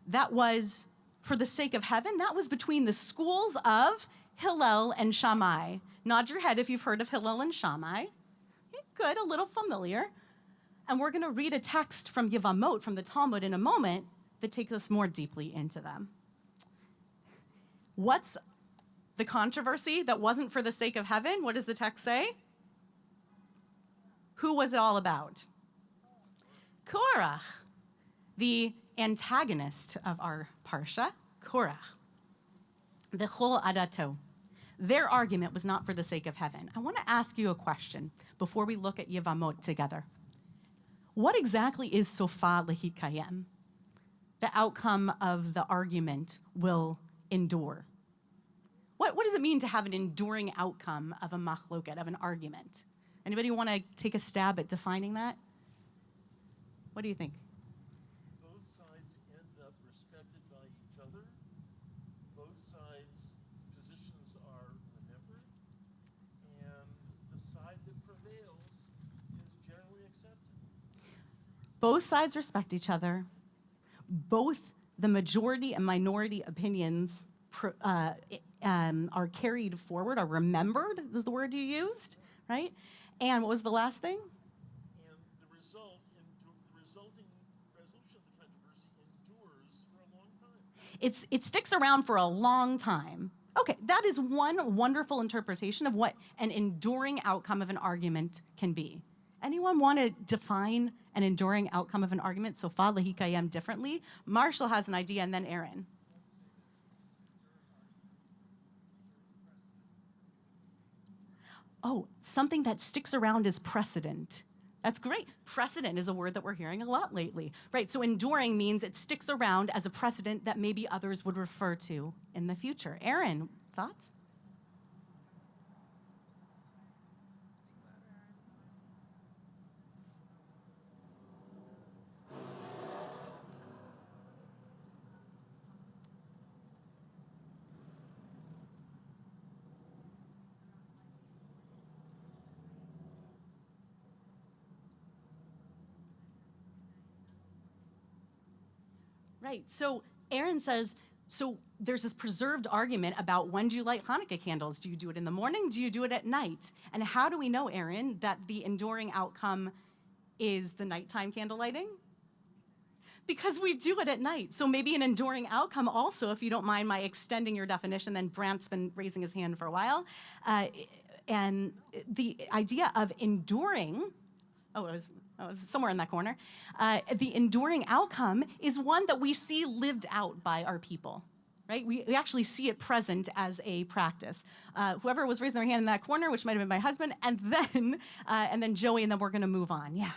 that was for the sake of heaven, that was between the schools of Hillel and Shammai. Nod your head if you've heard of Hillel and Shammai. Good, a little familiar. And we're going to read a text from Yevamot, from the Talmud, in a moment that takes us more deeply into them. What's the controversy that wasn't for the sake of heaven? What does the text say? Who was it all about? Korach, the antagonist of our parsha, Korach. The Chol Adato. Their argument was not for the sake of heaven. I want to ask you a question before we look at Yevamot together. What exactly is sofa lehikayem? The outcome of the argument will endure. What does it mean to have an enduring outcome of a machloket, of an argument? Anybody want to take a stab at defining that? What do you think? Both sides end up respected by each other. Both sides' positions are remembered. And the side that prevails is generally accepted. Both sides respect each other. Both the majority and minority opinions are carried forward, are remembered, was the word you used, right? And what was the last thing? And the resulting resolution of the controversy endures for a long time. It sticks around for a long time. Okay, that is one wonderful interpretation of what an enduring outcome of an argument can be. Anyone want to define an enduring outcome of an argument, sofa lehikayem, differently? Marshall has an idea, and then Aaron. Oh, something that sticks around is precedent. That's great. Precedent is a word that we're hearing a lot lately. Right, so enduring means it sticks around as a precedent that maybe others would refer to in the future. Aaron, thoughts? Right, so Aaron says, so there's this preserved argument about when do you light Hanukkah candles? Do you do it in the morning? Do you do it at night? And how do we know, Aaron, that the enduring outcome is the nighttime candle lighting? Because we do it at night. So maybe an enduring outcome also, if you don't mind my extending your definition, then Brant's been raising his hand for a while. And the idea of enduring, it was somewhere in that corner. The enduring outcome is one that we see lived out by our people, right? We actually see it present as a practice. Whoever was raising their hand in that corner, which might have been my husband, and then Joey, and then we're going to move on. Yeah.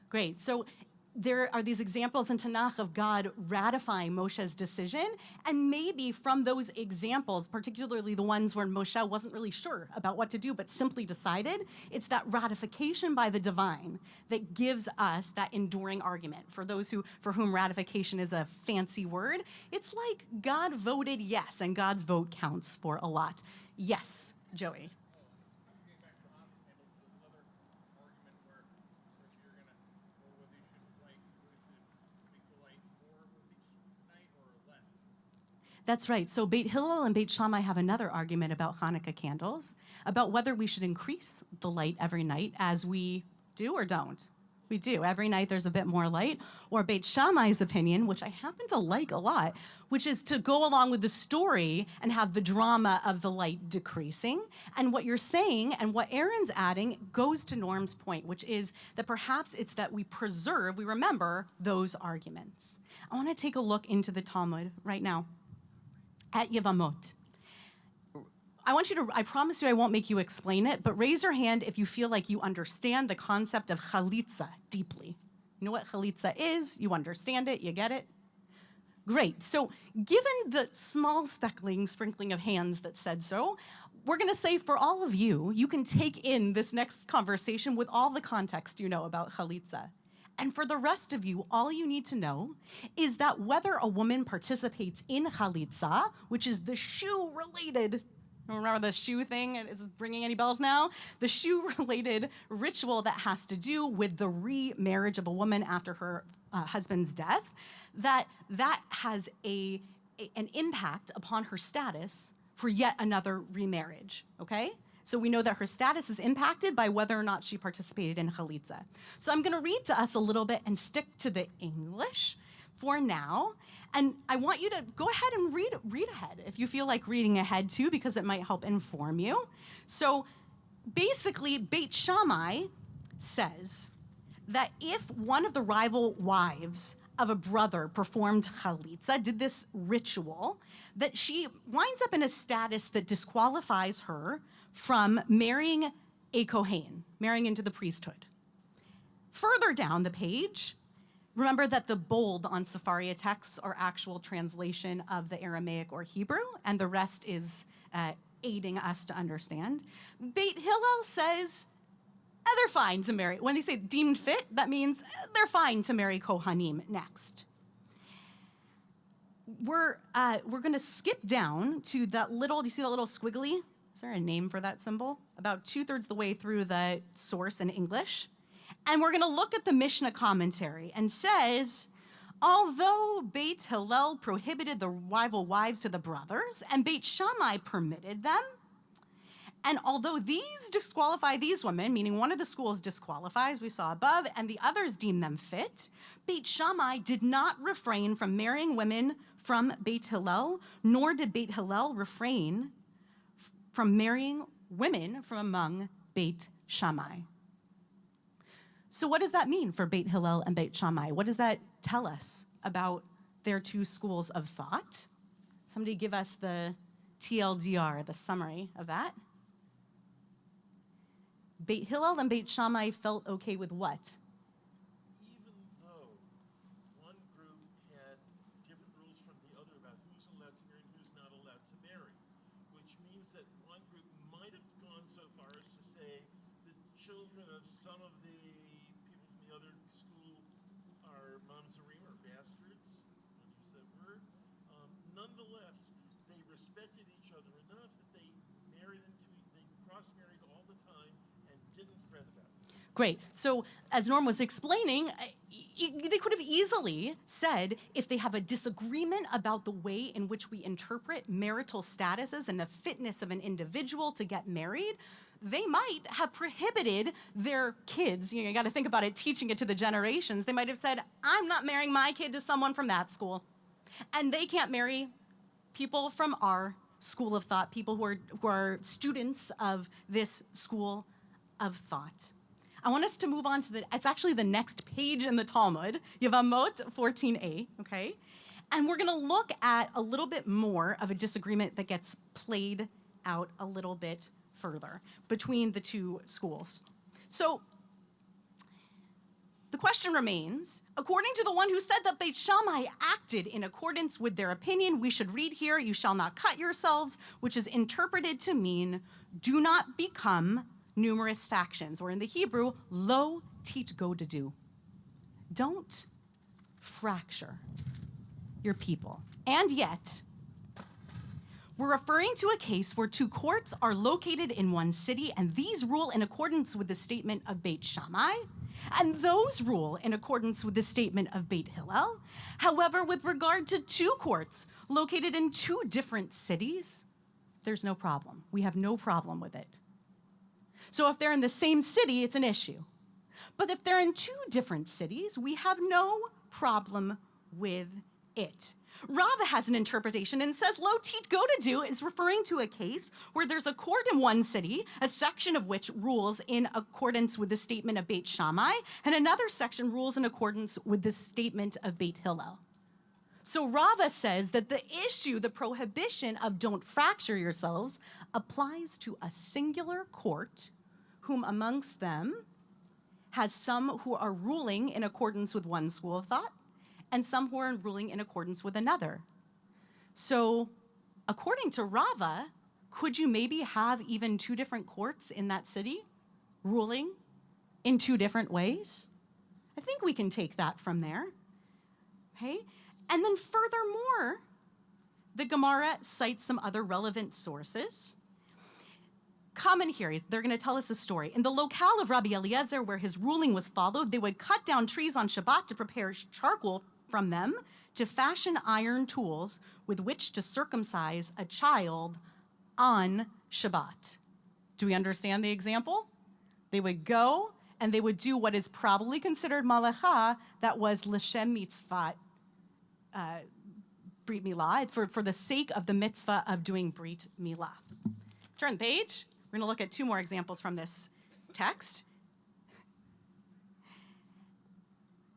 Great. So there are these examples in Tanakh of God ratifying Moshe's decision, and maybe from those examples, particularly the ones where Moshe wasn't really sure about what to do but simply decided, it's that ratification by the divine that gives us that enduring argument. For those for whom ratification is a fancy word, it's like God voted yes, and God's vote counts for a lot. Yes, Joey. That's right. So Beit Hillel and Beit Shammai have another argument about Hanukkah candles, about whether we should increase the light every night, as we do or don't. We do. Every night there's a bit more light. Or Beit Shammai's opinion, which I happen to like a lot, which is to go along with the story and have the drama of the light decreasing. And what you're saying and what Aaron's adding goes to Norm's point, which is that perhaps it's that we remember those arguments. I want to take a look into the Talmud right now at Yevamot. I promise you I won't make you explain it, but raise your hand if you feel like you understand the concept of chalitza deeply. You know what chalitza is, you understand it, you get it? Great. So given the small sprinkling of hands that said so, we're going to say for all of you, you can take in this next conversation with all the context you know about chalitza. And for the rest of you, all you need to know is that whether a woman participates in chalitza, which is the shoe-related, remember the shoe thing? Is it ringing any bells now? The shoe-related ritual that has to do with the remarriage of a woman after her husband's death, that has an impact upon her status for yet another remarriage, okay? So we know that her status is impacted by whether or not she participated in chalitza. So I'm going to read to us a little bit and stick to the English for now. And I want you to go ahead and read ahead if you feel like reading ahead too, because it might help inform you. So basically, Beit Shammai says that if one of the rival wives of a brother performed chalitza, did this ritual, that she winds up in a status that disqualifies her from marrying a Kohen, marrying into the priesthood. Further down the page, remember that the bold on Sepharia texts are actual translation of the Aramaic or Hebrew, and the rest is aiding us to understand. Beit Hillel says they're fine to marry. When they say deemed fit, that means they're fine to marry Kohanim next. We're going to skip down to that little, do you see that little squiggly? Is there a name for that symbol? About 2/3 the way through the source in English. And we're going to look at the Mishnah commentary and says, although Beit Hillel prohibited the rival wives to the brothers and Beit Shammai permitted them, and although these disqualify these women, meaning one of the schools disqualifies, we saw above, and the others deem them fit, Beit Shammai did not refrain from marrying women from Beit Hillel, nor did Beit Hillel refrain from marrying women from among Beit Shammai. So what does that mean for Beit Hillel and Beit Shammai? What does that tell us about their two schools of thought? Somebody give us the TLDR, the summary of that. Beit Hillel and Beit Shammai felt okay with what? Even though one group had different rules from the other about who's allowed to marry and who's not allowed to marry, which means that one group might have gone so far as to say the children of some of the people from the other school are mamzerim or bastards, I'll use that word. Nonetheless, they respected each other enough that they cross-married all the time and didn't fret about it. Great. So as Norm was explaining, they could have easily said if they have a disagreement about the way in which we interpret marital statuses and the fitness of an individual to get married, they might have prohibited their kids, you got to think about it, teaching it to the generations. They might have said, I'm not marrying my kid to someone from that school. And they can't marry people from our school of thought, people who are students of this school of thought. I want us to move on to it's actually the next page in the Talmud, Yevamot 14a, okay? And we're gonna look at a little bit more of a disagreement that gets played out a little bit further between the two schools. So the question remains, according to the one who said that Beit Shammai acted in accordance with their opinion, we should read here, you shall not cut yourselves, which is interpreted to mean, do not become numerous factions, or in the Hebrew, lo titgodadu. Don't fracture your people. And yet, we're referring to a case where two courts are located in one city, and these rule in accordance with the statement of Beit Shammai, And those rule in accordance with the statement of Beit Hillel. However, with regard to two courts located in two different cities, there's no problem. We have no problem with it. So if they're in the same city, it's an issue. But if they're in two different cities, we have no problem with it. Rava has an interpretation and says lo tit godadu is referring to a case where there's a court in one city, a section of which rules in accordance with the statement of Beit Shammai, and another section rules in accordance with the statement of Beit Hillel. So Rava says that the issue, the prohibition of don't fracture yourselves, applies to a singular court, whom amongst them has some who are ruling in accordance with one school of thought, and some who are ruling in accordance with another. So according to Rava, could you maybe have even two different courts in that city ruling in two different ways? I think we can take that from there, okay? And then furthermore, the Gemara cites some other relevant sources. Common here is they're going to tell us a story. In the locale of Rabbi Eliezer, where his ruling was followed, they would cut down trees on Shabbat to prepare charcoal from them to fashion iron tools with which to circumcise a child on Shabbat. Do we understand the example? They would go and they would do what is probably considered malacha, that was l'shem mitzvah, brit milah, for the sake of the mitzvah of doing brit milah. Turn the page. We're going to look at two more examples from this text.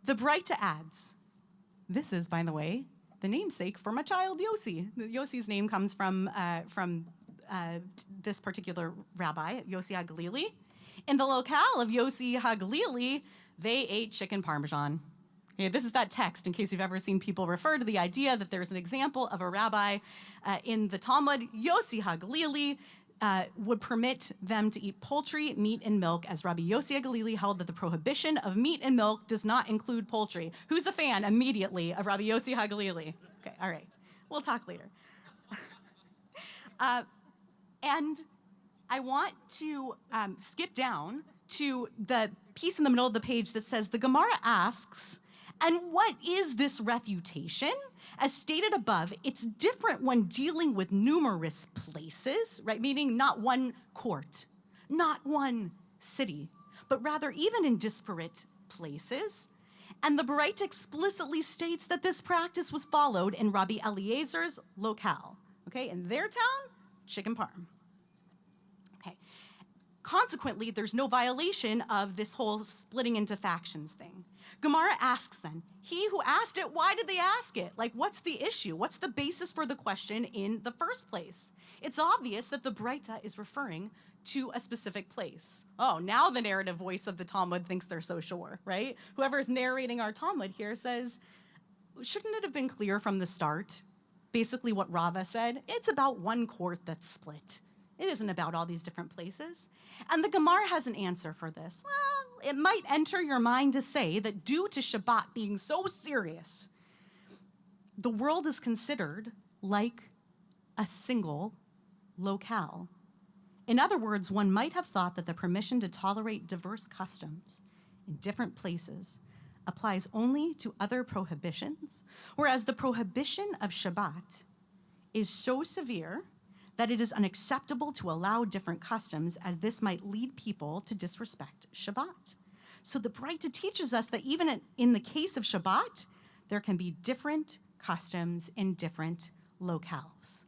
The Breita adds, this is, by the way, the namesake for my child Yossi. Yossi's name comes from this particular rabbi, Yossi HaGalili. In the locale of Yossi HaGalili, they ate chicken parmesan. Okay, this is that text, in case you've ever seen people refer to the idea that there's an example of a rabbi in the Talmud, Yossi HaGalili, would permit them to eat poultry, meat, and milk, as Rabbi Yossi HaGalili held that the prohibition of meat and milk does not include poultry. Who's a fan immediately of Rabbi Yossi HaGalili? Okay, all right. We'll talk later. And I want to skip down to the piece in the middle of the page that says, the Gemara asks, and what is this refutation? As stated above, it's different when dealing with numerous places, right? Meaning not one court, not one city, but rather even in disparate places. And the Breita explicitly states that this practice was followed in Rabbi Eliezer's locale, okay? In their town, chicken parm. Okay. Consequently, there's no violation of this whole splitting into factions thing. Gemara asks then, he who asked it, why did they ask it? Like, what's the issue? What's the basis for the question in the first place? It's obvious that the Breita is referring to a specific place. Oh, now the narrative voice of the Talmud thinks they're so sure, right? Whoever is narrating our Talmud here says, shouldn't it have been clear from the start? Basically what Rava said, it's about one court that's split. It isn't about all these different places. And the Gemara has an answer for this. Well, it might enter your mind to say that due to Shabbat being so serious, the world is considered like a single locale. In other words, one might have thought that the permission to tolerate diverse customs in different places applies only to other prohibitions, whereas the prohibition of Shabbat is so severe that it is unacceptable to allow different customs, as this might lead people to disrespect Shabbat. So the Breita teaches us that even in the case of Shabbat, there can be different customs in different locales.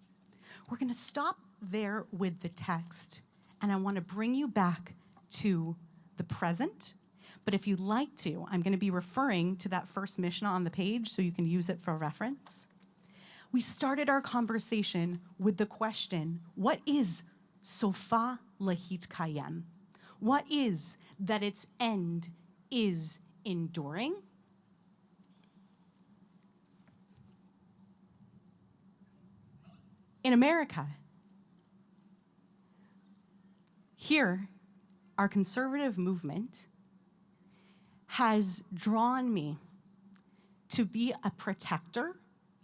We're going to stop there with the text, and I want to bring you back to the present. But if you'd like to, I'm going to be referring to that first Mishnah on the page so you can use it for reference. We started our conversation with the question, what is sofa lahit kayem? What is that its end is enduring? In America, here, our conservative movement has drawn me to be a protector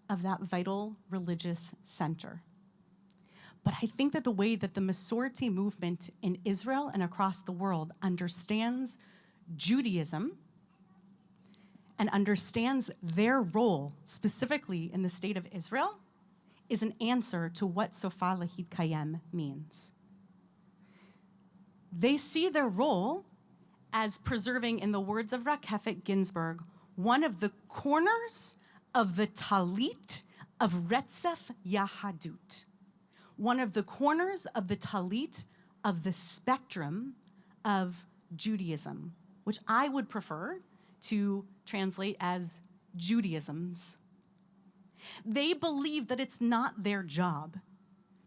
of that vital religious center. But I think that the way that the Masorti movement in Israel and across the world understands Judaism and understands their role specifically in the state of Israel is an answer to what Sofa Lahidkayem means. They see their role as preserving, in the words of Rakefet Ginsburg, one of the corners of the talit of Retzef Yahadut, one of the corners of the talit of the spectrum of Judaism, which I would prefer to translate as Judaisms. They believe that it's not their job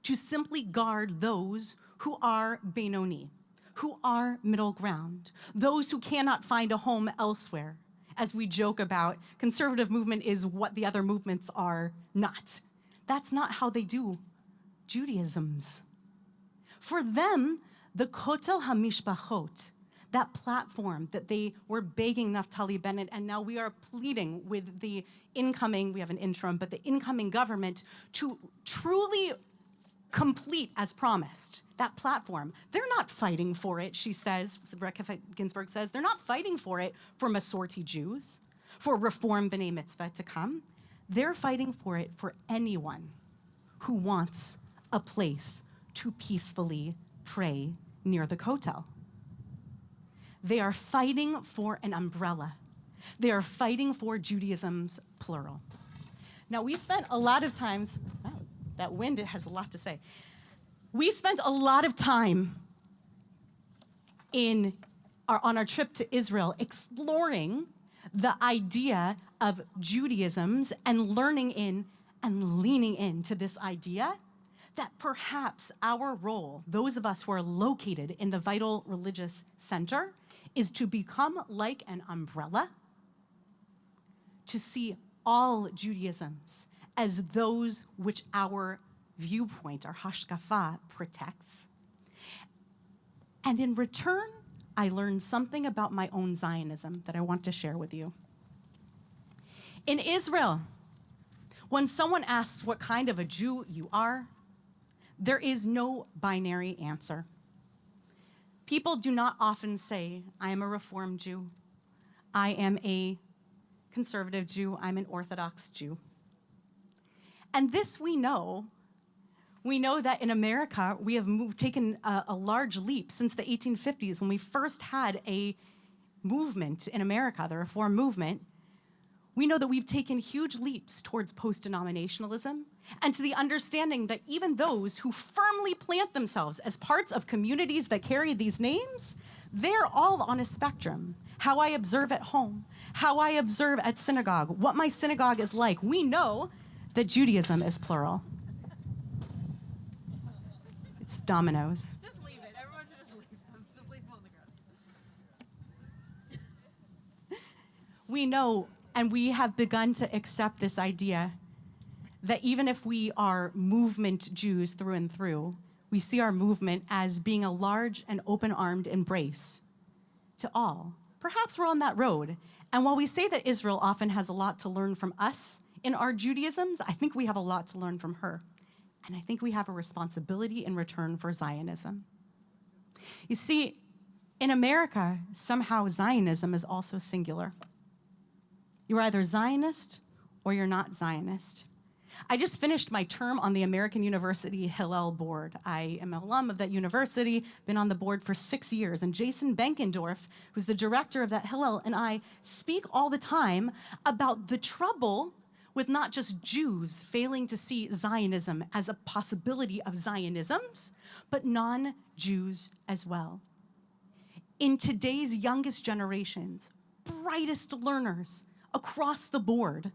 to simply guard those who are Benoni, who are middle ground, those who cannot find a home elsewhere. As we joke about, conservative movement is what the other movements are not. That's not how they do Judaisms. For them, the Kotel HaMishpachot, that platform that they were begging Naftali Bennett, and now we are pleading with the incoming, we have an interim, but the incoming government to truly complete as promised that platform. They're not fighting for it, she says, Rebecca Ginsburg says, they're not fighting for it for Masorti Jews, for Reform B'nai Mitzvah to come. They're fighting for it for anyone who wants a place to peacefully pray near the Kotel. They are fighting for an umbrella. They are fighting for Judaism's plural. Now, we spent a lot of times, wow, that wind, it has a lot to say. We spent a lot of time on our trip to Israel exploring the idea of Judaisms and learning in and leaning into this idea that perhaps our role, those of us who are located in the vital religious center, is to become like an umbrella, to see all Judaisms as those which our viewpoint, our hashkafa, protects. And in return, I learned something about my own Zionism that I want to share with you. In Israel, when someone asks what kind of a Jew you are, there is no binary answer. People do not often say, I am a Reform Jew, I am a conservative Jew, I'm an Orthodox Jew. And this we know. We know that in America, we have taken a large leap since the 1850s when we first had a movement in America, the Reform movement. We know that we've taken huge leaps towards post-denominationalism and to the understanding that even those who firmly plant themselves as parts of communities that carry these names, they're all on a spectrum. How I observe at home, how I observe at synagogue, what my synagogue is like. We know that Judaism is plural. It's dominoes. Just leave it. Everyone should just leave them. Just leave them on the ground. We know, and we have begun to accept this idea that even if we are movement Jews through and through, we see our movement as being a large and open-armed embrace to all. Perhaps we're on that road. And while we say that Israel often has a lot to learn from us in our Judaisms, I think we have a lot to learn from her. And I think we have a responsibility in return for Zionism. You see, in America, somehow Zionism is also singular. You're either Zionist or you're not Zionist. I just finished my term on the American University Hillel board. I am an alum of that university, been on the board for 6 years, and Jason Benkendorf, who's the director of that Hillel, and I speak all the time about the trouble with not just Jews failing to see Zionism as a possibility of Zionisms, but non-Jews as well. In today's youngest generations, brightest learners across the board,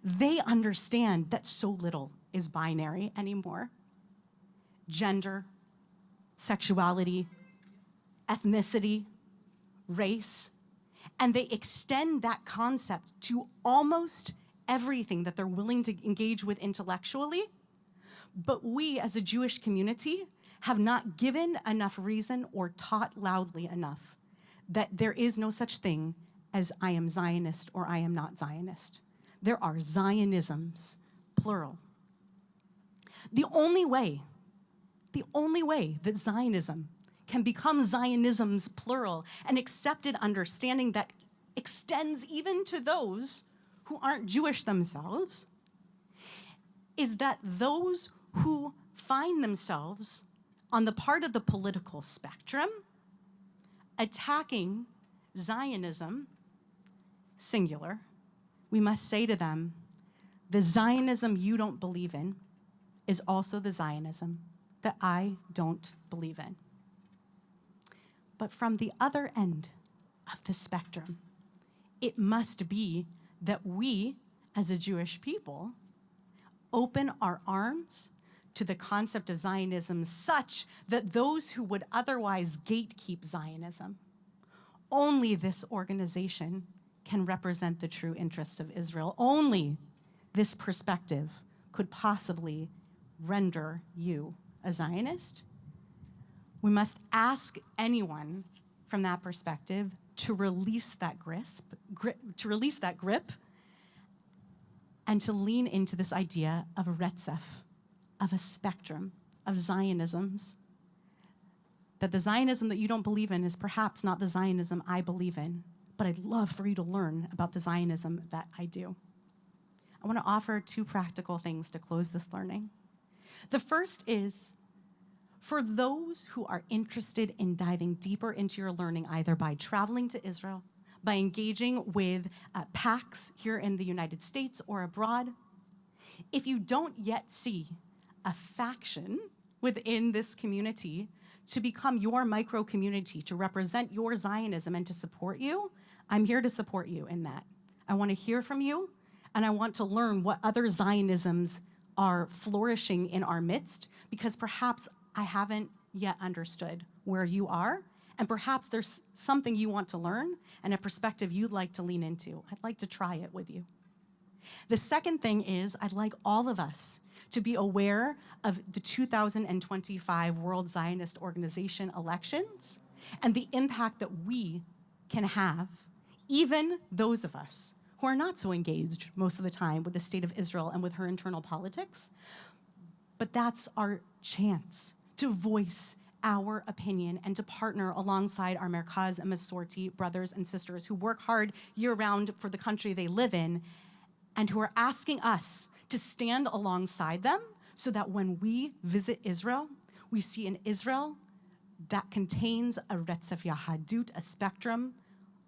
they understand that so little is binary anymore. Gender, sexuality, ethnicity, race, and they extend that concept to almost everything that they're willing to engage with intellectually. But we as a Jewish community have not given enough reason or taught loudly enough that there is no such thing as I am Zionist or I am not Zionist. There are Zionisms, plural. The only way that Zionism can become Zionism's plural, an accepted understanding that extends even to those who aren't Jewish themselves, is that those who find themselves on the part of the political spectrum attacking Zionism, singular, we must say to them, the Zionism you don't believe in is also the Zionism that I don't believe in. But from the other end of the spectrum, it must be that we, as a Jewish people, open our arms to the concept of Zionism such that those who would otherwise gatekeep Zionism, only this organization can represent the true interests of Israel. Only this perspective could possibly render you a Zionist. We must ask anyone from that perspective to release that grip, and to lean into this idea of a retzef, of a spectrum of Zionisms. That the Zionism that you don't believe in is perhaps not the Zionism I believe in, but I'd love for you to learn about the Zionism that I do. I want to offer two practical things to close this learning. The first is, for those who are interested in diving deeper into your learning, either by traveling to Israel, by engaging with PACs here in the United States or abroad, if you don't yet see a faction within this community to become your micro-community, to represent your Zionism and to support you, I'm here to support you in that. I want to hear from you, and I want to learn what other Zionisms are flourishing in our midst, because perhaps I haven't yet understood where you are, and perhaps there's something you want to learn and a perspective you'd like to lean into. I'd like to try it with you. The second thing is, I'd like all of us to be aware of the 2025 World Zionist Organization elections and the impact that we can have, even those of us who are not so engaged most of the time with the state of Israel and with her internal politics. But that's our chance to voice our opinion and to partner alongside our Merkaz and Masorti brothers and sisters who work hard year-round for the country they live in and who are asking us to stand alongside them so that when we visit Israel, we see an Israel that contains a Retzef Yahadut, a spectrum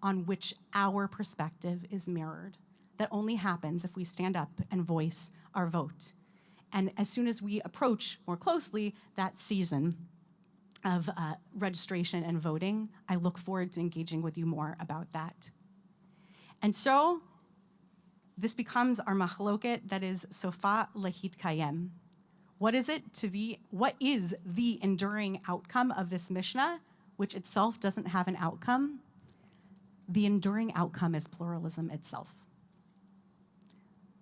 on which our perspective is mirrored. That only happens if we stand up and voice our vote. And as soon as we approach more closely that season of registration and voting, I look forward to engaging with you more about that. And so this becomes our machloket, that is sofa lehit kayem. What is the enduring outcome of this Mishnah, which itself doesn't have an outcome? The enduring outcome is pluralism itself.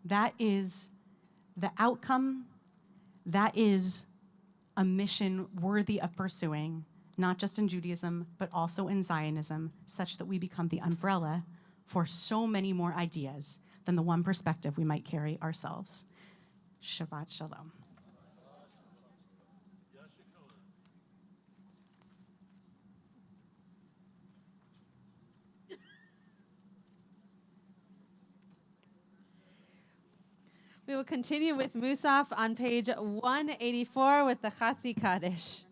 That is the outcome, that is a mission worthy of pursuing, not just in Judaism, but also in Zionism, such that we become the umbrella for so many more ideas than the one perspective we might carry ourselves. Shabbat Shalom. We will continue with Musaf on page 184 with the Chatzi Kaddish.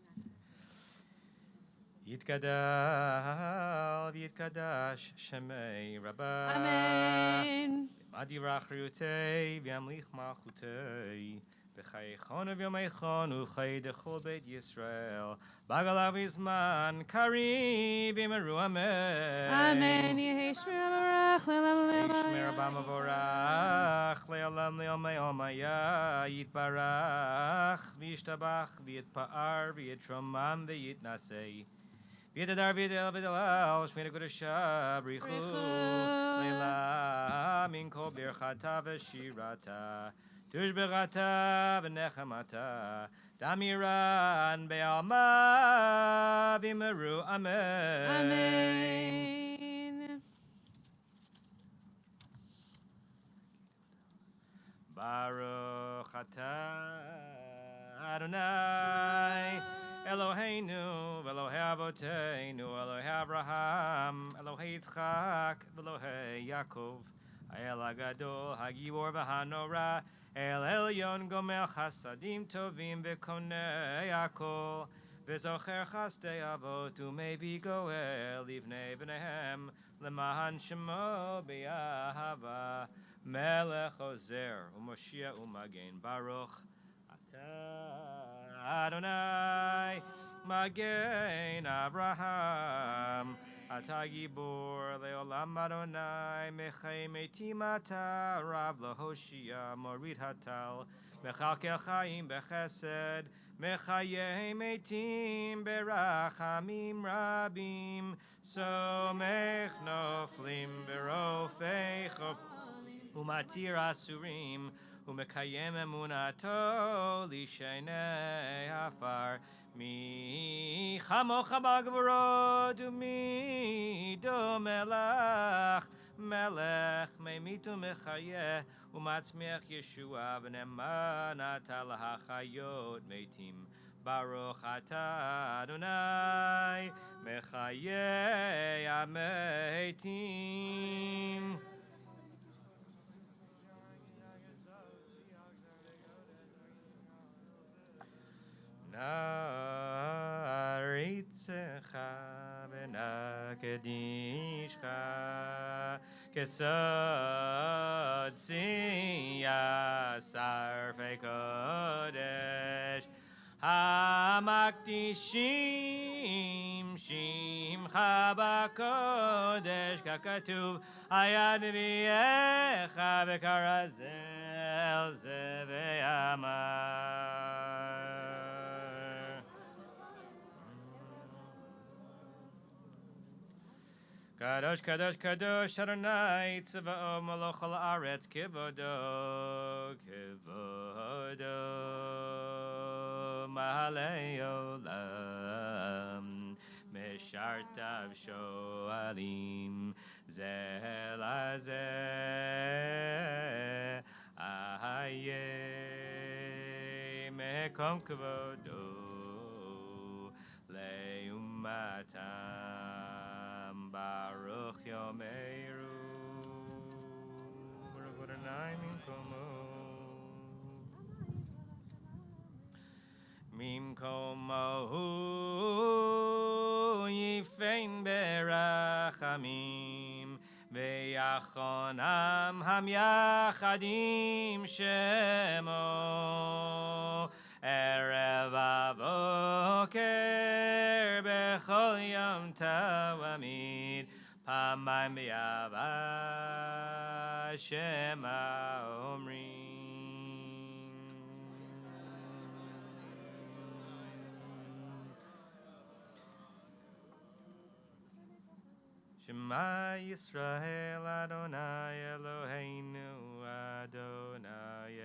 Yitkadal v'yitkadash shemei Rabbah. Amen. Madi rachrutei v'yamlich malchutei. B'chaychon v'yomeichon u'chay dechol beit Yisrael. Bagalav izman kari b'meru amen. Amen. Yehi shmer amarach le'lam Yishmer b'mavorach le'olam le'omei omaya yitbarach v'yishtabach v'yitpa'ar v'yitromam v'yitnasei. V'yitadar v'yitel v'yitelal shmei kodesha brichu le'la min kol birchata v'shirata tushberata v'nechamata damiran be'alma v'meru amen. Amen. Baruch atah Adonai Eloheinu, Elohei Avoteinu, Elohei Abraham, Elohei Yitzchak, Elohei Yaakov, Ha'el HaGadol, HaGibor v'Hanora, El Elyon Gomel Chasadim Tovim v'Konei Hakol, V'Zocher Chasdei Avot U'Mevi Goel Livnei B'neihem, L'Mahan Shemo B'Yahava, Melech Ozer U'Moshiach U'Magen Baruch Atah Adonai Magen Abraham Atah Gibor Leolam Adonai Mechai Metim Atah Rav Lahoshia Morid Hatal Mechalkel Chaim Bechesed Mechayei Metim Berachamim Rabim Somech Noflim Berofei Chop Umatir Asurim Umekayem Emunato Lishenei Afar Mi Chamocha Bagvorot Umi Domelach Melech Meimitu Mechayeh Umatzmiach Yeshua V'nemanata Lahachayot Meitim Baruch Atah Adonai Mechayeh Ameitim. Naritzecha v'nakedishcha kesod siyasar kodesh hamakdishim shimcha b'kodesh kakatuv hayad v'yecha v'karazel zeveyamar. Kadosh, Kadosh, Kadosh, Adonai, Tzva'o, Moloch ha'aretz, Kivodo, Kivodo, Mahalei Olam, Meshartav Shoalim, Zeh lazeh, Ahaye, Mekom Kivodo, Leumatam. Baruch Yomeru Baruch Adonai Mimkomo Yifein Berachamim Ve'yachonam Hamyachadim Shemo Erev Avoker Bechol Yom Tavamid Pamayim B'Yava Shema Omrim Shema Yisrael Adonai Eloheinu Adonai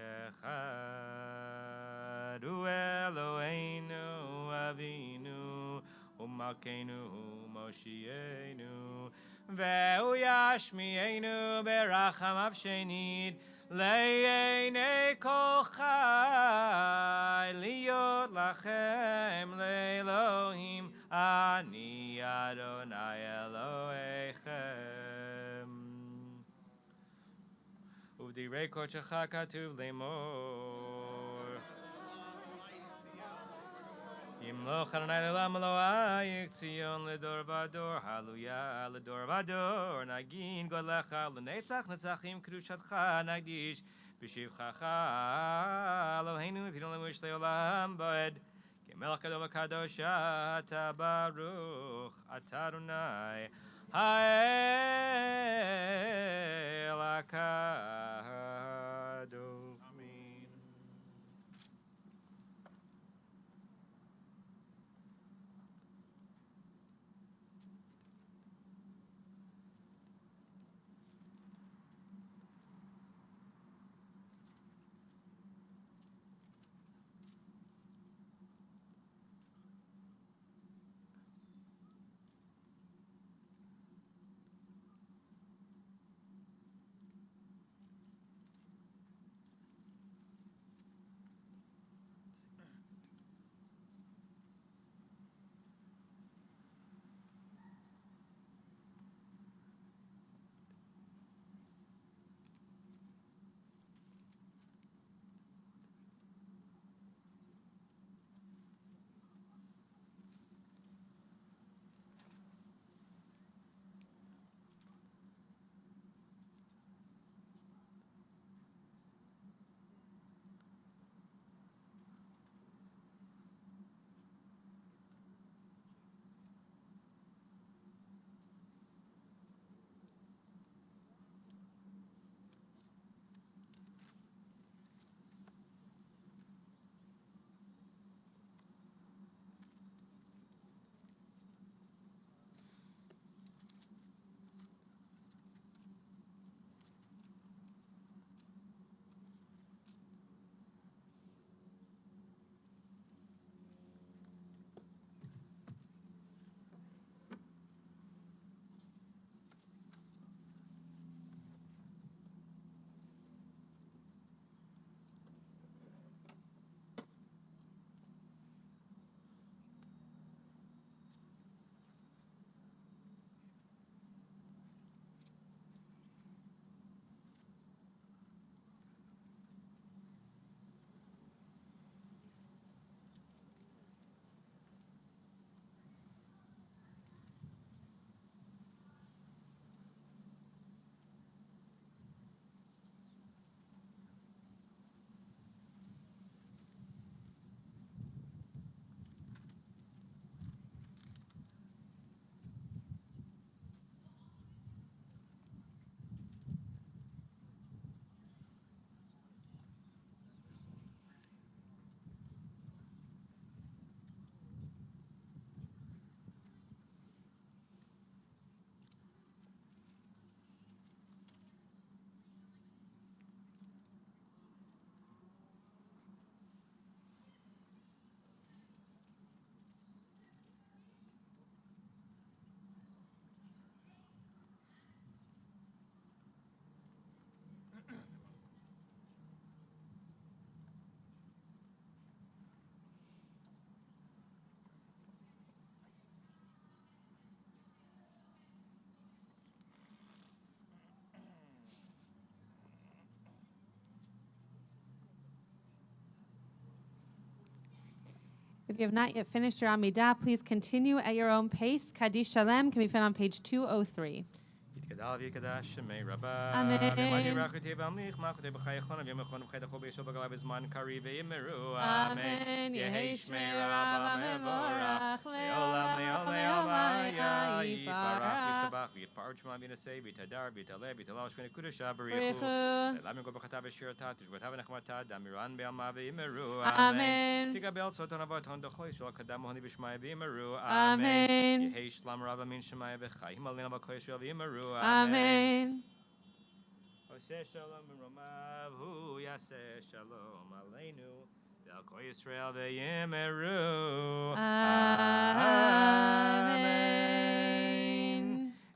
Echad Hu Eloheinu Avinu Umalkeinu Moshienu Ve'hu Yashmienu Berachamav Shenid Le'einei kol chai Liyot lachem Le'elohim Ani Adonai Elohechem U'v'direi kodshecha katuv lemor Yimloch Adonai le'olam Elohayik Tzion ledor vador Hallelujah ledor vador Nagin godlecha L'netzach netzachim kedushatcha Nagdish b'shivchacha Eloheinu v'pidon le'mush le'olam bo'ed Melech Gadol Kadosh Ata Baruch Ata Adonai Ha'el HaKadosh. Amen. If you have not yet finished your Amidah, please continue at your own pace. Kaddish Shalem can be found on page 203. יתגדל ויקדש שמי רבה. אמן. ומדי ברכותי ואמליך מלכותי בחייכון ויום יכון ובחייתכו בישו בגלה בזמן קריב ויאמרו אמן. יהי שמי רבה מבורך לעולם לעולם היה יתברך יתברך. וישתבח ויתפאר שמה וינשא ויתהדר ויתעלה ויתהלל שמי קודשה בריחו. בריחו. למה יגור ברכתה ושירתה תשבתה ונחמתה דמירן בעלמה ויאמרו אמן. תקבל צאתון אבותון דחו ישראל קדם הוני בשמי ויאמרו אמן. יהי שלום רבה מן שמי וחיים עלינו בכל ישראל ויאמרו אמן. עושה שלום במרומיו, הוא יעשה שלום עלינו, ועל כל ישראל ויאמרו אמן.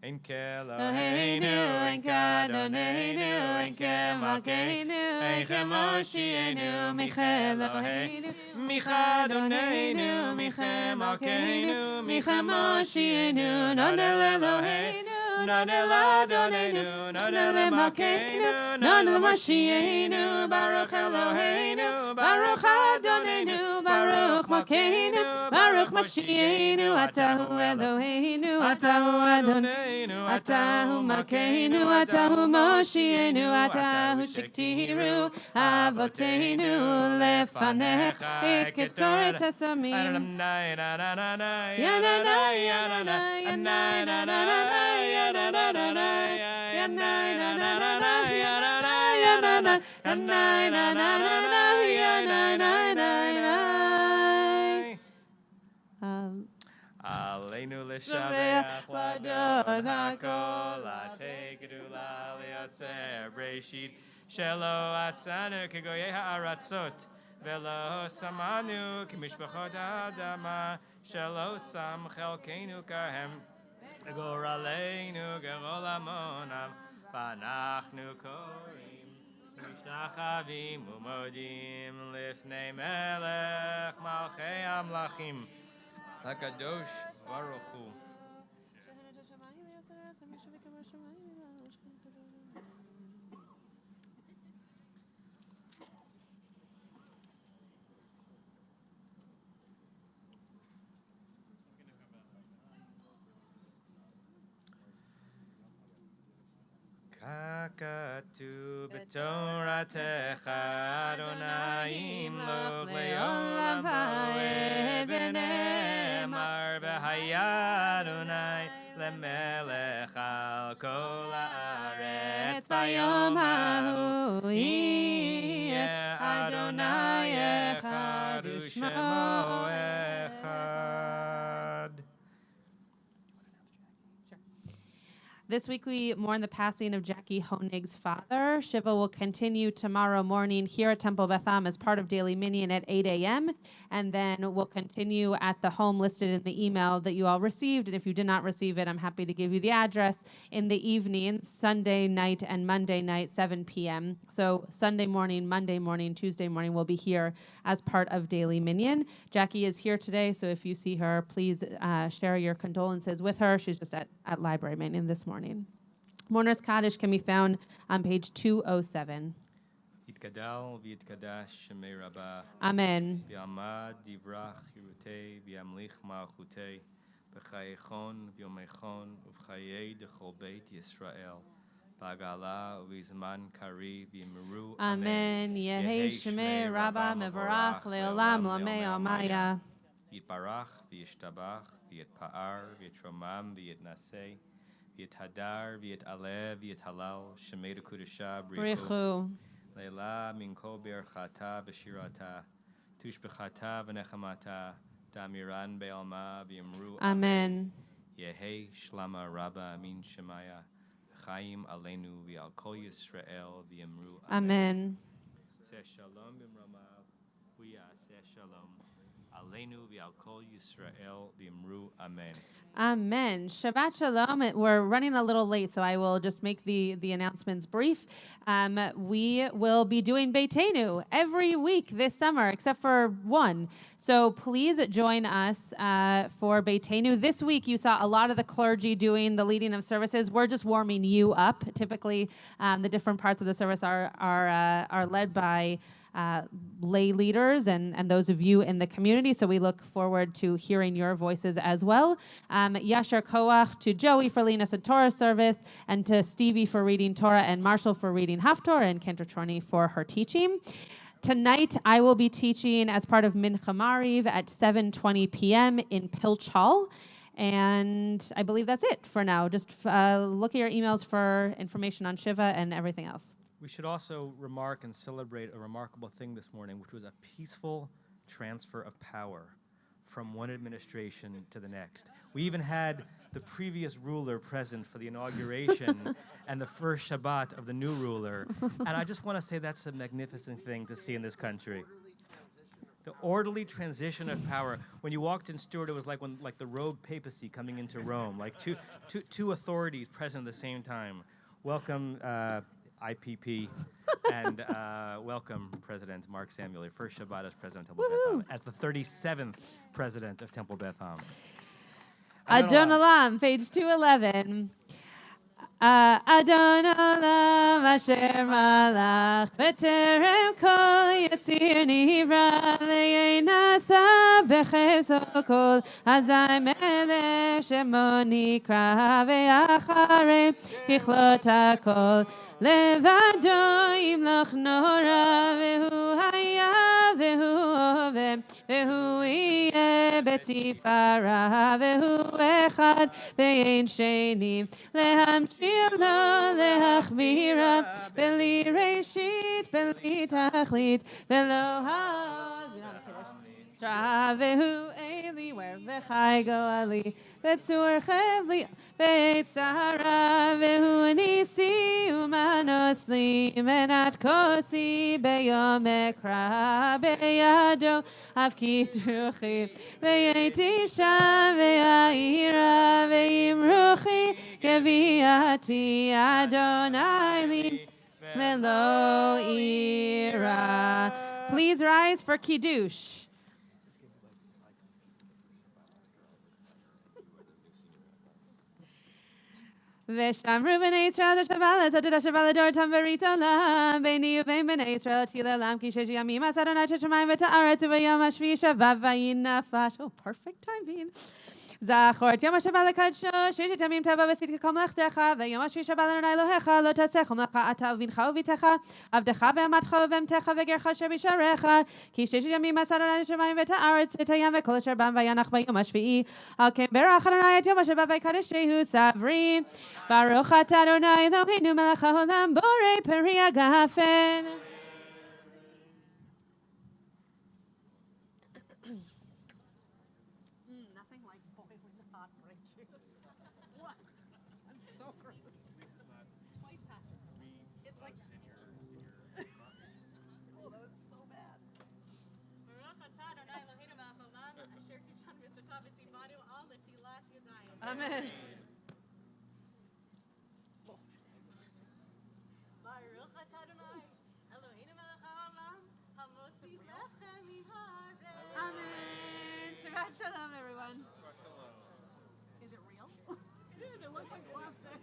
אין כאלוהינו, אין כאדוננו, אין כמלכנו, אין כמושיענו, מכאלוהינו, מכאדוננו, מכמלכנו, מכמושיענו, נודל אלוהינו, נודל אדוננו, נודל מלכנו, נודל מושיענו, ברוך אלוהינו, ברוך אדוננו, ברוך מלכנו, ברוך מושיענו, אתה הוא אלוהינו, אתה הוא אדוננו, אתה הוא מלכנו, אתה הוא מושיענו, אתה הוא שכתירו אבותינו לפניך כתורת הסמים. עלינו לשבח לאדון הכל, עתה גדולה ליוצר בראשית, שלא עשנו כגויי הארצות, ולא שמנו כמשפחות האדמה, שלא שם חלקנו כהם, לגורלנו גרול המונם, ואנחנו קוראים, משתחווים ומודים לפני מלך מלכי המלכים, הקדוש ברוך הוא. ככתוב בתורתך, אדוני ימלוך לעולם ועד, ונאמר והיה אדוני למלך על כל הארץ, ביום ההוא יהיה אדוני אחד ושמו אחד. This week we mourn the passing of Jackie Honig's father. Shiva will continue tomorrow morning here at Temple Beth Am as part of Daily Minyan at 8 a.m. And then we'll continue at the home listed in the email that you all received. And if you did not receive it, I'm happy to give you the address in the evening, Sunday night and Monday night, 7 p.m. So Sunday morning, Monday morning, Tuesday morning, we'll be here as part of Daily Minyan. Jackie is here today, so if you see her, please share your condolences with her. She's just at Library Minyan this morning. Mourner's Kaddish can be found on page 207. יתגדל ויתקדש שמי רבה. Amen. ויעמד דברך חירותי וימליך מלכותי בחייכון ויומכון ובחיי דכל בית ישראל. בעגלה ובזמן קריב ויאמרו Amen. יהי שמי רבה מבורך לעולם לעמי עמיה. יתברך וישתבח ויתפאר ויתרומם ויתנשא ויתהדר ויתעלה ויתהלל שמי לקודשה בריחו. לילה מן כל ברכתה ושירתה תושבחתה ונחמתה דמירן בעלמה ויאמרו אמן. יהי שלמה רבה מן שמיה חיים עלינו ועל כל ישראל ויאמרו אמן. עשה שלום במרומיו הוא יעשה שלום עלינו ועל כל ישראל ויאמרו אמן. Amen. Shabbat Shalom. We're running a little late, so I will just make the announcements brief. We will be doing Beiteinu every week this summer, except for one. So please join us for Beiteinu. This week, you saw a lot of the clergy doing the leading of services. We're just warming you up. Typically, the different parts of the service are led by lay leaders and those of you in the community. So we look forward to hearing your voices as well. Yasher Koach to Joey for leading us in Torah service, and to Stevie for reading Torah, and Marshall for reading Haftorah, and Cantor Chorney for her teaching. Tonight, I will be teaching as part of Mincha Mariv at 7:20 p.m. in Pilch Hall. And I believe that's it for now. Just look at your emails for information on Shiva and everything else. We should also remark and celebrate a remarkable thing this morning, which was a peaceful transfer of power from one administration to the next. We even had the previous ruler present for the inauguration and the first Shabbat of the new ruler. And I just want to say that's a magnificent thing to see in this country. The orderly transition of power. When you walked in Stuart, it was like the rogue papacy coming into Rome, like two authorities present at the same time. Welcome, IPP, and welcome, President Mark Samuel, your first Shabbat as President of Temple Beth Ham, as the 37th President of Temple Beth Ham. Adon Olam, page 211. Adon Olam asher malach b'terem kol yatzir nivra le'yenasa b'chezo kol hazai melech shemo nikra ve'acharei kichlot hakol levado yimloch nora ve'hu haya ve'hu ovem ve'hu yeh betifara ve'hu echad ve'ein sheni lehamshir lo leachmira beli reshit beli tachlit velo ha'oz Travehu Eli, where Vechai go Ali, Betzur Chevli, Beitzara, Vehu Nisi, Umanosli, Menat Kosi, Beyom Ekra, Beyado, Avkit Ruchi, Beyetisha, Beyaira, Veimruchi, Keviati, Adonai Li, Melo Ira. Please rise for Kiddush. V'shamru b'nei Yisrael t'shavala t'adah shavala dor tam v'rit olam b'ni u'bein b'nei Yisrael tila lam ki shesh yamim asad Adonai t'shamayim v'ta'aretz u'v'yom hashvi shavav v'yinafash. Oh, perfect timing. Zachor yom ha'shabbat l'kadsho sheshet yamim tava v'sit k'kom lechtecha v'yom hashvi shabbat Adonai Elohecha lo taseh chumlecha ata u'vincha u'vitecha avdecha ve'amatcha u'vemtecha v'gercha asher b'sharecha ki sheshet yamim asad Adonai t'shamayim v'ta'aretz v'tayam v'kol asher bam v'yanach b'yom hashvi'i al ken berach Adonai et yom ha'shabbat v'yikadeshehu savri Baruch atah Adonai Eloheinu melech haolam borei peri hagafen. Nothing like boiling hot grape juice. What? That's so gross. Twice, Pastor. It's like. Oh, that was so bad. Baruch atah Adonai Eloheinu melech haolam asher kishan mitzvotav v'tzivanu al netilat yadayim. Amen. Baruch atah Adonai Eloheinu melech haolam hamotzi lechem mihareh. Amen. Shabbat shalom, everyone. Is it real? It is. It looks like plastic.